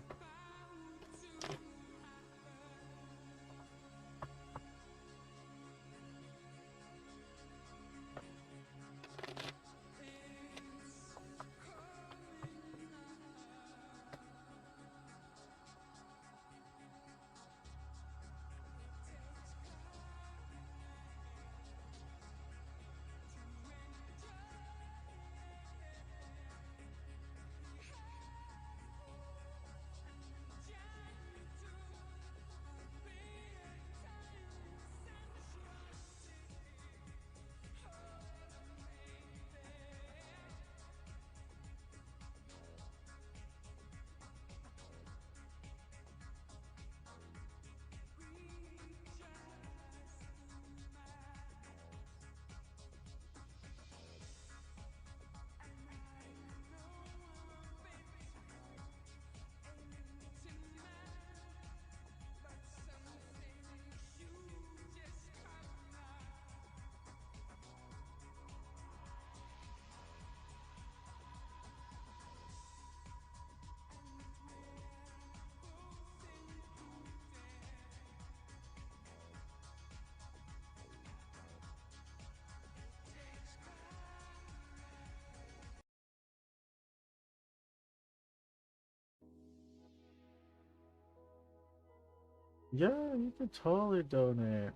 Yeah, you can totally donate.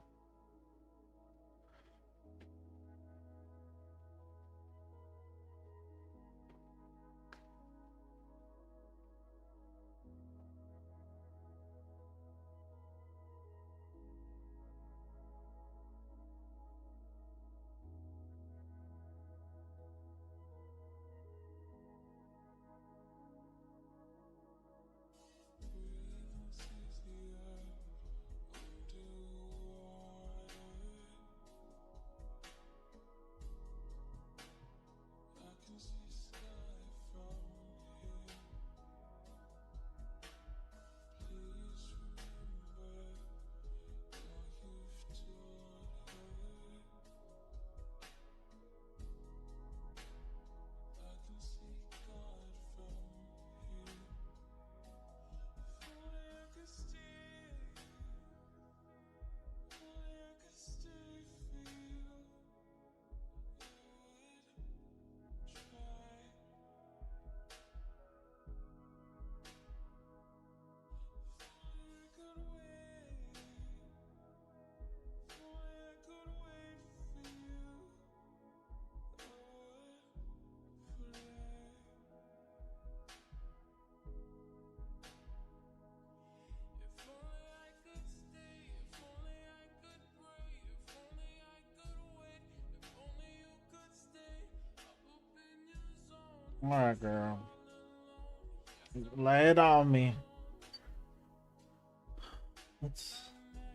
Alright, girl. Lay it on me.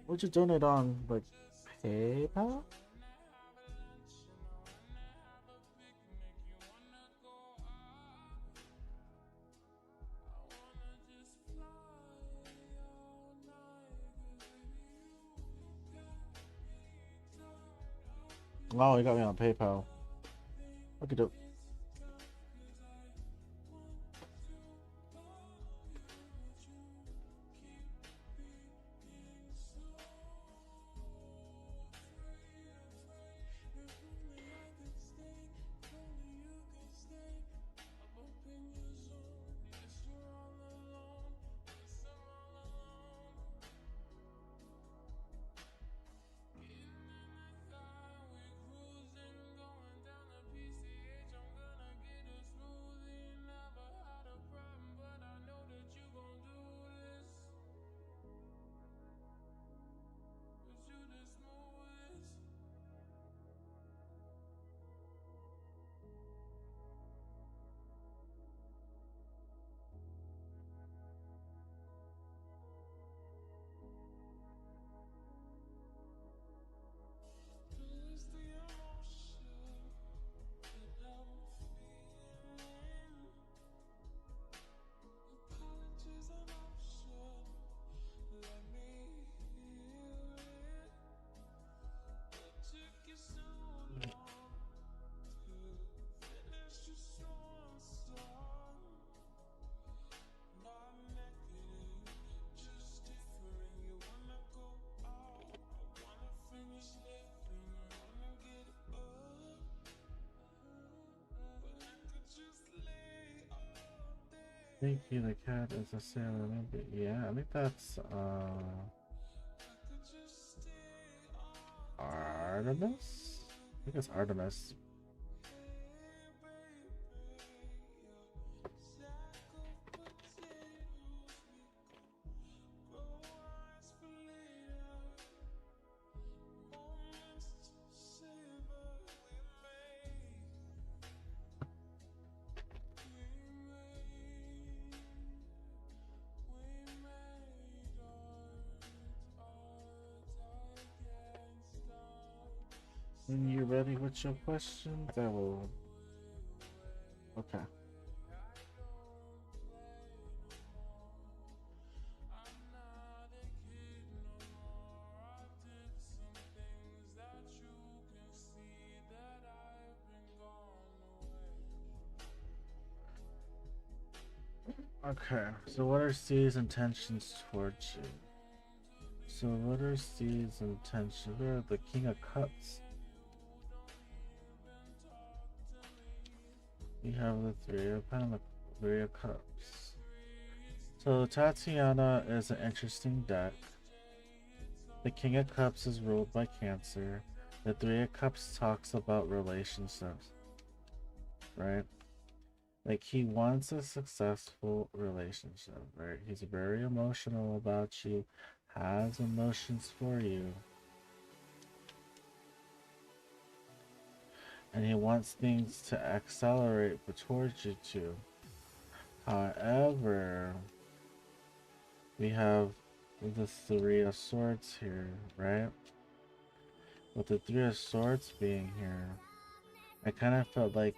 What'd you donate on? Like, PayPal? Oh, you got me on PayPal. Okay, dope. Thank you, the cat is a sailor. Maybe, yeah, I think that's Artemis? I think it's Artemis. When you're ready with your questions, I will. Okay. Okay, so what are C's intentions towards you? So what are C's intentions? They're the King of Cups. We have the Three of Pentacles, Three of Cups. So Tatiana is an interesting deck. The King of Cups is ruled by Cancer. The Three of Cups talks about relationships, right? Like he wants a successful relationship, right? He's very emotional about you, has emotions for you, and he wants things to accelerate towards you too. However, we have the Three of Swords here, right? With the Three of Swords being here, I kind of felt like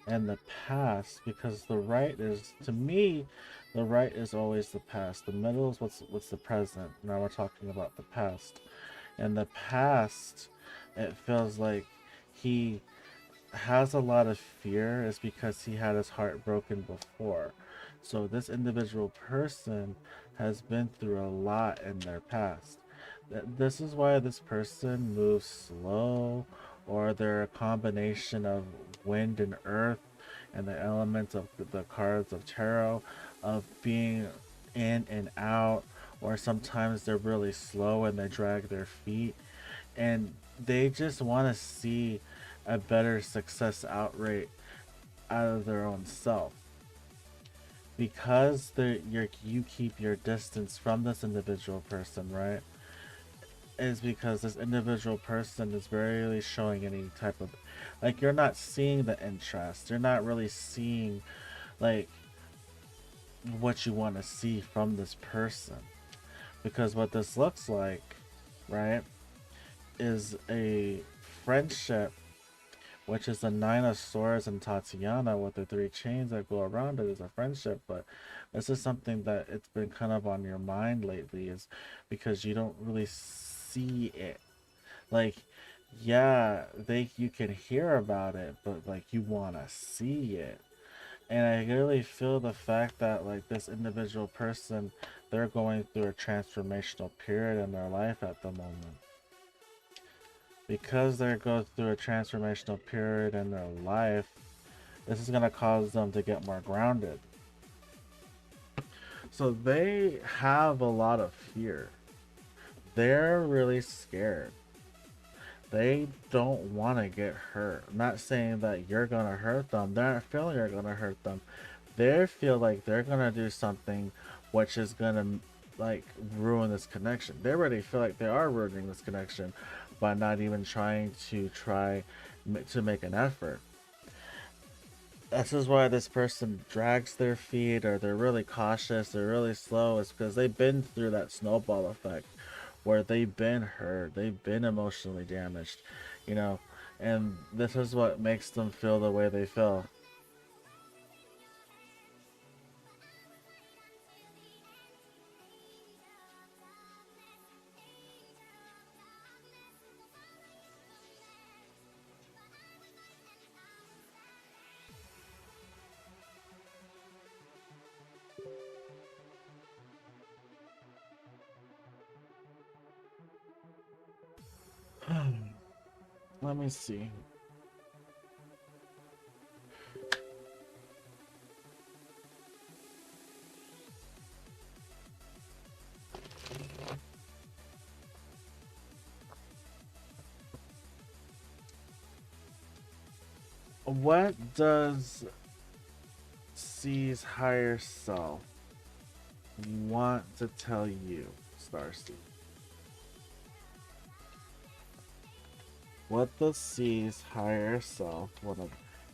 in the past, because the right is, to me, the right is always the past. The middle is what's the present. Now we're talking about the past. In the past, it feels like he has a lot of fear is because he had his heart broken before. So this individual person has been through a lot in their past. This is why this person moves slow, or they're a combination of wind and earth and the elements of the cards of tarot, of being in and out, or sometimes they're really slow and they drag their feet, and they just want to see a better success out rate out of their own self. Because you keep your distance from this individual person, right? Is because this individual person is rarely showing any type of, like, you're not seeing the interest. You're not really seeing like what you want to see from this person. Because what this looks like, right, is a friendship, which is the Nine of Swords and Tatiana with the three chains that go around it, is a friendship. But this is something that it's been kind of on your mind lately, is because you don't really see it. Like, yeah, you can hear about it, but like you want to see it. And I really feel the fact that like this individual person, they're going through a transformational period in their life at the moment. Because they're going through a transformational period in their life, this is going to cause them to get more grounded. So they have a lot of fear. They're really scared. They don't want to get hurt. I'm not saying that you're going to hurt them. They're not feeling you're going to hurt them. They feel like they're going to do something which is going to like ruin this connection. They already feel like they are ruining this connection by not even trying to make an effort. This is why this person drags their feet, or they're really cautious, they're really slow, is because they've been through that snowball effect where they've been hurt, they've been emotionally damaged, you know, and this is what makes them feel the way they feel. Let me see. What does C's higher self want to tell you, Starseed? What does C's higher self want to...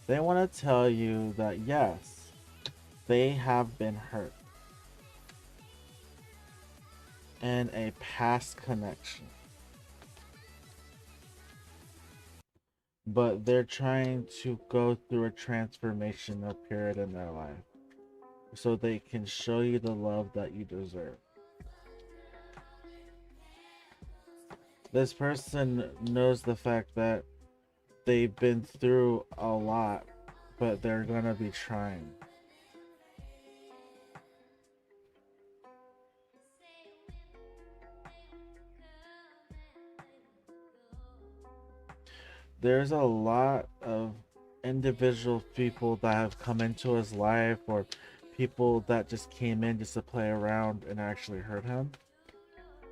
They want to tell you that yes, they have been hurt in a past connection, but they're trying to go through a transformational period in their life so they can show you the love that you deserve. This person knows the fact that they've been through a lot, but they're gonna be trying. There's a lot of individual people that have come into his life, or people that just came in just to play around and actually hurt him.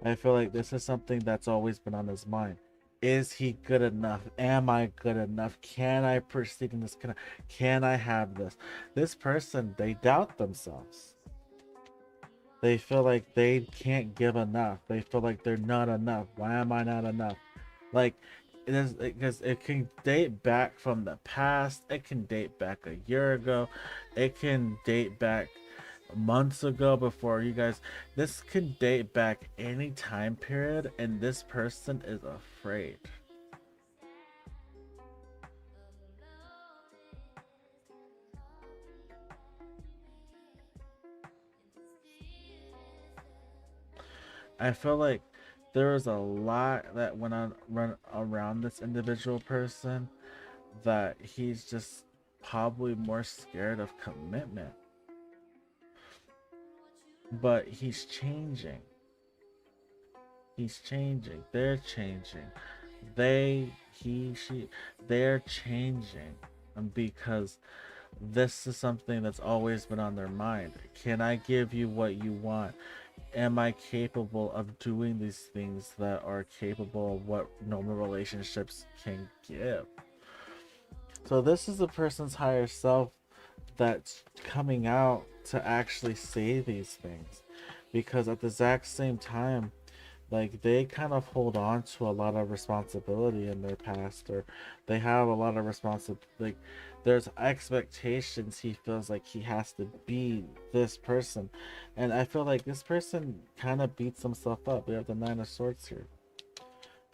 I feel like this is something that's always been on his mind. Is he good enough? Am I good enough? Can I proceed in this? Can I have this? This person, they doubt themselves. They feel like they can't give enough. They feel like they're not enough. Why am I not enough? Like, it is because it can date back from the past. It can date back a year ago. It can date back months ago before you guys. This can date back any time period, and this person is afraid. I feel like there was a lot that went on run around this individual person that he's just probably more scared of commitment. But he's changing. He's changing. They're changing. She, they're changing. Because this is something that's always been on their mind. Can I give you what you want? Am I capable of doing these things that are capable of what normal relationships can give? So this is the person's higher self that's coming out to actually say these things, because at the exact same time, like, they kind of hold on to a lot of responsibility in their past, or they have a lot of responsibility. Like, there's expectations. He feels like he has to be this person, and I feel like this person kind of beats himself up. We have the Nine of Swords here,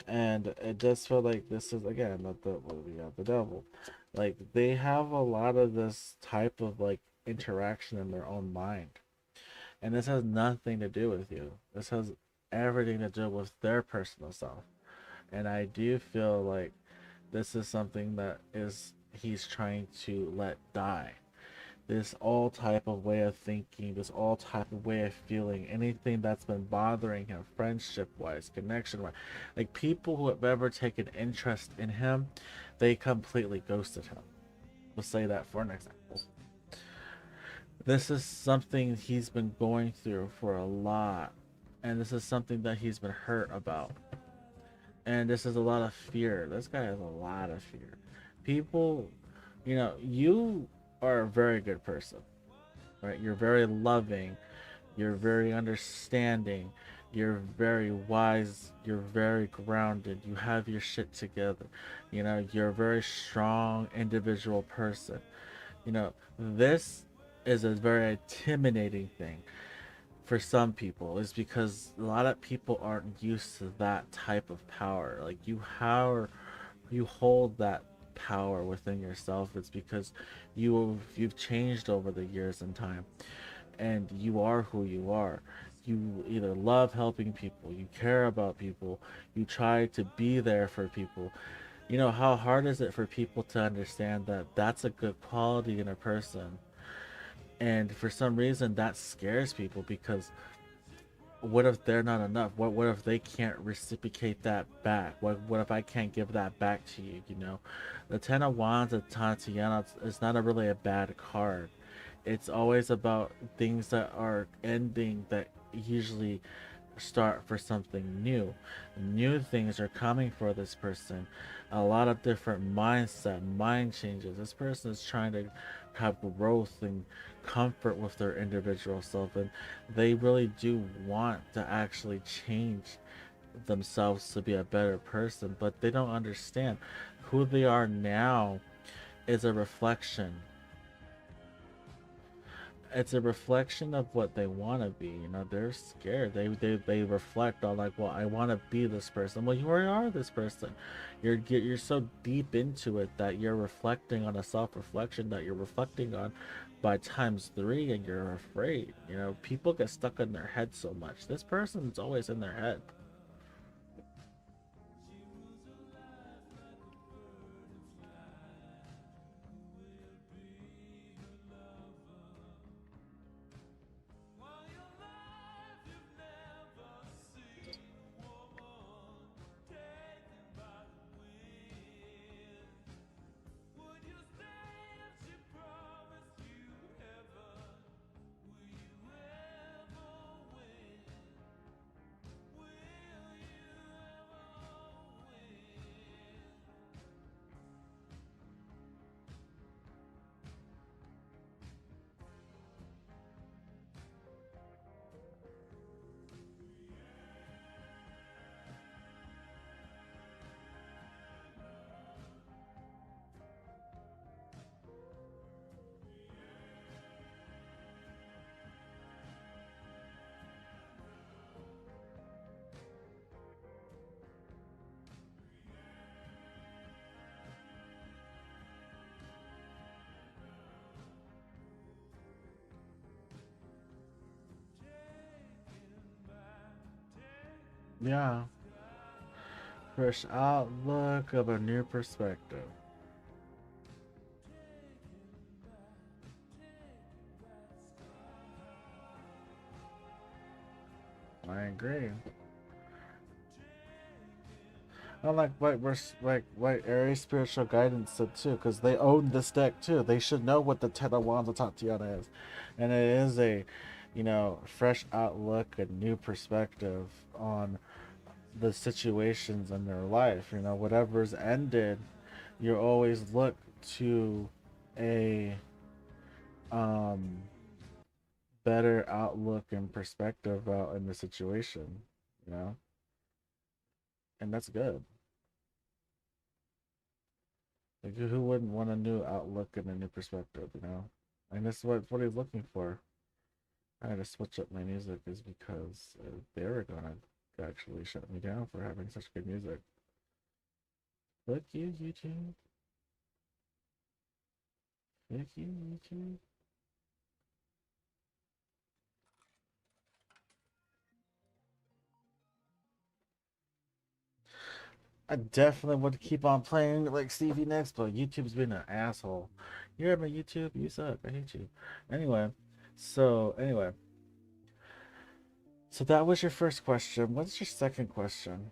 and it does feel like this is again what we got, the devil. Like, they have a lot of this type of like interaction in their own mind, and this has nothing to do with you. This has everything to do with their personal self. And I do feel like this is something that is he's trying to let die. This all type of way of thinking, this all type of way of feeling, anything that's been bothering him, friendship wise, connection wise. Like, people who have ever taken interest in him, they completely ghosted him. We'll say that for an example. This is something he's been going through for a lot, and this is something that he's been hurt about, and this is a lot of fear. This guy has a lot of fear. People, you are a very good person, right? You're very loving, you're very understanding, you're very wise, you're very grounded, you have your shit together, you're a very strong individual person. This is a very intimidating thing for some people, is because a lot of people aren't used to that type of power. Like, you hold that power within yourself. It's because you've changed over the years and time, and you are who you are. You either love helping people, you care about people, you try to be there for people. How hard is it for people to understand that that's a good quality in a person? And for some reason that scares people, because what if they're not enough? What if they can't reciprocate that back? What if I can't give that back to you? The Ten of Wands at Tatiana is not really a bad card. It's always about things that are ending, that usually start for something new. New things are coming for this person. A lot of different mindset, mind changes. This person is trying to have growth and comfort with their individual self, and they really do want to actually change themselves to be a better person, but they don't understand who they are now is a reflection. It's a reflection of what they want to be. They're scared. They reflect on, like, well, I want to be this person. Well, you already are this person. You're so deep into it that you're reflecting on a self-reflection that you're reflecting on by times three, and you're afraid. People get stuck in their head so much. This person's always in their head. Yeah. Fresh outlook of a new perspective. I agree. I like White Aries spiritual guidance said too, because they own this deck too. They should know what the Ten of Wands of Tatiana is, and it is a, fresh outlook, a new perspective on the situations in their life. Whatever's ended, you always look to a um better outlook and perspective out in the situation. You know, and that's good. Like who wouldn't want a new outlook and a new perspective, And that's what he's looking for. I had to switch up my music is because they were gonna actually shut me down for having such good music. Fuck you, YouTube. Fuck you, YouTube. I definitely would keep on playing like Stevie Nicks, but YouTube's been an asshole. You heard me, YouTube? You suck. I hate you. Anyway, anyway, so that was your first question. What's your second question?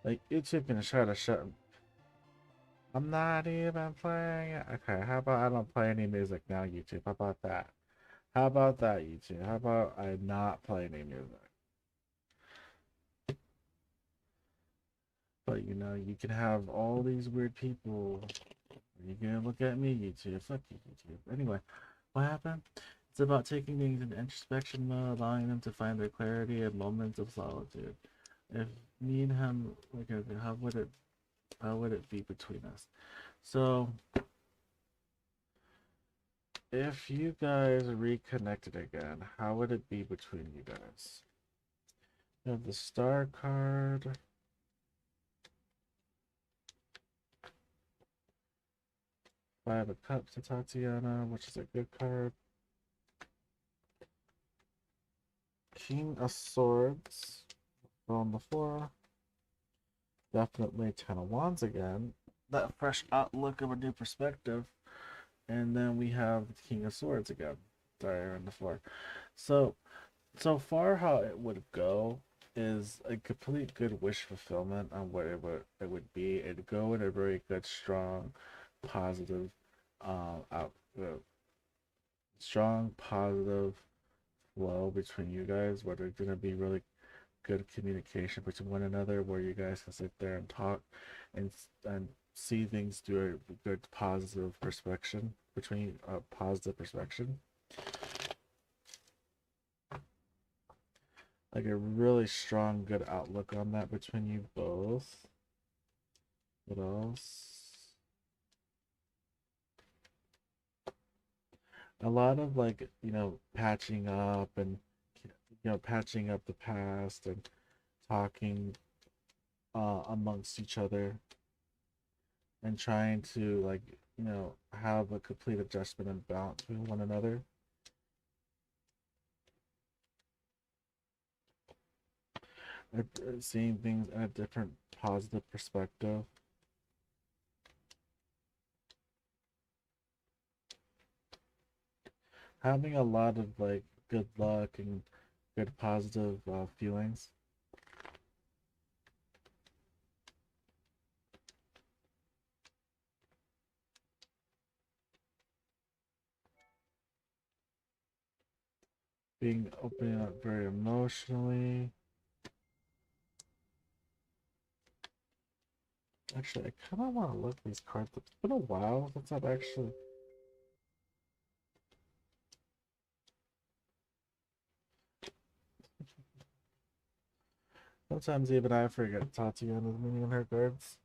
Like YouTube gonna try to shut. I'm not even playing it. Okay, how about I don't play any music now, YouTube? How about that? How about that, YouTube? How about I not play any music? But you can have all these weird people. You can look at me, YouTube. Fuck you, YouTube. Anyway, what happened? It's about taking things into introspection mode, allowing them to find their clarity in moments of solitude. If me and him, like, how would it be between us? So, if you guys reconnected again, how would it be between you guys? You have the Star card. Five of Cups to Tatiana, which is a good card. King of Swords on the floor. Definitely Ten of Wands again. That fresh outlook of a new perspective. And then we have the King of Swords again. Sorry, on the floor. So far how it would go is a complete good wish fulfillment on what it would be. It'd go in a very good, strong, positive, out, strong, positive flow between you guys, where there's gonna be really good communication between one another, where you guys can sit there and talk and see things through a good positive perspective between a positive perspective, like a really strong good outlook on that between you both. What else? A lot of like patching up and patching up the past and talking amongst each other and trying to like have a complete adjustment and balance with one another. Seeing things in a different positive perspective. Having a lot of like good luck and good positive feelings. Being opening up very emotionally. Actually, I kind of want to look at these cards. It's been a while since I've actually. Sometimes even I forget Tatiana's meaning in her cards.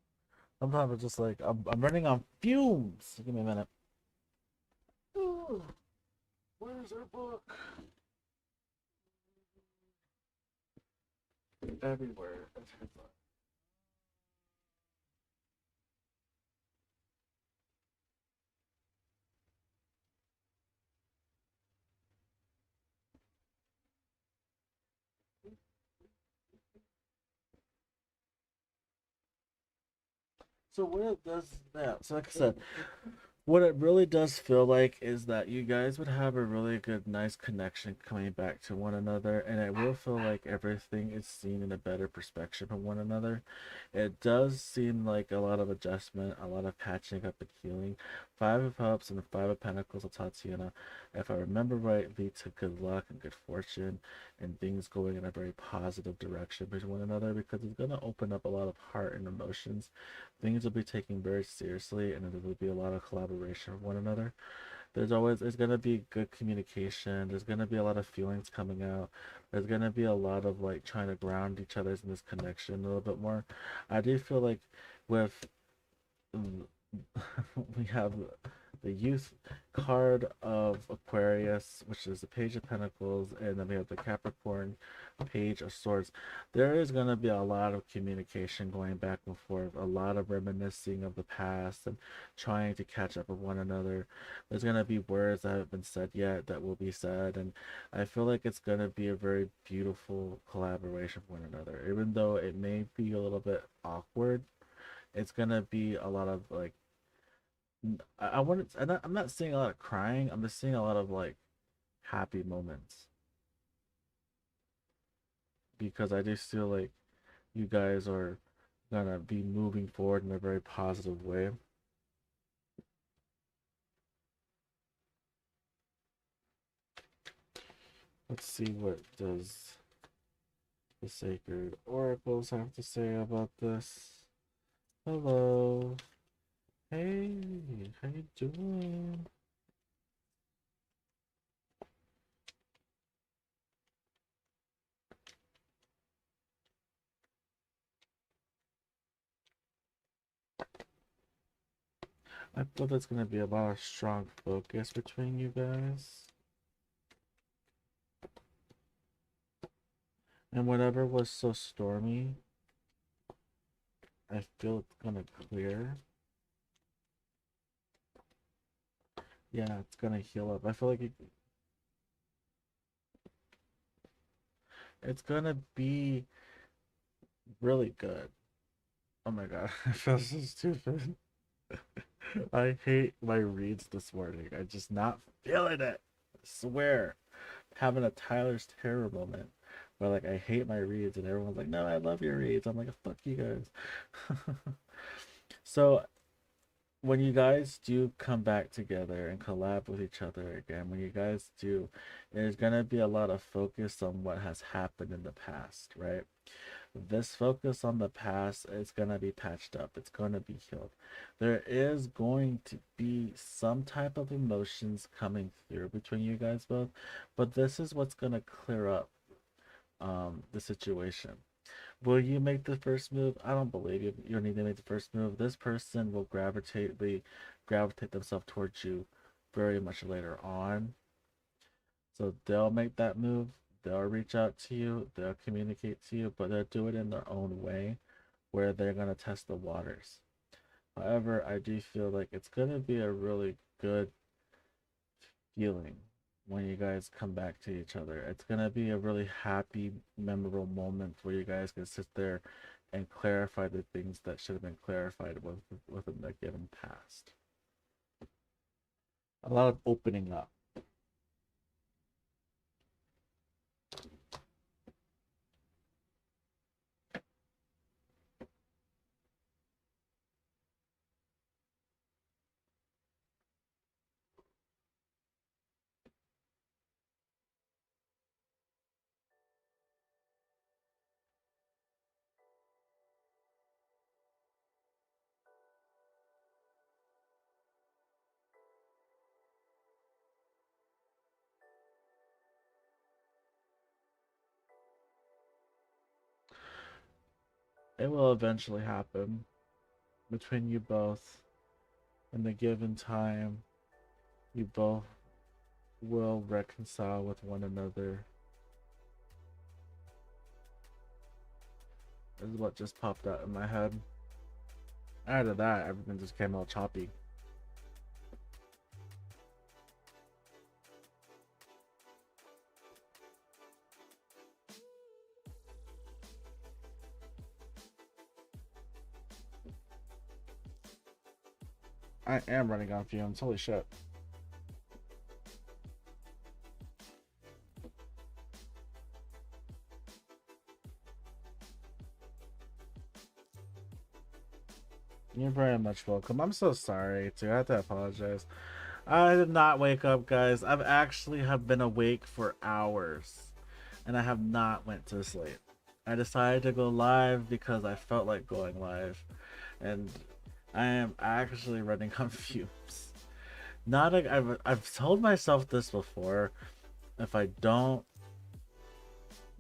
Sometimes it's just like I'm running on fumes. Give me a minute. Ooh, where's her book? everywhere. That's his luck. So what it does now, so like I said, what it really does feel like is that you guys would have a really good, nice connection coming back to one another, and it will feel like everything is seen in a better perspective from one another. It does seem like a lot of adjustment, a lot of patching up and healing. Five of Cups and the Five of Pentacles of Tatiana, if I remember right, lead to good luck and good fortune and things going in a very positive direction between one another because it's going to open up a lot of heart and emotions. Things will be taken very seriously and there will be a lot of collaboration with one another. There's going to be good communication. There's going to be a lot of feelings coming out. There's going to be a lot of like trying to ground each other's in this connection a little bit more. I do feel like with we have the youth card of Aquarius, which is the Page of Pentacles, and then we have the Capricorn Page of Swords. There is going to be a lot of communication going back and forth, a lot of reminiscing of the past and trying to catch up with one another. There's going to be words that haven't been said yet that will be said, and I feel like it's going to be a very beautiful collaboration with one another. Even though it may be a little bit awkward, it's going to be a lot of like I wouldn't. I'm not seeing a lot of crying. I'm just seeing a lot of like happy moments because I just feel like you guys are gonna be moving forward in a very positive way. Let's see what does the sacred oracles have to say about this. Hello. Hey, how you doing? I thought there's gonna be a lot of strong focus between you guys. And whatever was so stormy, I feel it's gonna clear. Yeah, it's gonna heal up. I feel like it's gonna be really good. Oh my god, I feel so stupid. I hate my reads this morning. I just not feeling it. I swear. Having a Tyler's Terror moment where like I hate my reads and everyone's like, no, I love your reads. I'm like, fuck you guys. So when you guys do come back together and collab with each other again, when you guys do, there's gonna be a lot of focus on what has happened in the past, right? This focus on the past is gonna be patched up. It's gonna be healed. There is going to be some type of emotions coming through between you guys both, but this is what's gonna clear up the situation. Will you make the first move? I don't believe you. You don't need to make the first move. This person will gravitate themselves towards you very much later on. So they'll make that move. They'll reach out to you. They'll communicate to you, but they'll do it in their own way, where they're gonna test the waters. However, I do feel like it's gonna be a really good feeling when you guys come back to each other. It's gonna be a really happy, memorable moment where you guys can sit there and clarify the things that should have been clarified within the given past. A lot of opening up. It will eventually happen between you both in the given time. You both will reconcile with one another. is what just popped out in my head. Out of that, everything just came all choppy. I am running on fumes. Holy shit. You're very much welcome. I'm so sorry too. I have to apologize. I did not wake up, guys. I've actually have been awake for hours, and I have not went to sleep. I decided to go live because I felt like going live, and I am actually running on fumes. Not a, I've told myself this before. If I don't,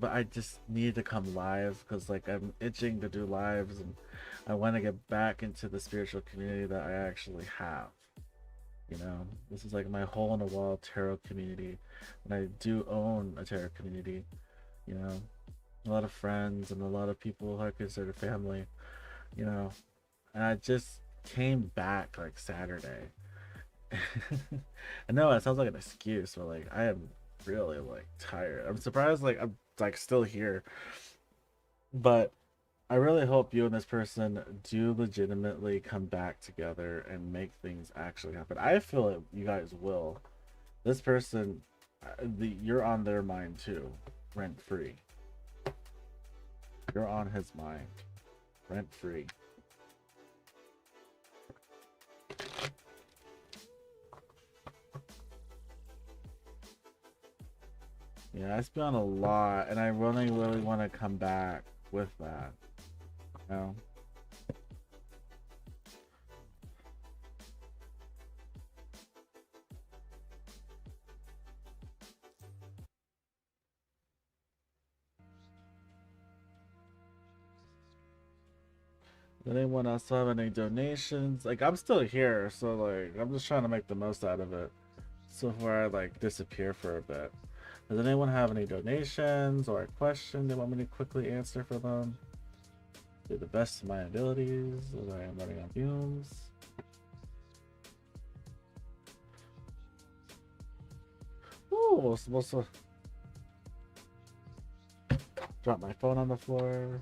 but I just need to come live because like I'm itching to do lives, and I want to get back into the spiritual community that I actually have. You know, this is like my hole in the wall tarot community, and I do own a tarot community. You know, a lot of friends and a lot of people who I consider family. You know, and I just came back like Saturday. I know it sounds like an excuse, but like I am really like tired. I'm surprised like I'm like still here, but I really hope you and this person do legitimately come back together and make things actually happen. I feel like you guys will. This person, you're on their mind too, rent free. You're on his mind, rent free. Yeah, I spent a lot, and I really want to come back with that. You know? Does anyone else have any donations? Like, I'm still here, so like, I'm just trying to make the most out of it. So far, I like disappear for a bit. Does anyone have any donations or a question they want me to quickly answer for them? Do the best of my abilities as I am running on fumes. Ooh, supposed to drop my phone on the floor.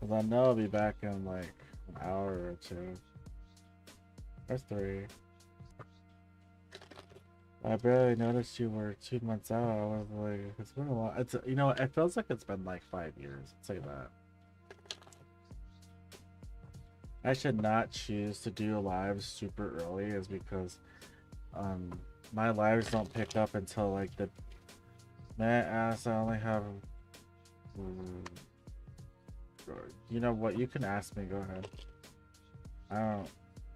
Cause I know I'll be back in like an hour or two. Or 3. I barely noticed you were 2 months out. I was like, it's been a while. It's, you know, it feels like it's been like 5 years. I'd say that. I should not choose to do lives super early, is because my lives don't pick up until like the. May I ask? I only have. You know what? You can ask me. Go ahead. I don't.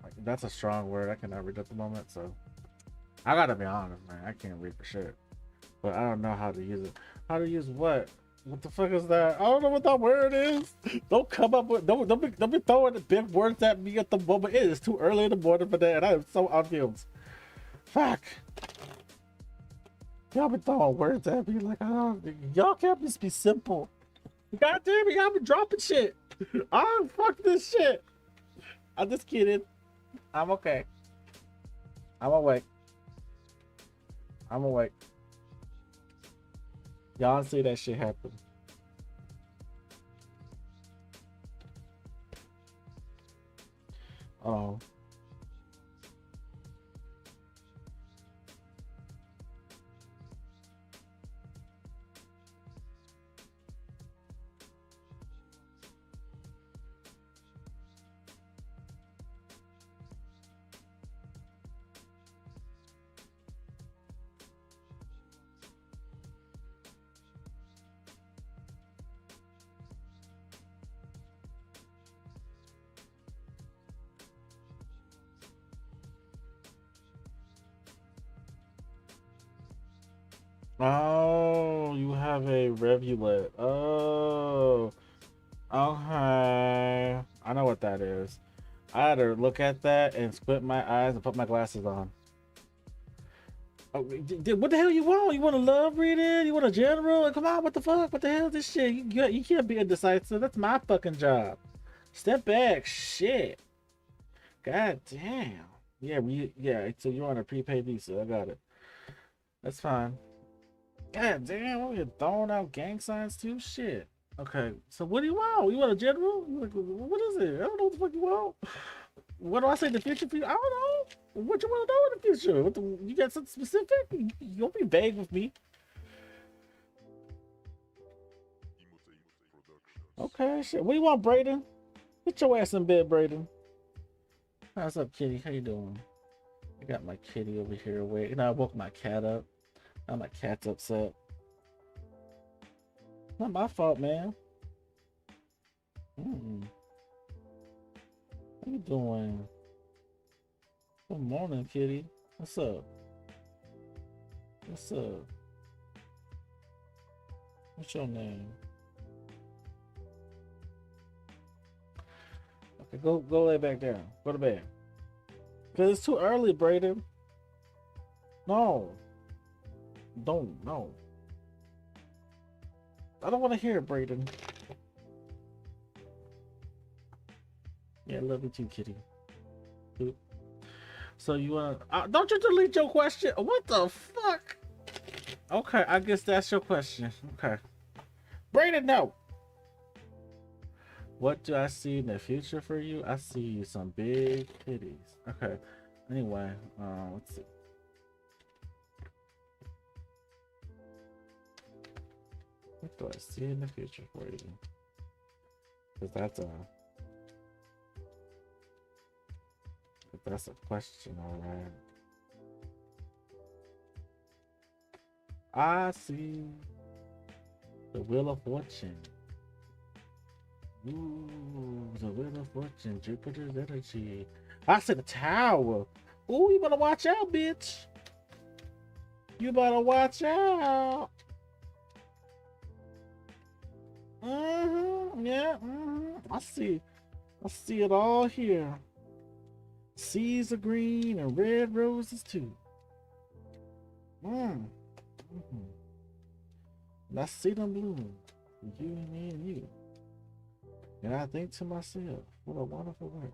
Like, that's a strong word. I cannot read at the moment, so. I gotta be honest, man. I can't read for shit. But I don't know how to use it. How to use what? What the fuck is that? I don't know what that word is. Don't come up with don't be throwing the big words at me at the moment. It is too early in the morning for that, and I am so on fumes. Fuck. Y'all be throwing words at me like I don't. Y'all can't just be simple. God damn it, y'all be dropping shit. Oh fuck this shit. I'm just kidding. I'm okay. I'm awake. I'm awake. Y'all see that shit happen. Oh. Oh, you have a rivulet. Oh, okay. I know what that is. I had to look at that and squint my eyes and put my glasses on. Oh, what the hell you want? You want a love reading? You want a general? Come on, what the fuck? What the hell is this shit? You can't be indecisive. That's my fucking job. Step back. Shit. God damn. Yeah, yeah. So you're on a prepaid visa. I got it. That's fine. God damn, what are you throwing out gang signs too? Shit. Okay, so what do you want? You want a general? What is it? I don't know what the fuck you want. What do I say in the future for you? I don't know. What you want to know in the future? You got something specific? You don't be vague with me. Okay, shit. What do you want, Brayden? Get your ass in bed, Brayden. What's up, kitty? How you doing? I got my kitty over here awake. And I woke my cat up. Now my cat's upset. Not my fault, man. How you doing? Good morning, kitty. What's up? What's up? What's your name? Okay, go lay back down. Go to bed. Cause it's too early, Brayden. No. Don't, no. I don't want to hear it, Brayden. Yeah, I love you too, kitty. Oop. So you want to... don't you delete your question? What the fuck? Okay, I guess that's your question. Okay. Brayden, no. What do I see in the future for you? I see some big titties. Okay. Anyway, let's see. What do I see in the future for you? Because that's a question, alright. I see the Wheel of Fortune. Ooh, the Wheel of Fortune, Jupiter's energy. I see the Tower. Ooh, you better watch out, bitch. You better watch out. Yeah, I see it all here. Seas are green and red roses too. And I see them bloom. You and me and you. And I think to myself, what a wonderful world.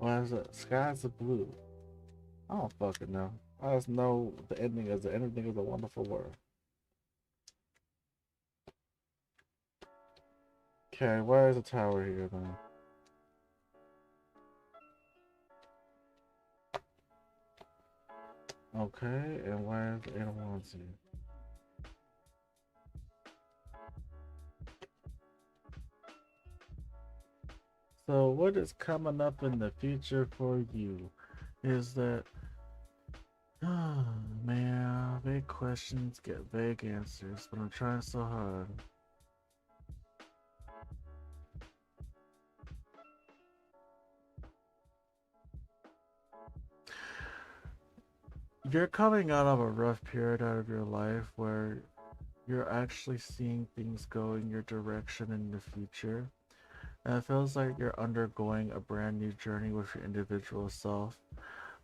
Or is it skies are blue? I don't fucking know. I just know the ending is a wonderful world. Okay, where is the tower here then? Okay, and where is the animals here? So what is coming up in the future for you is that, oh man, big questions get vague answers, but I'm trying so hard. You're coming out of a rough period out of your life where you're actually seeing things go in your direction in the future. And it feels like you're undergoing a brand new journey with your individual self.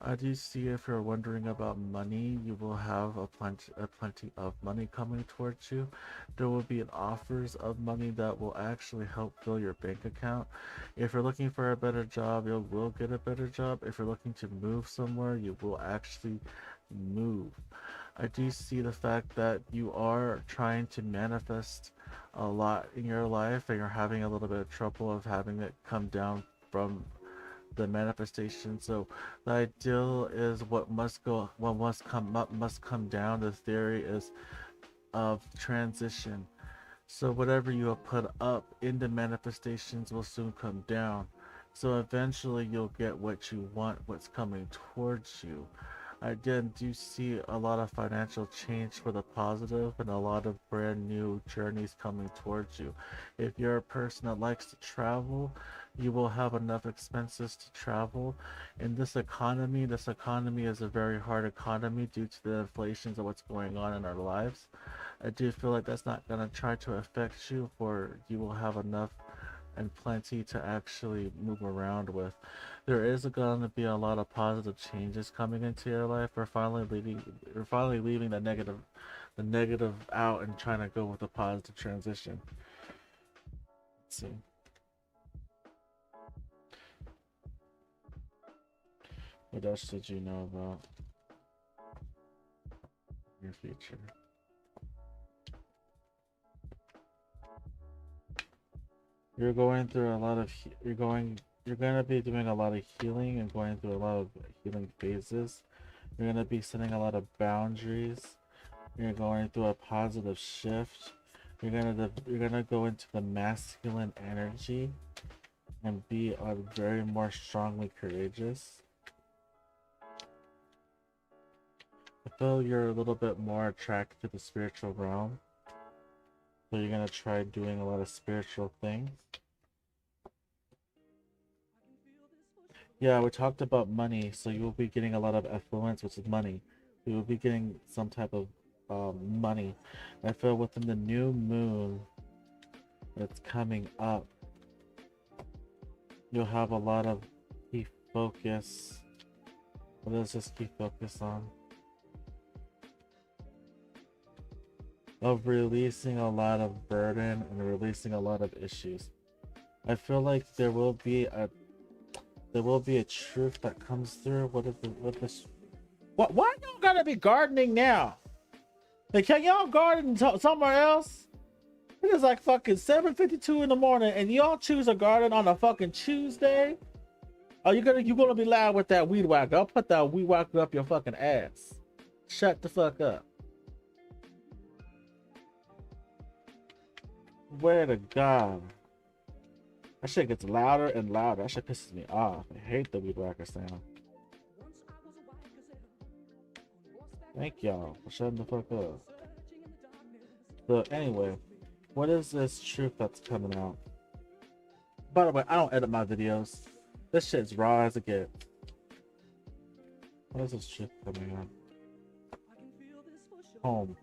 I do see if you're wondering about money, you will have a plenty of money coming towards you. There will be offers of money that will actually help fill your bank account. If you're looking for a better job, you will get a better job. If you're looking to move somewhere, you will actually move. I do see the fact that you are trying to manifest a lot in your life and you're having a little bit of trouble of having it come down from the manifestation. So the ideal is what must come up must come down. The theory is of transition. So whatever you have put up in the manifestations will soon come down. So eventually you'll get what you want, what's coming towards you. I again do see a lot of financial change for the positive and a lot of brand new journeys coming towards you. If you're a person that likes to travel, you will have enough expenses to travel. In this economy is a very hard economy due to the inflations of what's going on in our lives. I do feel like that's not going to try to affect you, for you will have enough and plenty to actually move around with. There is going to be a lot of positive changes coming into your life. We're finally leaving the negative out and trying to go with a positive transition. Let's see. What else did you know about your future? You're going through a lot of you're gonna be doing a lot of healing and going through a lot of healing phases. You're gonna be setting a lot of boundaries. You're going through a positive shift. You're gonna go into the masculine energy and be very more strongly courageous. I feel you're a little bit more attracted to the spiritual realm. So you're gonna try doing a lot of spiritual things. Yeah, we talked about money, so you will be getting a lot of affluence, which is money. You will be getting some type of money. I feel within the new moon that's coming up, you'll have a lot of key focus. What is this key focus on? Of releasing a lot of burden and releasing a lot of issues. I feel like there will be a truth that comes through. Why y'all gotta be gardening now? Like, can y'all garden somewhere else? It is like fucking 7:52 in the morning and y'all choose a garden on a fucking Tuesday? Are you gonna be loud with that weed whacker? I'll put that weed whacker up your fucking ass. Shut the fuck up. Where to God? That shit gets louder and louder. That shit pisses me off. I hate the weed whacker sound. Thank y'all for shutting the fuck up. So anyway, what is this truth that's coming out? By the way, I don't edit my videos. This shit's raw as it gets. What is this truth coming out? Home.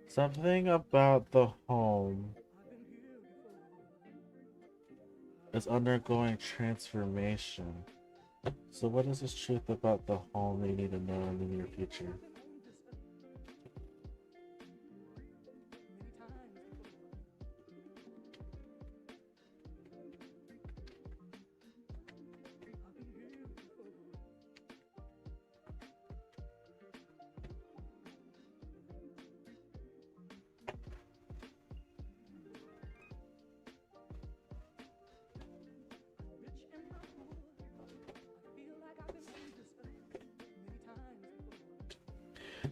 Something about the home is undergoing transformation. So what is this truth about the home that you need to know in the near future?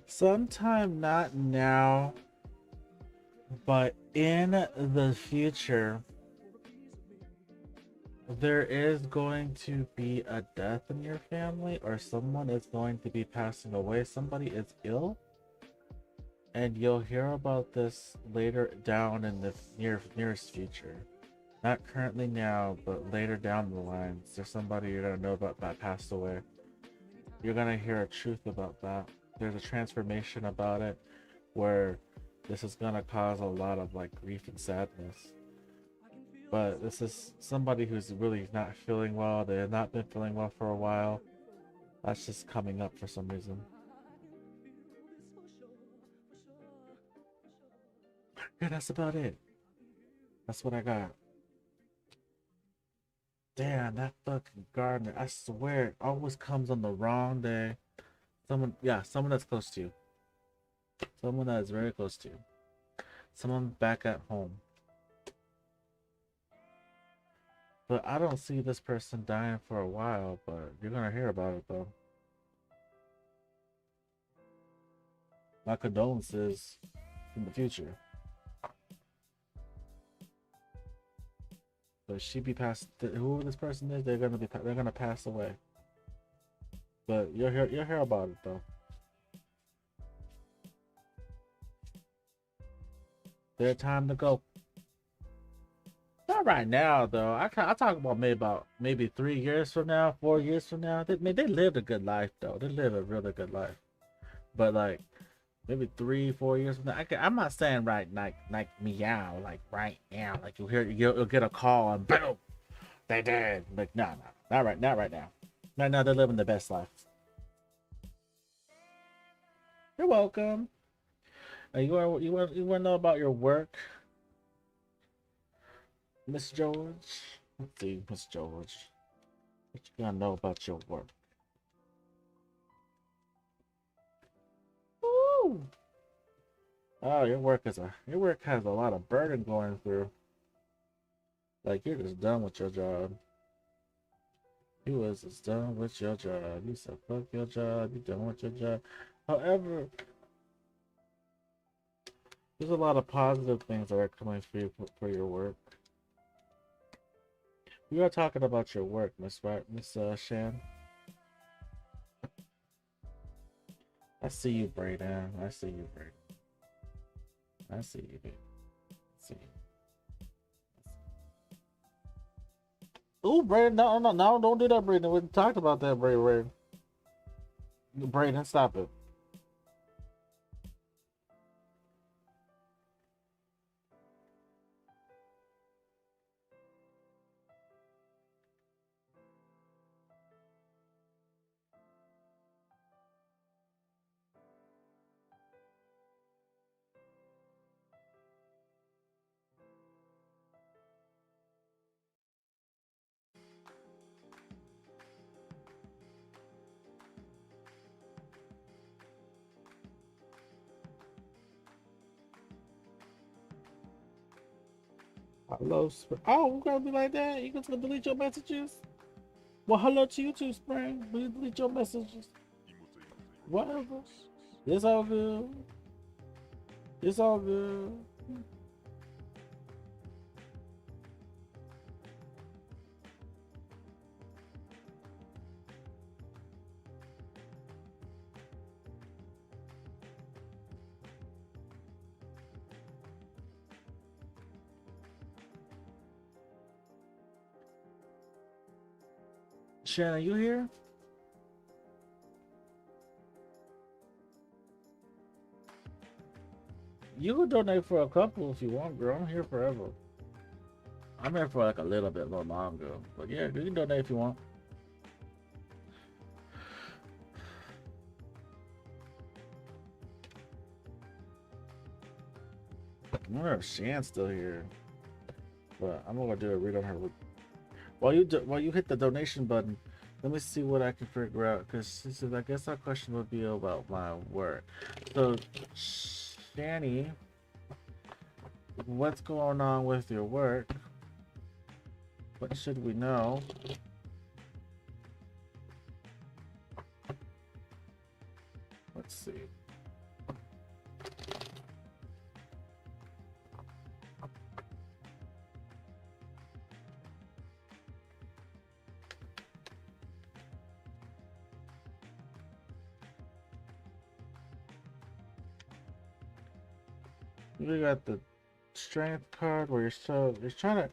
Sometime not now, but in the future, there is going to be a death in your family, or someone is going to be passing away. Somebody is ill, and you'll hear about this later down in the nearest future. Not currently now, but later down the line. There's somebody you're gonna know about that passed away. You're gonna hear a truth about that. There's a transformation about it where this is gonna cause a lot of like grief and sadness. But this is somebody who's really not feeling well. They have not been feeling well for a while. That's just coming up for some reason. Yeah, that's about it. That's what I got. Damn, that fucking gardener. I swear it always comes on the wrong day. Someone that's close to you. Someone that is very close to you. Someone back at home. But I don't see this person dying for a while, but you're gonna hear about it though. My condolences in the future. But she be passed. Whoever this person is, they're gonna pass away. But you'll hear about it though. Their time to go. Not right now though. I talk about maybe 3 years from now, 4 years from now. They lived a good life though. They live a really good life. But like maybe 3, 4 years from now. I'm not saying right like meow like right now. Like you'll get a call and boom, they dead. Like no, not right now. Right now they're living the best life. You're welcome. You want to know about your work, Miss George? Let's see, Miss George. What you gotta know about your work? Woo! Oh, your work has a lot of burden going through. Like you're just done with your job. You was just done with your job. You said fuck your job. You done with your job. However, there's a lot of positive things that are coming for you for your work. We are talking about your work, Miss Shan. I see you, Brayden. I see you, Brayden. I see you, baby. I see you. Ooh, Brayden, no, don't do that, Brayden. We talked about that, Brayden. Brayden, stop it. Hello, oh, we're gonna be like that. You gonna delete your messages? Well, hello to you too, Spring. Will you delete your messages? Whatever. It's all good. It's all good. Shannon, you here? You can donate for a couple if you want, girl. I'm here forever. I'm here for like a little bit more longer. But yeah, you can donate if you want. I wonder if Shan's still here. But I'm gonna do a read on her. While you hit the donation button, let me see what I can figure out. Because I guess our question would be about my work. So, Shani, what's going on with your work? What should we know? Let's see. We got the strength card where you're trying to,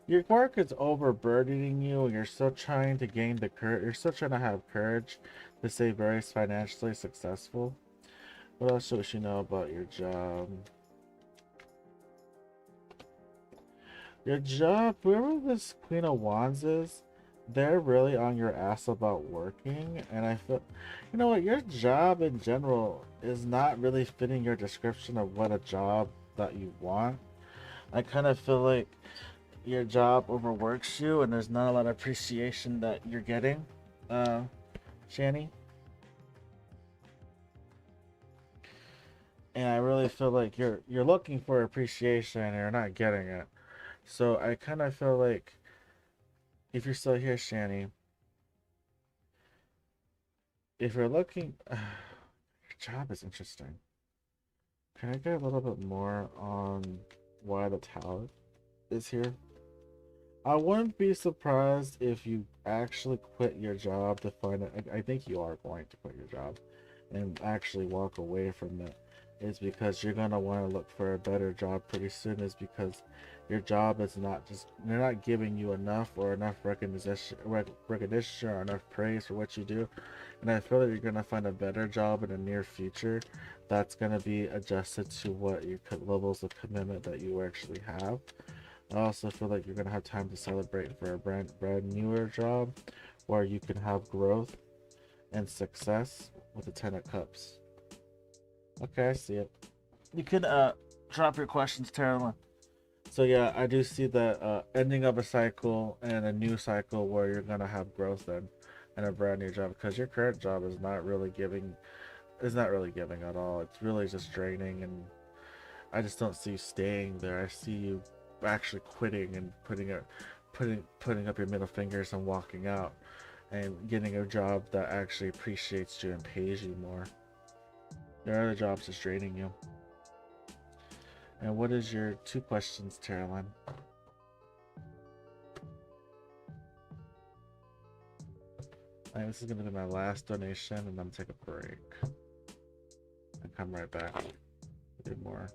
your work is overburdening you and you're still trying to gain the courage, you're still trying to have courage to stay very financially successful. What else should you know about your job? Your job, whoever this Queen of Wands is, they're really on your ass about working, and I feel, you know what, your job in general is not really fitting your description of what a job that you want. I kind of feel like your job overworks you and there's not a lot of appreciation that you're getting, Shani. And I really feel like you're looking for appreciation and you're not getting it. So I kind of feel like if you're still here, Shani, if you're looking, your job is interesting. Can I get a little bit more on why the tower is here? I wouldn't be surprised if you actually quit your job to find it. I think you are going to quit your job and actually walk away from it is because you're gonna want to look for a better job pretty soon. Is because your job is not just, they're not giving you enough or enough recognition or enough praise for what you do. And I feel that you're gonna find a better job in the near future that's gonna be adjusted to what your levels of commitment that you actually have. I also feel like you're gonna have time to celebrate for a brand newer job where you can have growth and success with the Ten of Cups. Okay, I see it. You can drop your questions, Carolyn. So yeah, I do see the ending of a cycle and a new cycle where you're gonna have growth and a brand new job, because your current job is not really giving at all. It's really just draining, and I just don't see you staying there. I see you actually quitting and putting up your middle fingers and walking out and getting a job that actually appreciates you and pays you more. Your other job's just draining you. And what is your two questions, Caroline? This is gonna be my last donation, and I'm gonna take a break and come right back. Do more.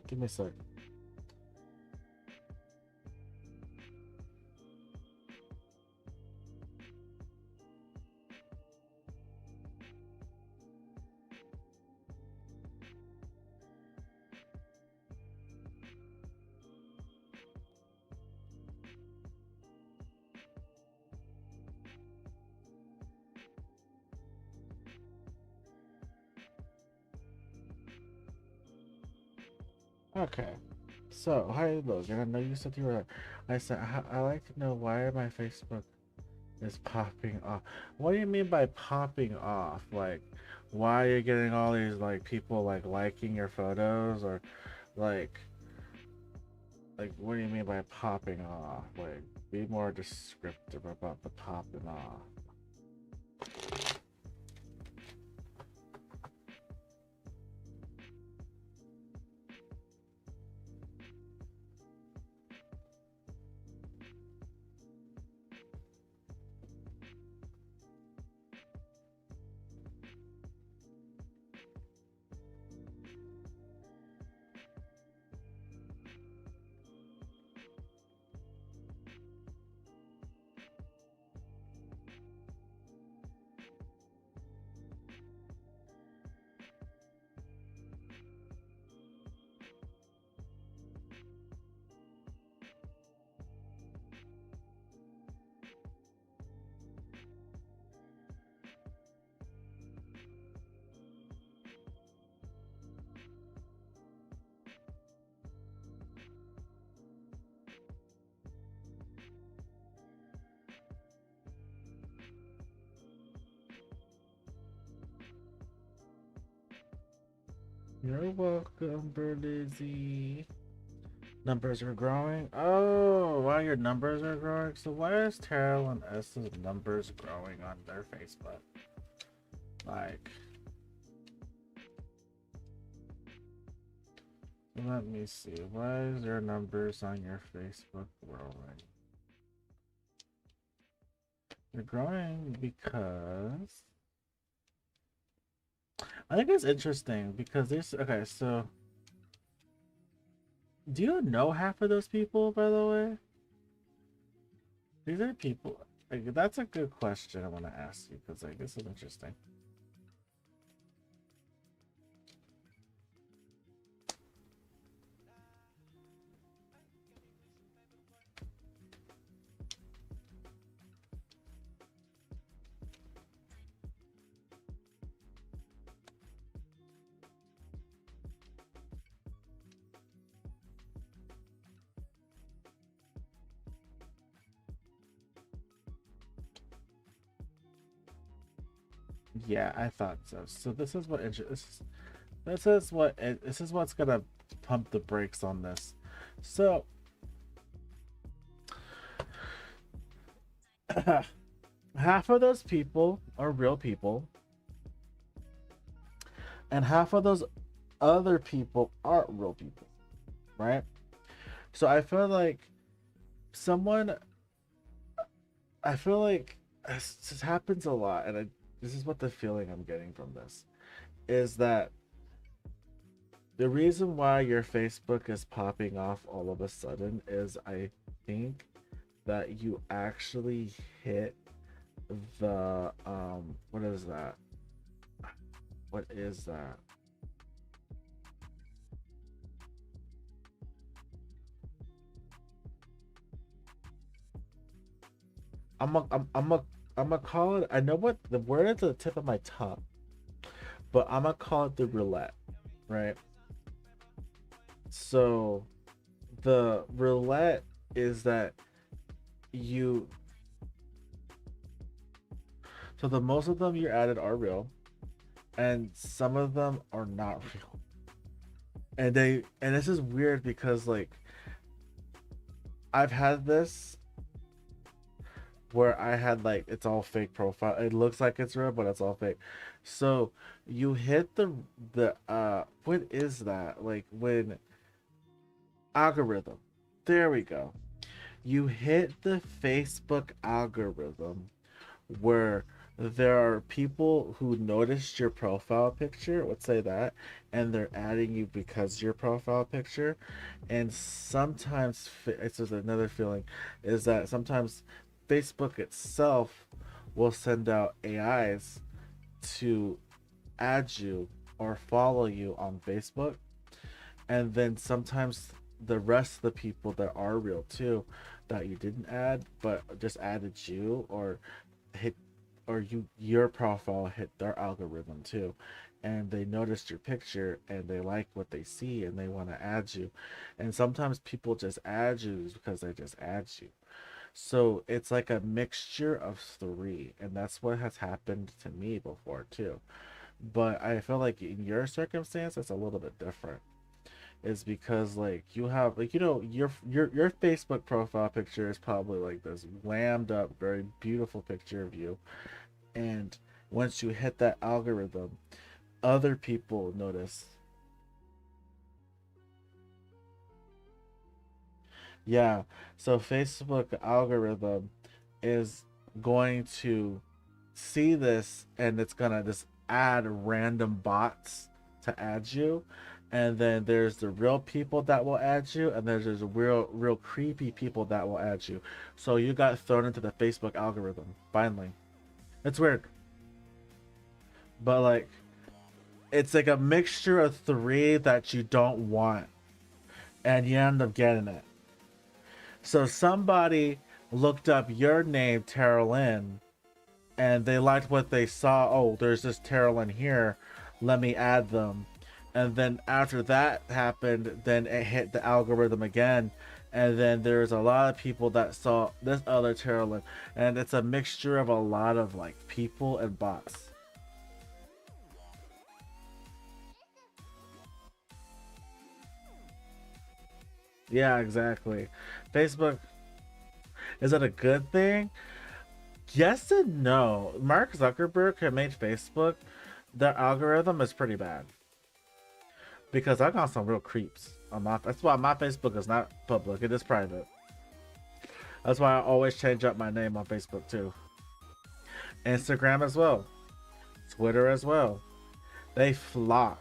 Give me a sec. Okay. So, hi Logan. I know you said you were. I said I like to know why my Facebook is popping off. What do you mean by popping off? Like, why are you getting all these like people like liking your photos, or like what do you mean by popping off? Like, be more descriptive about the popping off. You're welcome, Berlizzie. Numbers are growing. Oh, wow, your numbers are growing. So why is Terrell and S's numbers growing on their Facebook? Like, let me see. Why is your numbers on your Facebook growing? They're growing because I think it's interesting because there's okay. So, do you know half of those people, by the way? These are people. Like, that's a good question I want to ask you because like this is interesting. Yeah, I thought so. So this is what this is what's gonna pump the brakes on this. So half of those people are real people, and half of those other people aren't real people, right? So someone, I feel like this happens a lot, and this is what the feeling I'm getting from this is that the reason why your Facebook is popping off all of a sudden is I think that you actually hit the what is that? What is that? I'm gonna call it. I know what the word at the tip of my tongue, but I'm gonna call it the roulette, right? So the roulette is that you. So the most of them you added are real, and some of them are not real. And this is weird because like I've had this where I had like it's all fake profile. It looks like it's real, but it's all fake. So you hit the what is that? Like when algorithm. There we go. You hit the Facebook algorithm where there are people who noticed your profile picture, let's say that, and they're adding you because your profile picture. And sometimes it's just another feeling is that sometimes Facebook itself will send out AIs to add you or follow you on Facebook, and then sometimes the rest of the people that are real too that you didn't add but just added you or hit or your profile hit their algorithm too, and they noticed your picture and they like what they see and they want to add you. And sometimes people just add you because they just add you. So it's like a mixture of three, and that's what has happened to me before too. But I feel like in your circumstance it's a little bit different, is because like you have like your Facebook profile picture is probably like this whammed up very beautiful picture of you, and once you hit that algorithm other people notice. Yeah, so Facebook algorithm is going to see this and it's gonna just add random bots to add you, and then there's the real people that will add you, and there's real creepy people that will add you. So you got thrown into the Facebook algorithm finally. It's weird, but like it's like a mixture of three that you don't want, and you end up getting it. So somebody looked up your name, Terrell, and they liked what they saw. Oh, there's this Terrell here. Let me add them. And then after that happened, then it hit the algorithm again. And then there's a lot of people that saw this other Terrell. And it's a mixture of a lot of like people and bots. Yeah, exactly. Facebook, is it a good thing? Yes and no. Mark Zuckerberg, who made Facebook, their algorithm is pretty bad. Because I got some real creeps on my. That's why my Facebook is not public; it is private. That's why I always change up my name on Facebook too. Instagram as well, Twitter as well. They flock.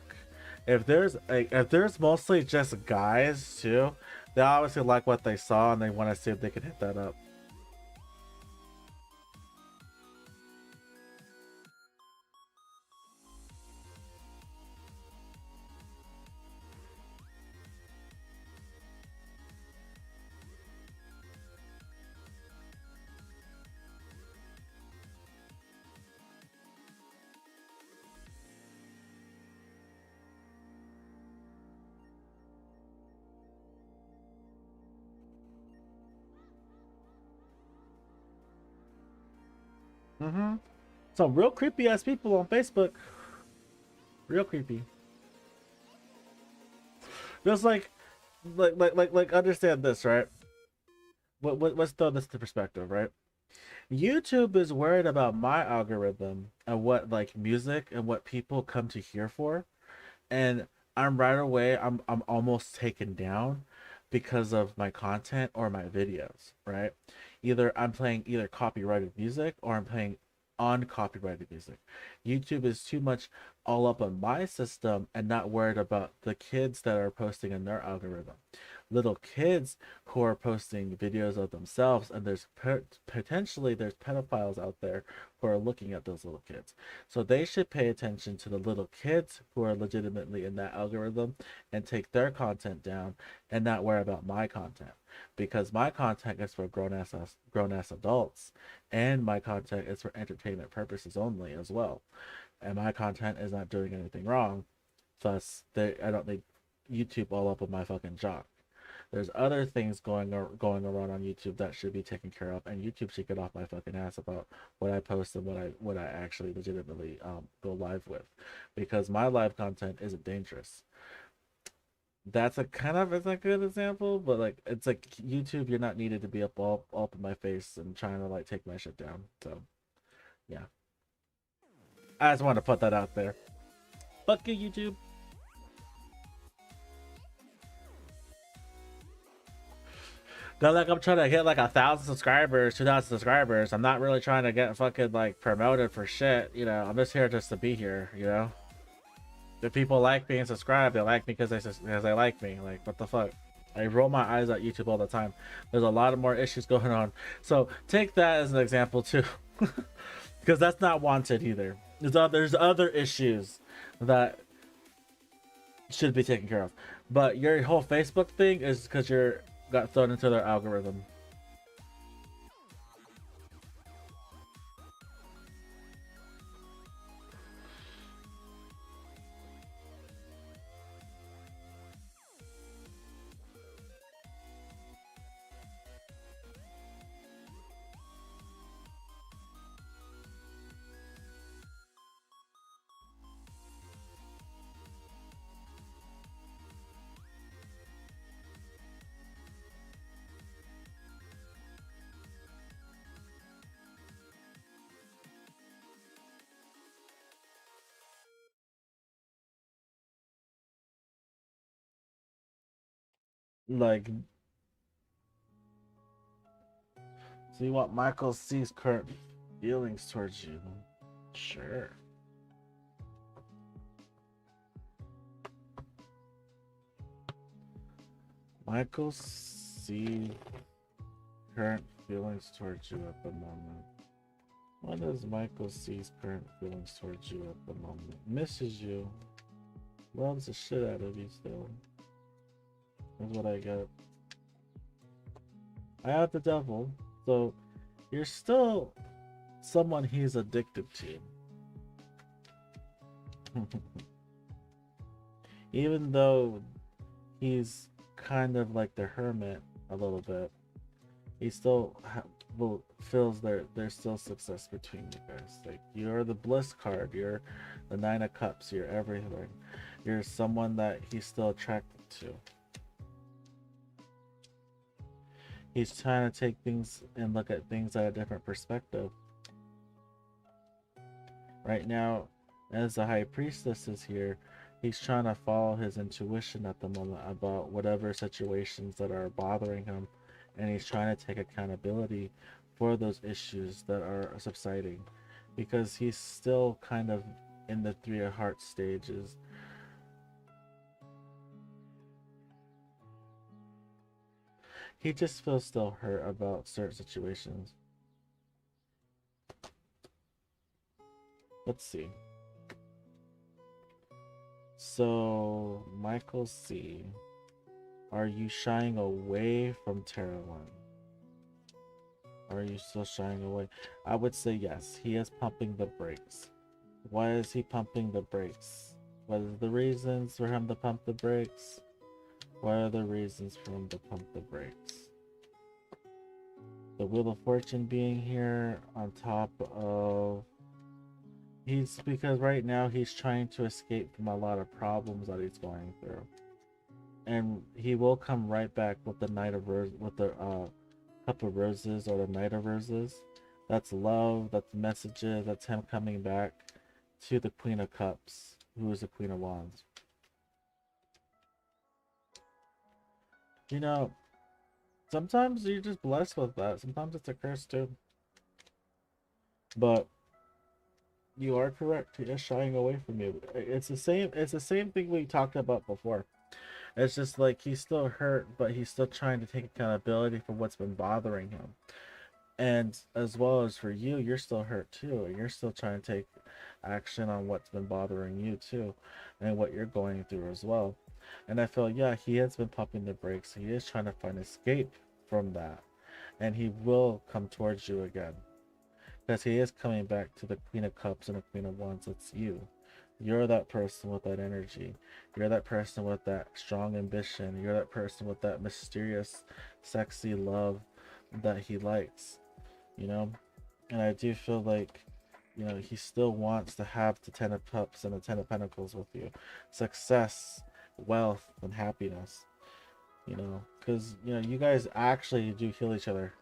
If there's mostly just guys too, they obviously like what they saw and they want to see if they can hit that up. Mm-hmm. Some real creepy ass people on Facebook. Real creepy. Just like understand this, right? Let's throw this into perspective, right? YouTube is worried about my algorithm and what like music and what people come to hear for, and I'm right away I'm almost taken down because of my content or my videos, right? Either I'm playing either copyrighted music or I'm playing uncopyrighted music. YouTube is too much all up on my system and not worried about the kids that are posting in their algorithm. Little kids who are posting videos of themselves, and potentially there's pedophiles out there who are looking at those little kids. So they should pay attention to the little kids who are legitimately in that algorithm and take their content down and not worry about my content, because my content is for grown ass adults, and my content is for entertainment purposes only as well. And my content is not doing anything wrong. Thus, I don't need YouTube all up on my fucking jock. There's other things going around on YouTube that should be taken care of, and YouTube should get off my fucking ass about what I post and what I actually legitimately go live with, because my live content isn't dangerous. That's a kind of is a good example, but like it's like YouTube, you're not needed to be up in my face and trying to like take my shit down. So yeah, I just want to put that out there. Fuck you, YouTube. Not like I'm trying to hit like 1,000 subscribers, 2,000 subscribers. I'm not really trying to get fucking like promoted for shit. You know, I'm just here just to be here. You know, if people like me and subscribe, they like me because they like me. Like what the fuck? I roll my eyes at YouTube all the time. There's a lot of more issues going on. So take that as an example too, because that's not wanted either. There's other issues that should be taken care of. But your whole Facebook thing is because you're got thrown into their algorithm. Like, so you want Michael C's current feelings towards you? Sure. Michael C. current feelings towards you at the moment. What is Michael C's current feelings towards you at the moment? Misses you. Loves the shit out of you still. That's what I got. I have the devil, so you're still someone he's addicted to. Even though he's kind of like the hermit a little bit, he still feels there's still success between you guys. Like you're the bliss card, you're the 9 of Cups, you're everything. You're someone that he's still attracted to. He's trying to take things and look at things at a different perspective. Right now, as the high priestess is here, he's trying to follow his intuition at the moment about whatever situations that are bothering him, and he's trying to take accountability for those issues that are subsiding, because he's still kind of in the three of hearts stages. He just feels still hurt about certain situations. Let's see. So, Michael C. Are you shying away from Terralyn? Are you still shying away? I would say yes. He is pumping the brakes. Why is he pumping the brakes? What are the reasons for him to pump the brakes? What are the reasons for him to pump the brakes? The Wheel of Fortune being here on top of... He's... Because right now he's trying to escape from a lot of problems that he's going through. And he will come right back with the Knight of Roses, with the Cup of Roses or the Knight of Roses. That's love, that's messages, that's him coming back to the Queen of Cups, who is the Queen of Wands. You know, sometimes you're just blessed with that. Sometimes it's a curse too. But you are correct. He is shying away from you. It's the same thing we talked about before. It's just like he's still hurt, but he's still trying to take accountability for what's been bothering him. And as well as for you, you're still hurt too. And you're still trying to take action on what's been bothering you too, and what you're going through as well. And I feel, yeah, he has been pumping the brakes. He is trying to find escape from that. And he will come towards you again. Because he is coming back to the Queen of Cups and the Queen of Wands. It's you. You're that person with that energy. You're that person with that strong ambition. You're that person with that mysterious, sexy love that he likes. You know? And I do feel like, you know, he still wants to have the Ten of Cups and the Ten of Pentacles with you. Success, wealth, and happiness. You know? Because, you know, you guys actually do heal each other.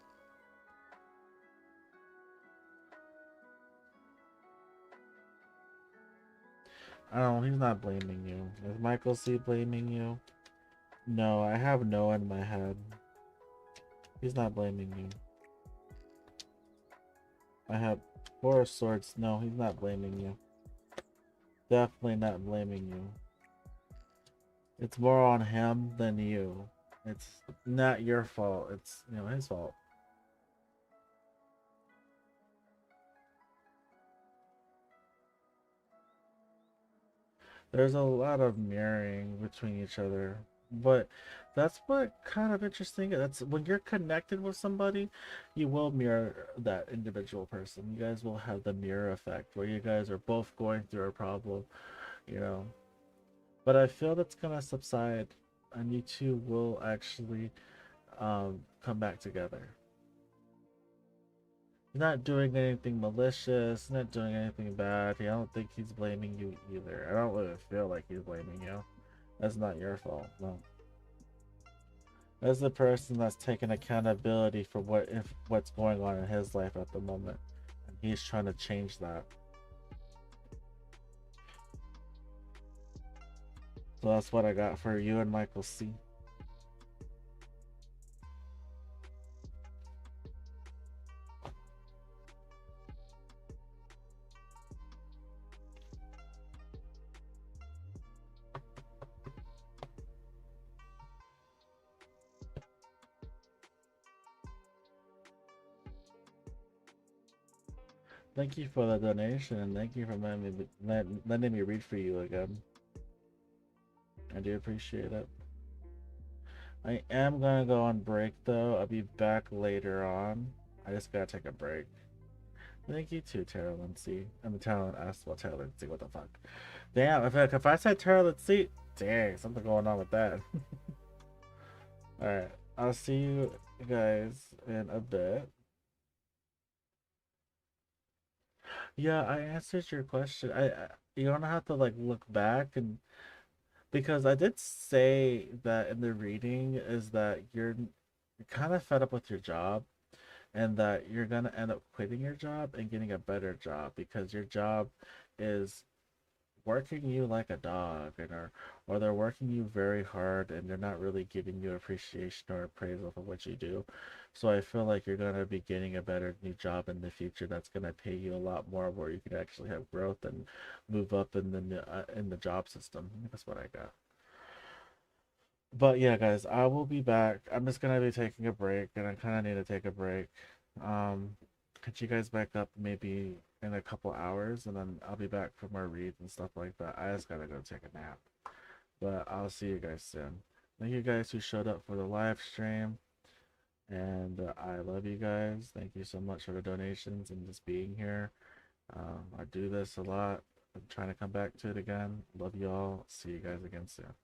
I don't know, he's not blaming you. Is Michael C blaming you? No, I have no in my head. He's not blaming you. I have Four of Swords. No, he's not blaming you. Definitely not blaming you. It's more on him than you. It's not your fault. It's, you know, his fault. There's a lot of mirroring between each other, but that's what kind of interesting. That's when you're connected with somebody, you will mirror that individual person. You guys will have the mirror effect where you guys are both going through a problem, you know. But I feel that's gonna subside, and you two will actually come back together. He's not doing anything malicious, not doing anything bad. I don't think he's blaming you either. I don't really feel like he's blaming you. That's not your fault, no. That's the person that's taking accountability for what's going on in his life at the moment. And he's trying to change that. So that's what I got for you and Michael C. Thank you for the donation, and thank you for letting me read for you again. I do appreciate it. I am gonna go on break though. I'll be back later on. I just gotta take a break. Thank you too, Tara Lindsay. I'm Tara asked about Tara Lindsay. What the fuck? Damn, if I said Tara Lindsay, dang, something going on with that. Alright, I'll see you guys in a bit. Yeah, I answered your question. You don't have to like look back, and because I did say that in the reading is that you're kind of fed up with your job, and that you're gonna end up quitting your job and getting a better job because your job is working you like a dog, and or they're working you very hard and they're not really giving you appreciation or appraisal for what you do. So I feel like you're gonna be getting a better new job in the future that's gonna pay you a lot more, where you can actually have growth and move up in the job system. That's what I got. But yeah, guys, I will be back. I'm just gonna be taking a break, and I kind of need to take a break. Um, catch you guys back up maybe in a couple hours, and then I'll be back for more reads and stuff like that. I just gotta go take a nap. But I'll see you guys soon. Thank you guys who showed up for the live stream, and I love you guys. Thank you so much for the donations and just being here. I do this a lot. I'm trying to come back to it again. Love you all. See you guys again soon.